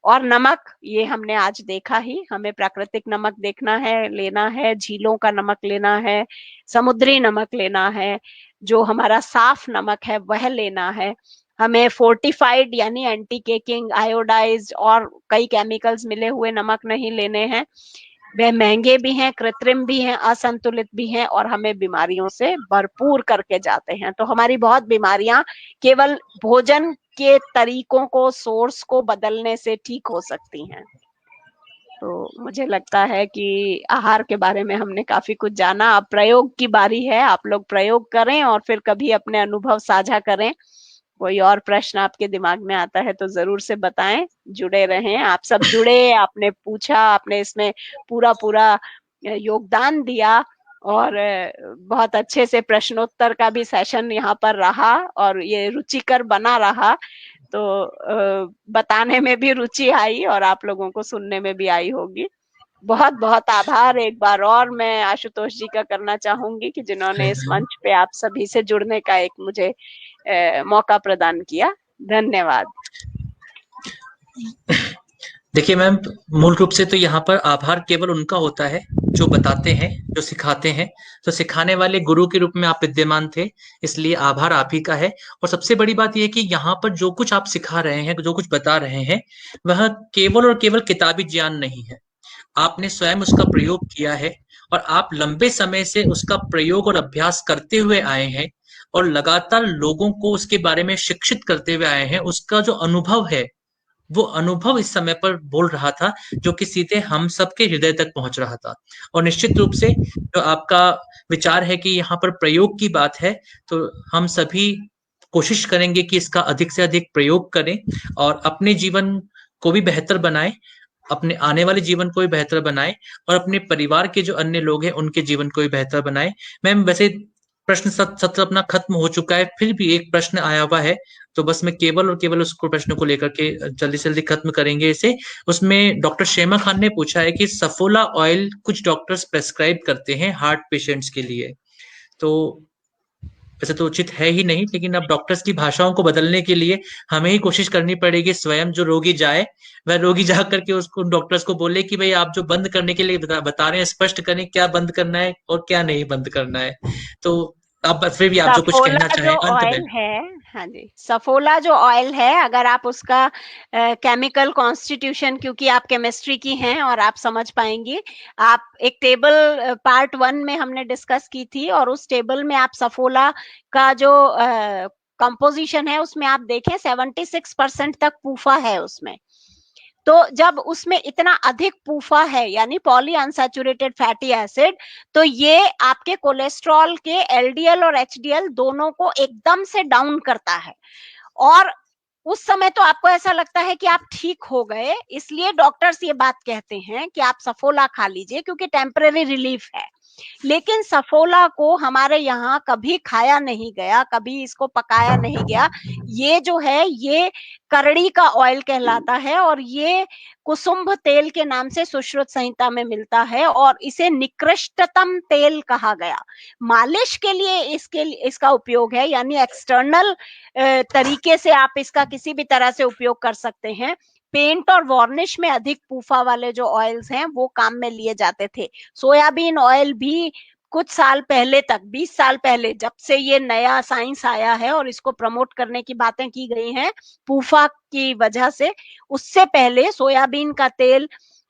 और नमक, ये हमने आज देखा ही, हमें प्राकृतिक नमक देखना है, लेना है, झीलों का नमक लेना है, समुद्री नमक लेना है, जो हमारा साफ नमक है वह लेना है। हमें फोर्टिफाइड यानी एंटी केकिंग, आयोडाइज्ड और कई केमिकल्स मिले हुए नमक नहीं लेने हैं। वह महंगे भी हैं, कृत्रिम भी हैं, असंतुलित भी हैं और हमें बीमारियों से भरपूर करके जाते हैं। तो हमारी बहुत बीमारियां केवल भोजन के तरीकों को, सोर्स को बदलने से ठीक हो सकती हैं। तो मुझे लगता है कि आहार के बारे में हमने काफी कुछ जाना। अब प्रयोग की बारी है, आप लोग प्रयोग करें और फिर कभी अपने अनुभव साझा करें। कोई और प्रश्न आपके दिमाग में आता है तो जरूर से बताएं, जुड़े रहें। आप सब जुड़े, आपने पूछा, आपने इसमें पूरा पूरा योगदान दिया और बहुत अच्छे से प्रश्नोत्तर का भी सेशन यहाँ पर रहा और ये रुचिकर बना रहा। तो बताने में भी रुचि आई और आप लोगों को सुनने में भी आई होगी। बहुत बहुत आभार एक बार और मैं आशुतोष जी का करना चाहूंगी कि जिन्होंने इस मंच पे आप सभी से जुड़ने का एक मुझे मौका प्रदान किया। धन्यवाद। देखिए मैम, मूल रूप से तो यहाँ पर आभार केवल उनका होता है जो बताते हैं, जो सिखाते हैं। तो सिखाने वाले गुरु के रूप में आप विद्यमान थे, इसलिए आभार आप ही का है। और सबसे बड़ी बात यह है कि यहाँ पर जो कुछ आप सिखा रहे हैं, जो कुछ बता रहे हैं, वह केवल और केवल किताबी ज्ञान नहीं है। आपने स्वयं उसका प्रयोग किया है और आप लंबे समय से उसका प्रयोग और अभ्यास करते हुए आए हैं और लगातार लोगों को उसके बारे में शिक्षित करते हुए आए हैं। उसका जो अनुभव है, वो अनुभव इस समय पर बोल रहा था, जो कि सीधे हम सबके हृदय तक पहुंच रहा था। और निश्चित रूप से जो आपका विचार है कि यहाँ पर प्रयोग की बात है, तो हम सभी कोशिश करेंगे कि इसका अधिक से अधिक प्रयोग करें और अपने जीवन को भी बेहतर बनाएं, अपने आने वाले जीवन को भी बेहतर बनाएं और अपने परिवार के जो अन्य लोग हैं उनके जीवन को भी बेहतर बनाएं। मैम, वैसे प्रश्न सत्र अपना खत्म हो चुका है, फिर भी एक प्रश्न आया हुआ है, तो बस मैं केवल और केवल उसको प्रश्न को लेकर के जल्दी से जल्दी खत्म करेंगे इसे। उसमें डॉक्टर शेमा खान ने पूछा है कि सफोला ऑयल कुछ डॉक्टर्स प्रेस्क्राइब करते हैं हार्ट पेशेंट्स के लिए, तो वैसे तो उचित है ही नहीं, लेकिन अब डॉक्टर्स की भाषाओं को बदलने के लिए हमें ही कोशिश करनी पड़ेगी। स्वयं जो रोगी जाए, वह रोगी जा करके उसको डॉक्टर्स को बोले कि भाई आप जो बंद करने के लिए बता रहे हैं, स्पष्ट करें क्या बंद करना है और क्या नहीं बंद करना है। तो अब फिर भी आप जो कुछ कहना सफोला जो चाहें अंत में। ऑयल है, हाँ जी, सफोला जो ऑयल है, अगर आप उसका केमिकल कॉन्स्टिट्यूशन, क्योंकि आप केमिस्ट्री की हैं और आप समझ पाएंगी, आप एक टेबल पार्ट 1 में हमने डिस्कस की थी और उस टेबल में आप सफोला का जो कंपोजिशन है उसमें आप देखें 76% तक पूफा है उसमें। तो जब उसमें इतना अधिक पूफा है यानी पॉली अनसैचुरेटेड फैटी एसिड, तो ये आपके कोलेस्ट्रॉल के एलडीएल और एचडीएल दोनों को एकदम से डाउन करता है। और उस समय तो आपको ऐसा लगता है कि आप ठीक हो गए, इसलिए डॉक्टर्स ये बात कहते हैं कि आप सफोला खा लीजिए क्योंकि टेम्परेरी रिलीफ है। लेकिन सफोला को हमारे यहाँ कभी खाया नहीं गया, कभी इसको पकाया नहीं गया। ये जो है ये करड़ी का ऑयल कहलाता है और ये कुसुम्भ तेल के नाम से सुश्रुत संहिता में मिलता है और इसे निकृष्टतम तेल कहा गया। मालिश के लिए इसका उपयोग है, यानी एक्सटर्नल तरीके से आप इसका किसी भी तरह से उपयोग कर सकते हैं। पेंट और वार्निश में अधिक पूफा वाले जो ऑयल्स हैं वो काम में लिए जाते थे। सोयाबीन ऑयल भी कुछ साल पहले तक, 20 साल पहले, जब से ये नया साइंस आया है और इसको प्रमोट करने की बातें की गई हैं पूफा की वजह से, उससे पहले सोयाबीन का तेल,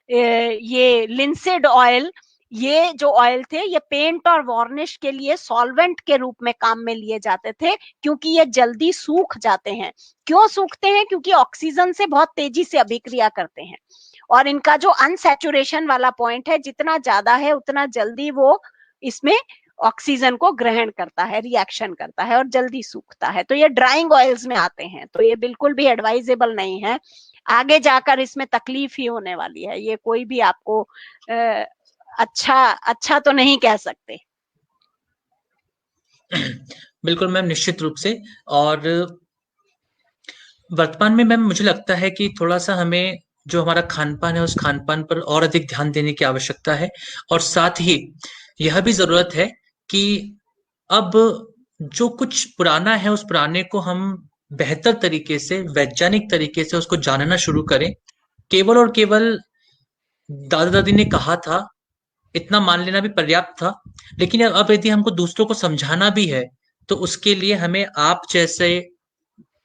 ये लिंसिड ऑयल, ये जो ऑयल थे ये पेंट और वार्निश के लिए सॉल्वेंट के रूप में काम में लिए जाते थे, क्योंकि ये जल्दी सूख जाते हैं। क्यों सूखते हैं? क्योंकि ऑक्सीजन से बहुत तेजी से अभिक्रिया करते हैं और इनका जो अनसैचुरेशन वाला पॉइंट है जितना ज्यादा है उतना जल्दी वो इसमें ऑक्सीजन को ग्रहण करता है, रिएक्शन करता है और जल्दी सूखता है। तो ये ड्राइंग ऑयल्स में आते हैं, तो ये बिल्कुल भी एडवाइजेबल नहीं है। आगे जाकर इसमें तकलीफ ही होने वाली है, ये कोई भी आपको अच्छा तो नहीं कह सकते। बिल्कुल मैम, निश्चित रूप से। और वर्तमान में मैम मुझे लगता है कि थोड़ा सा हमें जो हमारा खान पान है उस खान पान पर और अधिक ध्यान देने की आवश्यकता है। और साथ ही यह भी ज़रूरत है कि अब जो कुछ पुराना है, उस पुराने को हम बेहतर तरीके से, वैज्ञानिक तरीके से उसको जानना शुरू करें। केवल और केवल दादा-दादी ने कहा था, इतना मान लेना भी पर्याप्त था। लेकिन अब यदि हमको दूसरों को समझाना भी है, तो उसके लिए हमें आप जैसे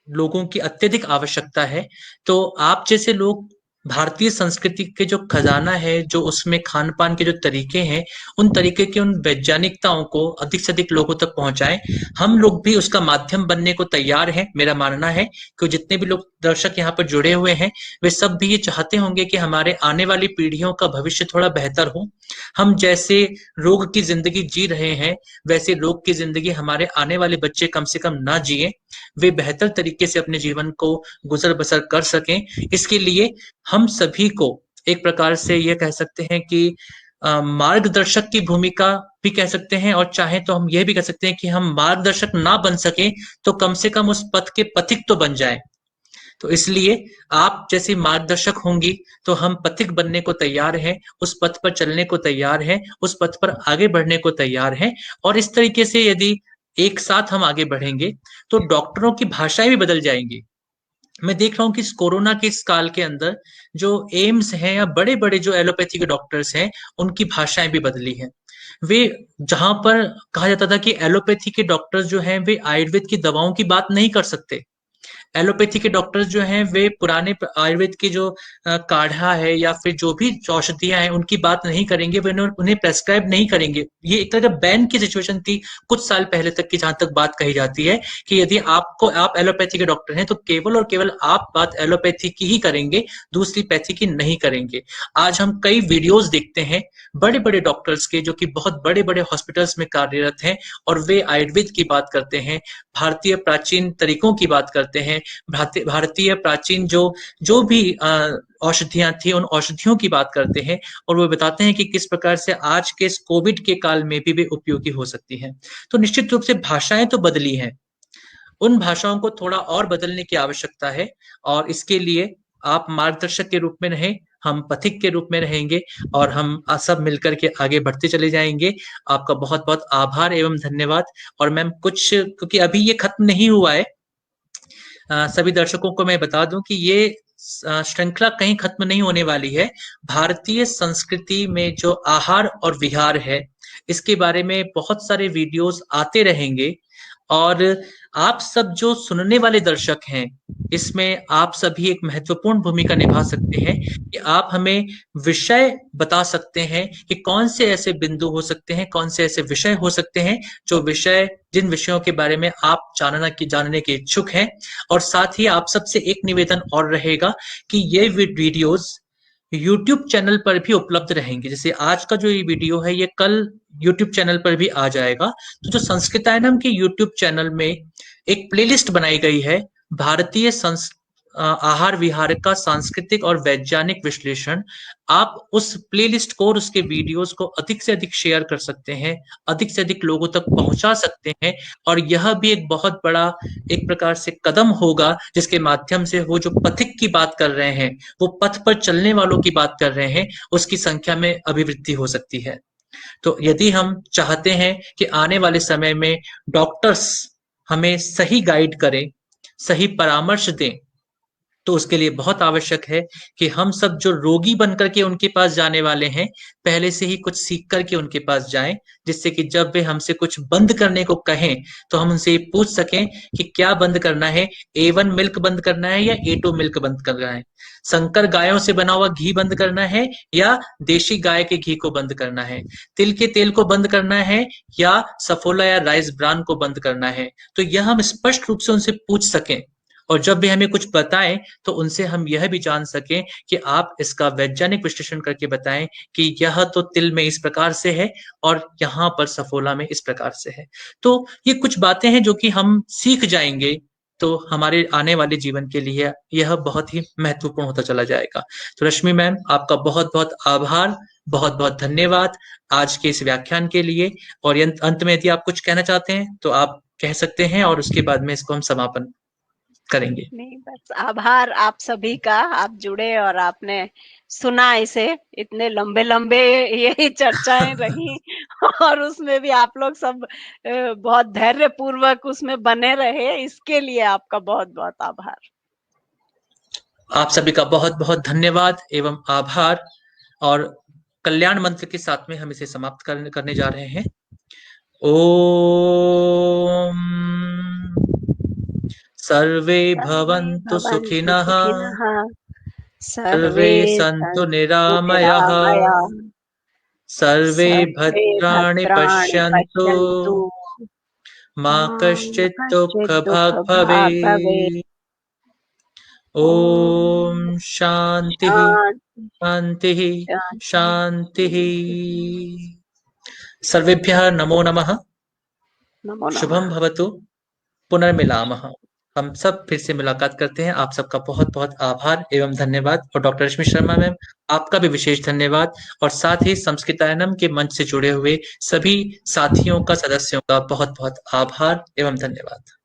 लोगों की अत्यधिक आवश्यकता है। तो आप जैसे लोग भारतीय संस्कृति के जो खजाना है, जो उसमें खान-पान के जो तरीके हैं, उन तरीके की उन वैज्ञानिकताओं को अधिक से अधिक लोगों तक पहुँचाएँ। हम लोग भी उसका माध्यम बनने को तैयार हैं, मेरा मानना है कि जितने भी लोग दर्शक यहाँ पर जुड़े हुए हैं, वे सब भी ये चाहते होंगे कि हमारे आने वाली पीढ़ियों का भविष्य थोड़ा बेहतर हो। हम जैसे रोग की ज़िंदगी जी रहे हैं, वैसे रोग की ज़िंदगी हमारे आने वाले बच्चे कम से कम ना जिएँ। वे बेहतर तरीके से अपने जीवन को गुजर-बसर कर सकें। इसके लिए हम सभी को एक प्रकार से ये कह सकते हैं कि मार्गदर्शक की भूमिका भी कह सकते हैं, और चाहे तो हम ये भी कह सकते हैं कि हम मार्गदर्शक ना बन सकें, तो कम से कम उस पथ के पथिक तो बन जाएँ। तो इसलिए आप जैसी मार्गदर्शक होंगी, तो हम पथिक बनने को तैयार हैं, उस पथ पर चलने को तैयार हैं, उस पथ पर आगे बढ़ने को तैयार हैं। और इस तरीके से यदि एक साथ हम आगे बढ़ेंगे, तो डॉक्टरों की भाषाएँ भी बदल जाएँगी। मैं देख रहा हूँ कि इस कोरोना के इस काल के अंदर जो एम्स हैं या बड़े-बड़े जो एलोपैथी के डॉक्टर्स हैं, उनकी भाषाएँ भी बदली हैं। वे जहाँ पर कहा जाता था कि एलोपैथी के डॉक्टर्स जो हैं, वे आयुर्वेद की दवाओं की बात नहीं कर सकते। एलोपैथी के डॉक्टर्स जो हैं, वे पुराने आयुर्वेद के जो काढ़ा है या फिर जो भी औषधियाँ हैं, उनकी बात नहीं करेंगे, वे उन्हें प्रेस्क्राइब नहीं करेंगे। ये एक तरह का बैन की सिचुएशन थी कुछ साल पहले तक की, जहाँ तक बात कही जाती है कि यदि आप एलोपैथी के डॉक्टर हैं, तो केवल और केवल आप बात एलोपैथी की ही करेंगे, दूसरी पैथी की नहीं करेंगे। आज हम कई वीडियोज़ देखते हैं, बड़े-बड़े डॉक्टर्स के, जो कि बहुत बड़े-बड़े हॉस्पिटल्स में कार्यरत हैं, और वे आयुर्वेद की बात करते हैं, भारतीय प्राचीन तरीकों की बात करते हैं, भारतीय प्राचीन जो जो भी औषधियाँ थी, उन औषधियों की बात करते हैं, और वो बताते हैं कि किस प्रकार से आज के इस कोविड के काल में भी वे उपयोगी हो सकती हैं। तो निश्चित रूप से भाषाएँ तो बदली हैं, उन भाषाओं को थोड़ा और बदलने की आवश्यकता है, और इसके लिए आप मार्गदर्शक के रूप में रहें, हम पथिक के रूप में रहेंगे, और हम सब मिलकर के आगे बढ़ते चले जाएँगे। आपका बहुत-बहुत आभार एवं धन्यवाद। और मैम, कुछ क्योंकि अभी ये खत्म नहीं हुआ है, सभी दर्शकों को मैं बता दूं कि ये श्रृंखला कहीं खत्म नहीं होने वाली है। भारतीय संस्कृति में जो आहार और विहार है, इसके बारे में बहुत सारे वीडियोस आते रहेंगे, और आप सब जो सुनने वाले दर्शक हैं, इसमें आप सभी एक महत्वपूर्ण भूमिका निभा सकते हैं कि आप हमें विषय बता सकते हैं कि कौन से ऐसे बिंदु हो सकते हैं, कौन से ऐसे विषय हो सकते हैं, जो विषय जिन विषयों के बारे में आप जानने के इच्छुक हैं। और साथ ही आप सबसे एक निवेदन और रहेगा कि ये वीडियोस यूट्यूब चैनल पर भी उपलब्ध रहेंगे। जैसे आज का जो ये वीडियो है, ये कल यूट्यूब चैनल पर भी आ जाएगा। तो जो संस्कृतायनम के यूट्यूब चैनल में एक प्लेलिस्ट बनाई गई है, भारतीय आहार विहार का सांस्कृतिक और वैज्ञानिक विश्लेषण। आप उस प्लेलिस्ट को और उसके वीडियोस को अधिक से अधिक शेयर कर सकते हैं, अधिक से अधिक लोगों तक पहुंचा सकते हैं, और यह भी एक बहुत बड़ा एक प्रकार से कदम होगा, जिसके माध्यम से वो जो पथिक की बात कर रहे हैं, वो पथ पर चलने वालों की बात कर रहे हैं, उसकी संख्या में अभिवृद्धि हो सकती है। तो यदि हम चाहते हैं कि आने वाले समय में डॉक्टर्स हमें सही गाइड करें, सही परामर्श दें, तो उसके लिए बहुत आवश्यक है कि हम सब जो रोगी बनकर के उनके पास जाने वाले हैं, पहले से ही कुछ सीख करके उनके पास जाएं, जिससे कि जब वे हमसे कुछ बंद करने को कहें, तो हम उनसे ये पूछ सकें कि क्या बंद करना है, A1 मिल्क बंद करना है या A2 मिल्क बंद करना है, संकर गायों से बना हुआ घी बंद करना है या देशी गाय के घी को बंद करना है, तिल के तेल को बंद करना है या सफोला या राइस ब्रान को बंद करना है। तो यह हम स्पष्ट रूप से उनसे पूछ सकें, और जब भी हमें कुछ बताएं, तो उनसे हम यह भी जान सकें कि आप इसका वैज्ञानिक विश्लेषण करके बताएं कि यह तो तिल में इस प्रकार से है, और यहाँ पर सफोला में इस प्रकार से है। तो ये कुछ बातें हैं जो कि हम सीख जाएंगे, तो हमारे आने वाले जीवन के लिए यह बहुत ही महत्वपूर्ण होता चला जाएगा। तो रश्मि मैम, आपका बहुत बहुत आभार, बहुत बहुत धन्यवाद आज के इस व्याख्यान के लिए। और अंत में यदि आप कुछ कहना चाहते हैं, तो आप कह सकते हैं, और उसके बाद में इसको हम समापन करेंगे। नहीं, बस आभार आप सभी का, आप जुड़े और आपने सुना इसे, इतने लंबे-लंबे ये चर्चाएँ रही और उसमें भी आप लोग सब बहुत धैर्यपूर्वक उसमें बने रहे, इसके लिए आपका बहुत-बहुत आभार। आप सभी का बहुत-बहुत धन्यवाद एवं आभार। और कल्याण मंत्र के साथ में हम इसे समाप्त करने जा रहे हैं। ओम सर्वे सर्वे भवन्तु भवन्तु सुखिनः, सुखिनः, सर्वे सर्वे सन्तु सन्तु निरामयाः, निरामयाः, सर्वे सर्वे भद्राणि भद्राणि पश्यन्तु, पश्यन्तु, मा मा कश्चित् कश्चित् दुःखभाग् दुःखभाग् भवेत्। भवेत्। ॐ ॐ शान्तिः शान्ति शान्तिः शान्तिः शान्तिः। शान्तिः। सर्वेभ्यः नमो नमः। नमो नमः। शुभम भवतु। पुनर्मिलामः। हम सब फिर से मुलाकात करते हैं। आप सबका बहुत बहुत आभार एवं धन्यवाद। और डॉक्टर रश्मि शर्मा मैम, आपका भी विशेष धन्यवाद। और साथ ही संस्कृतायनम के मंच से जुड़े हुए सभी साथियों का, सदस्यों का बहुत बहुत आभार एवं धन्यवाद।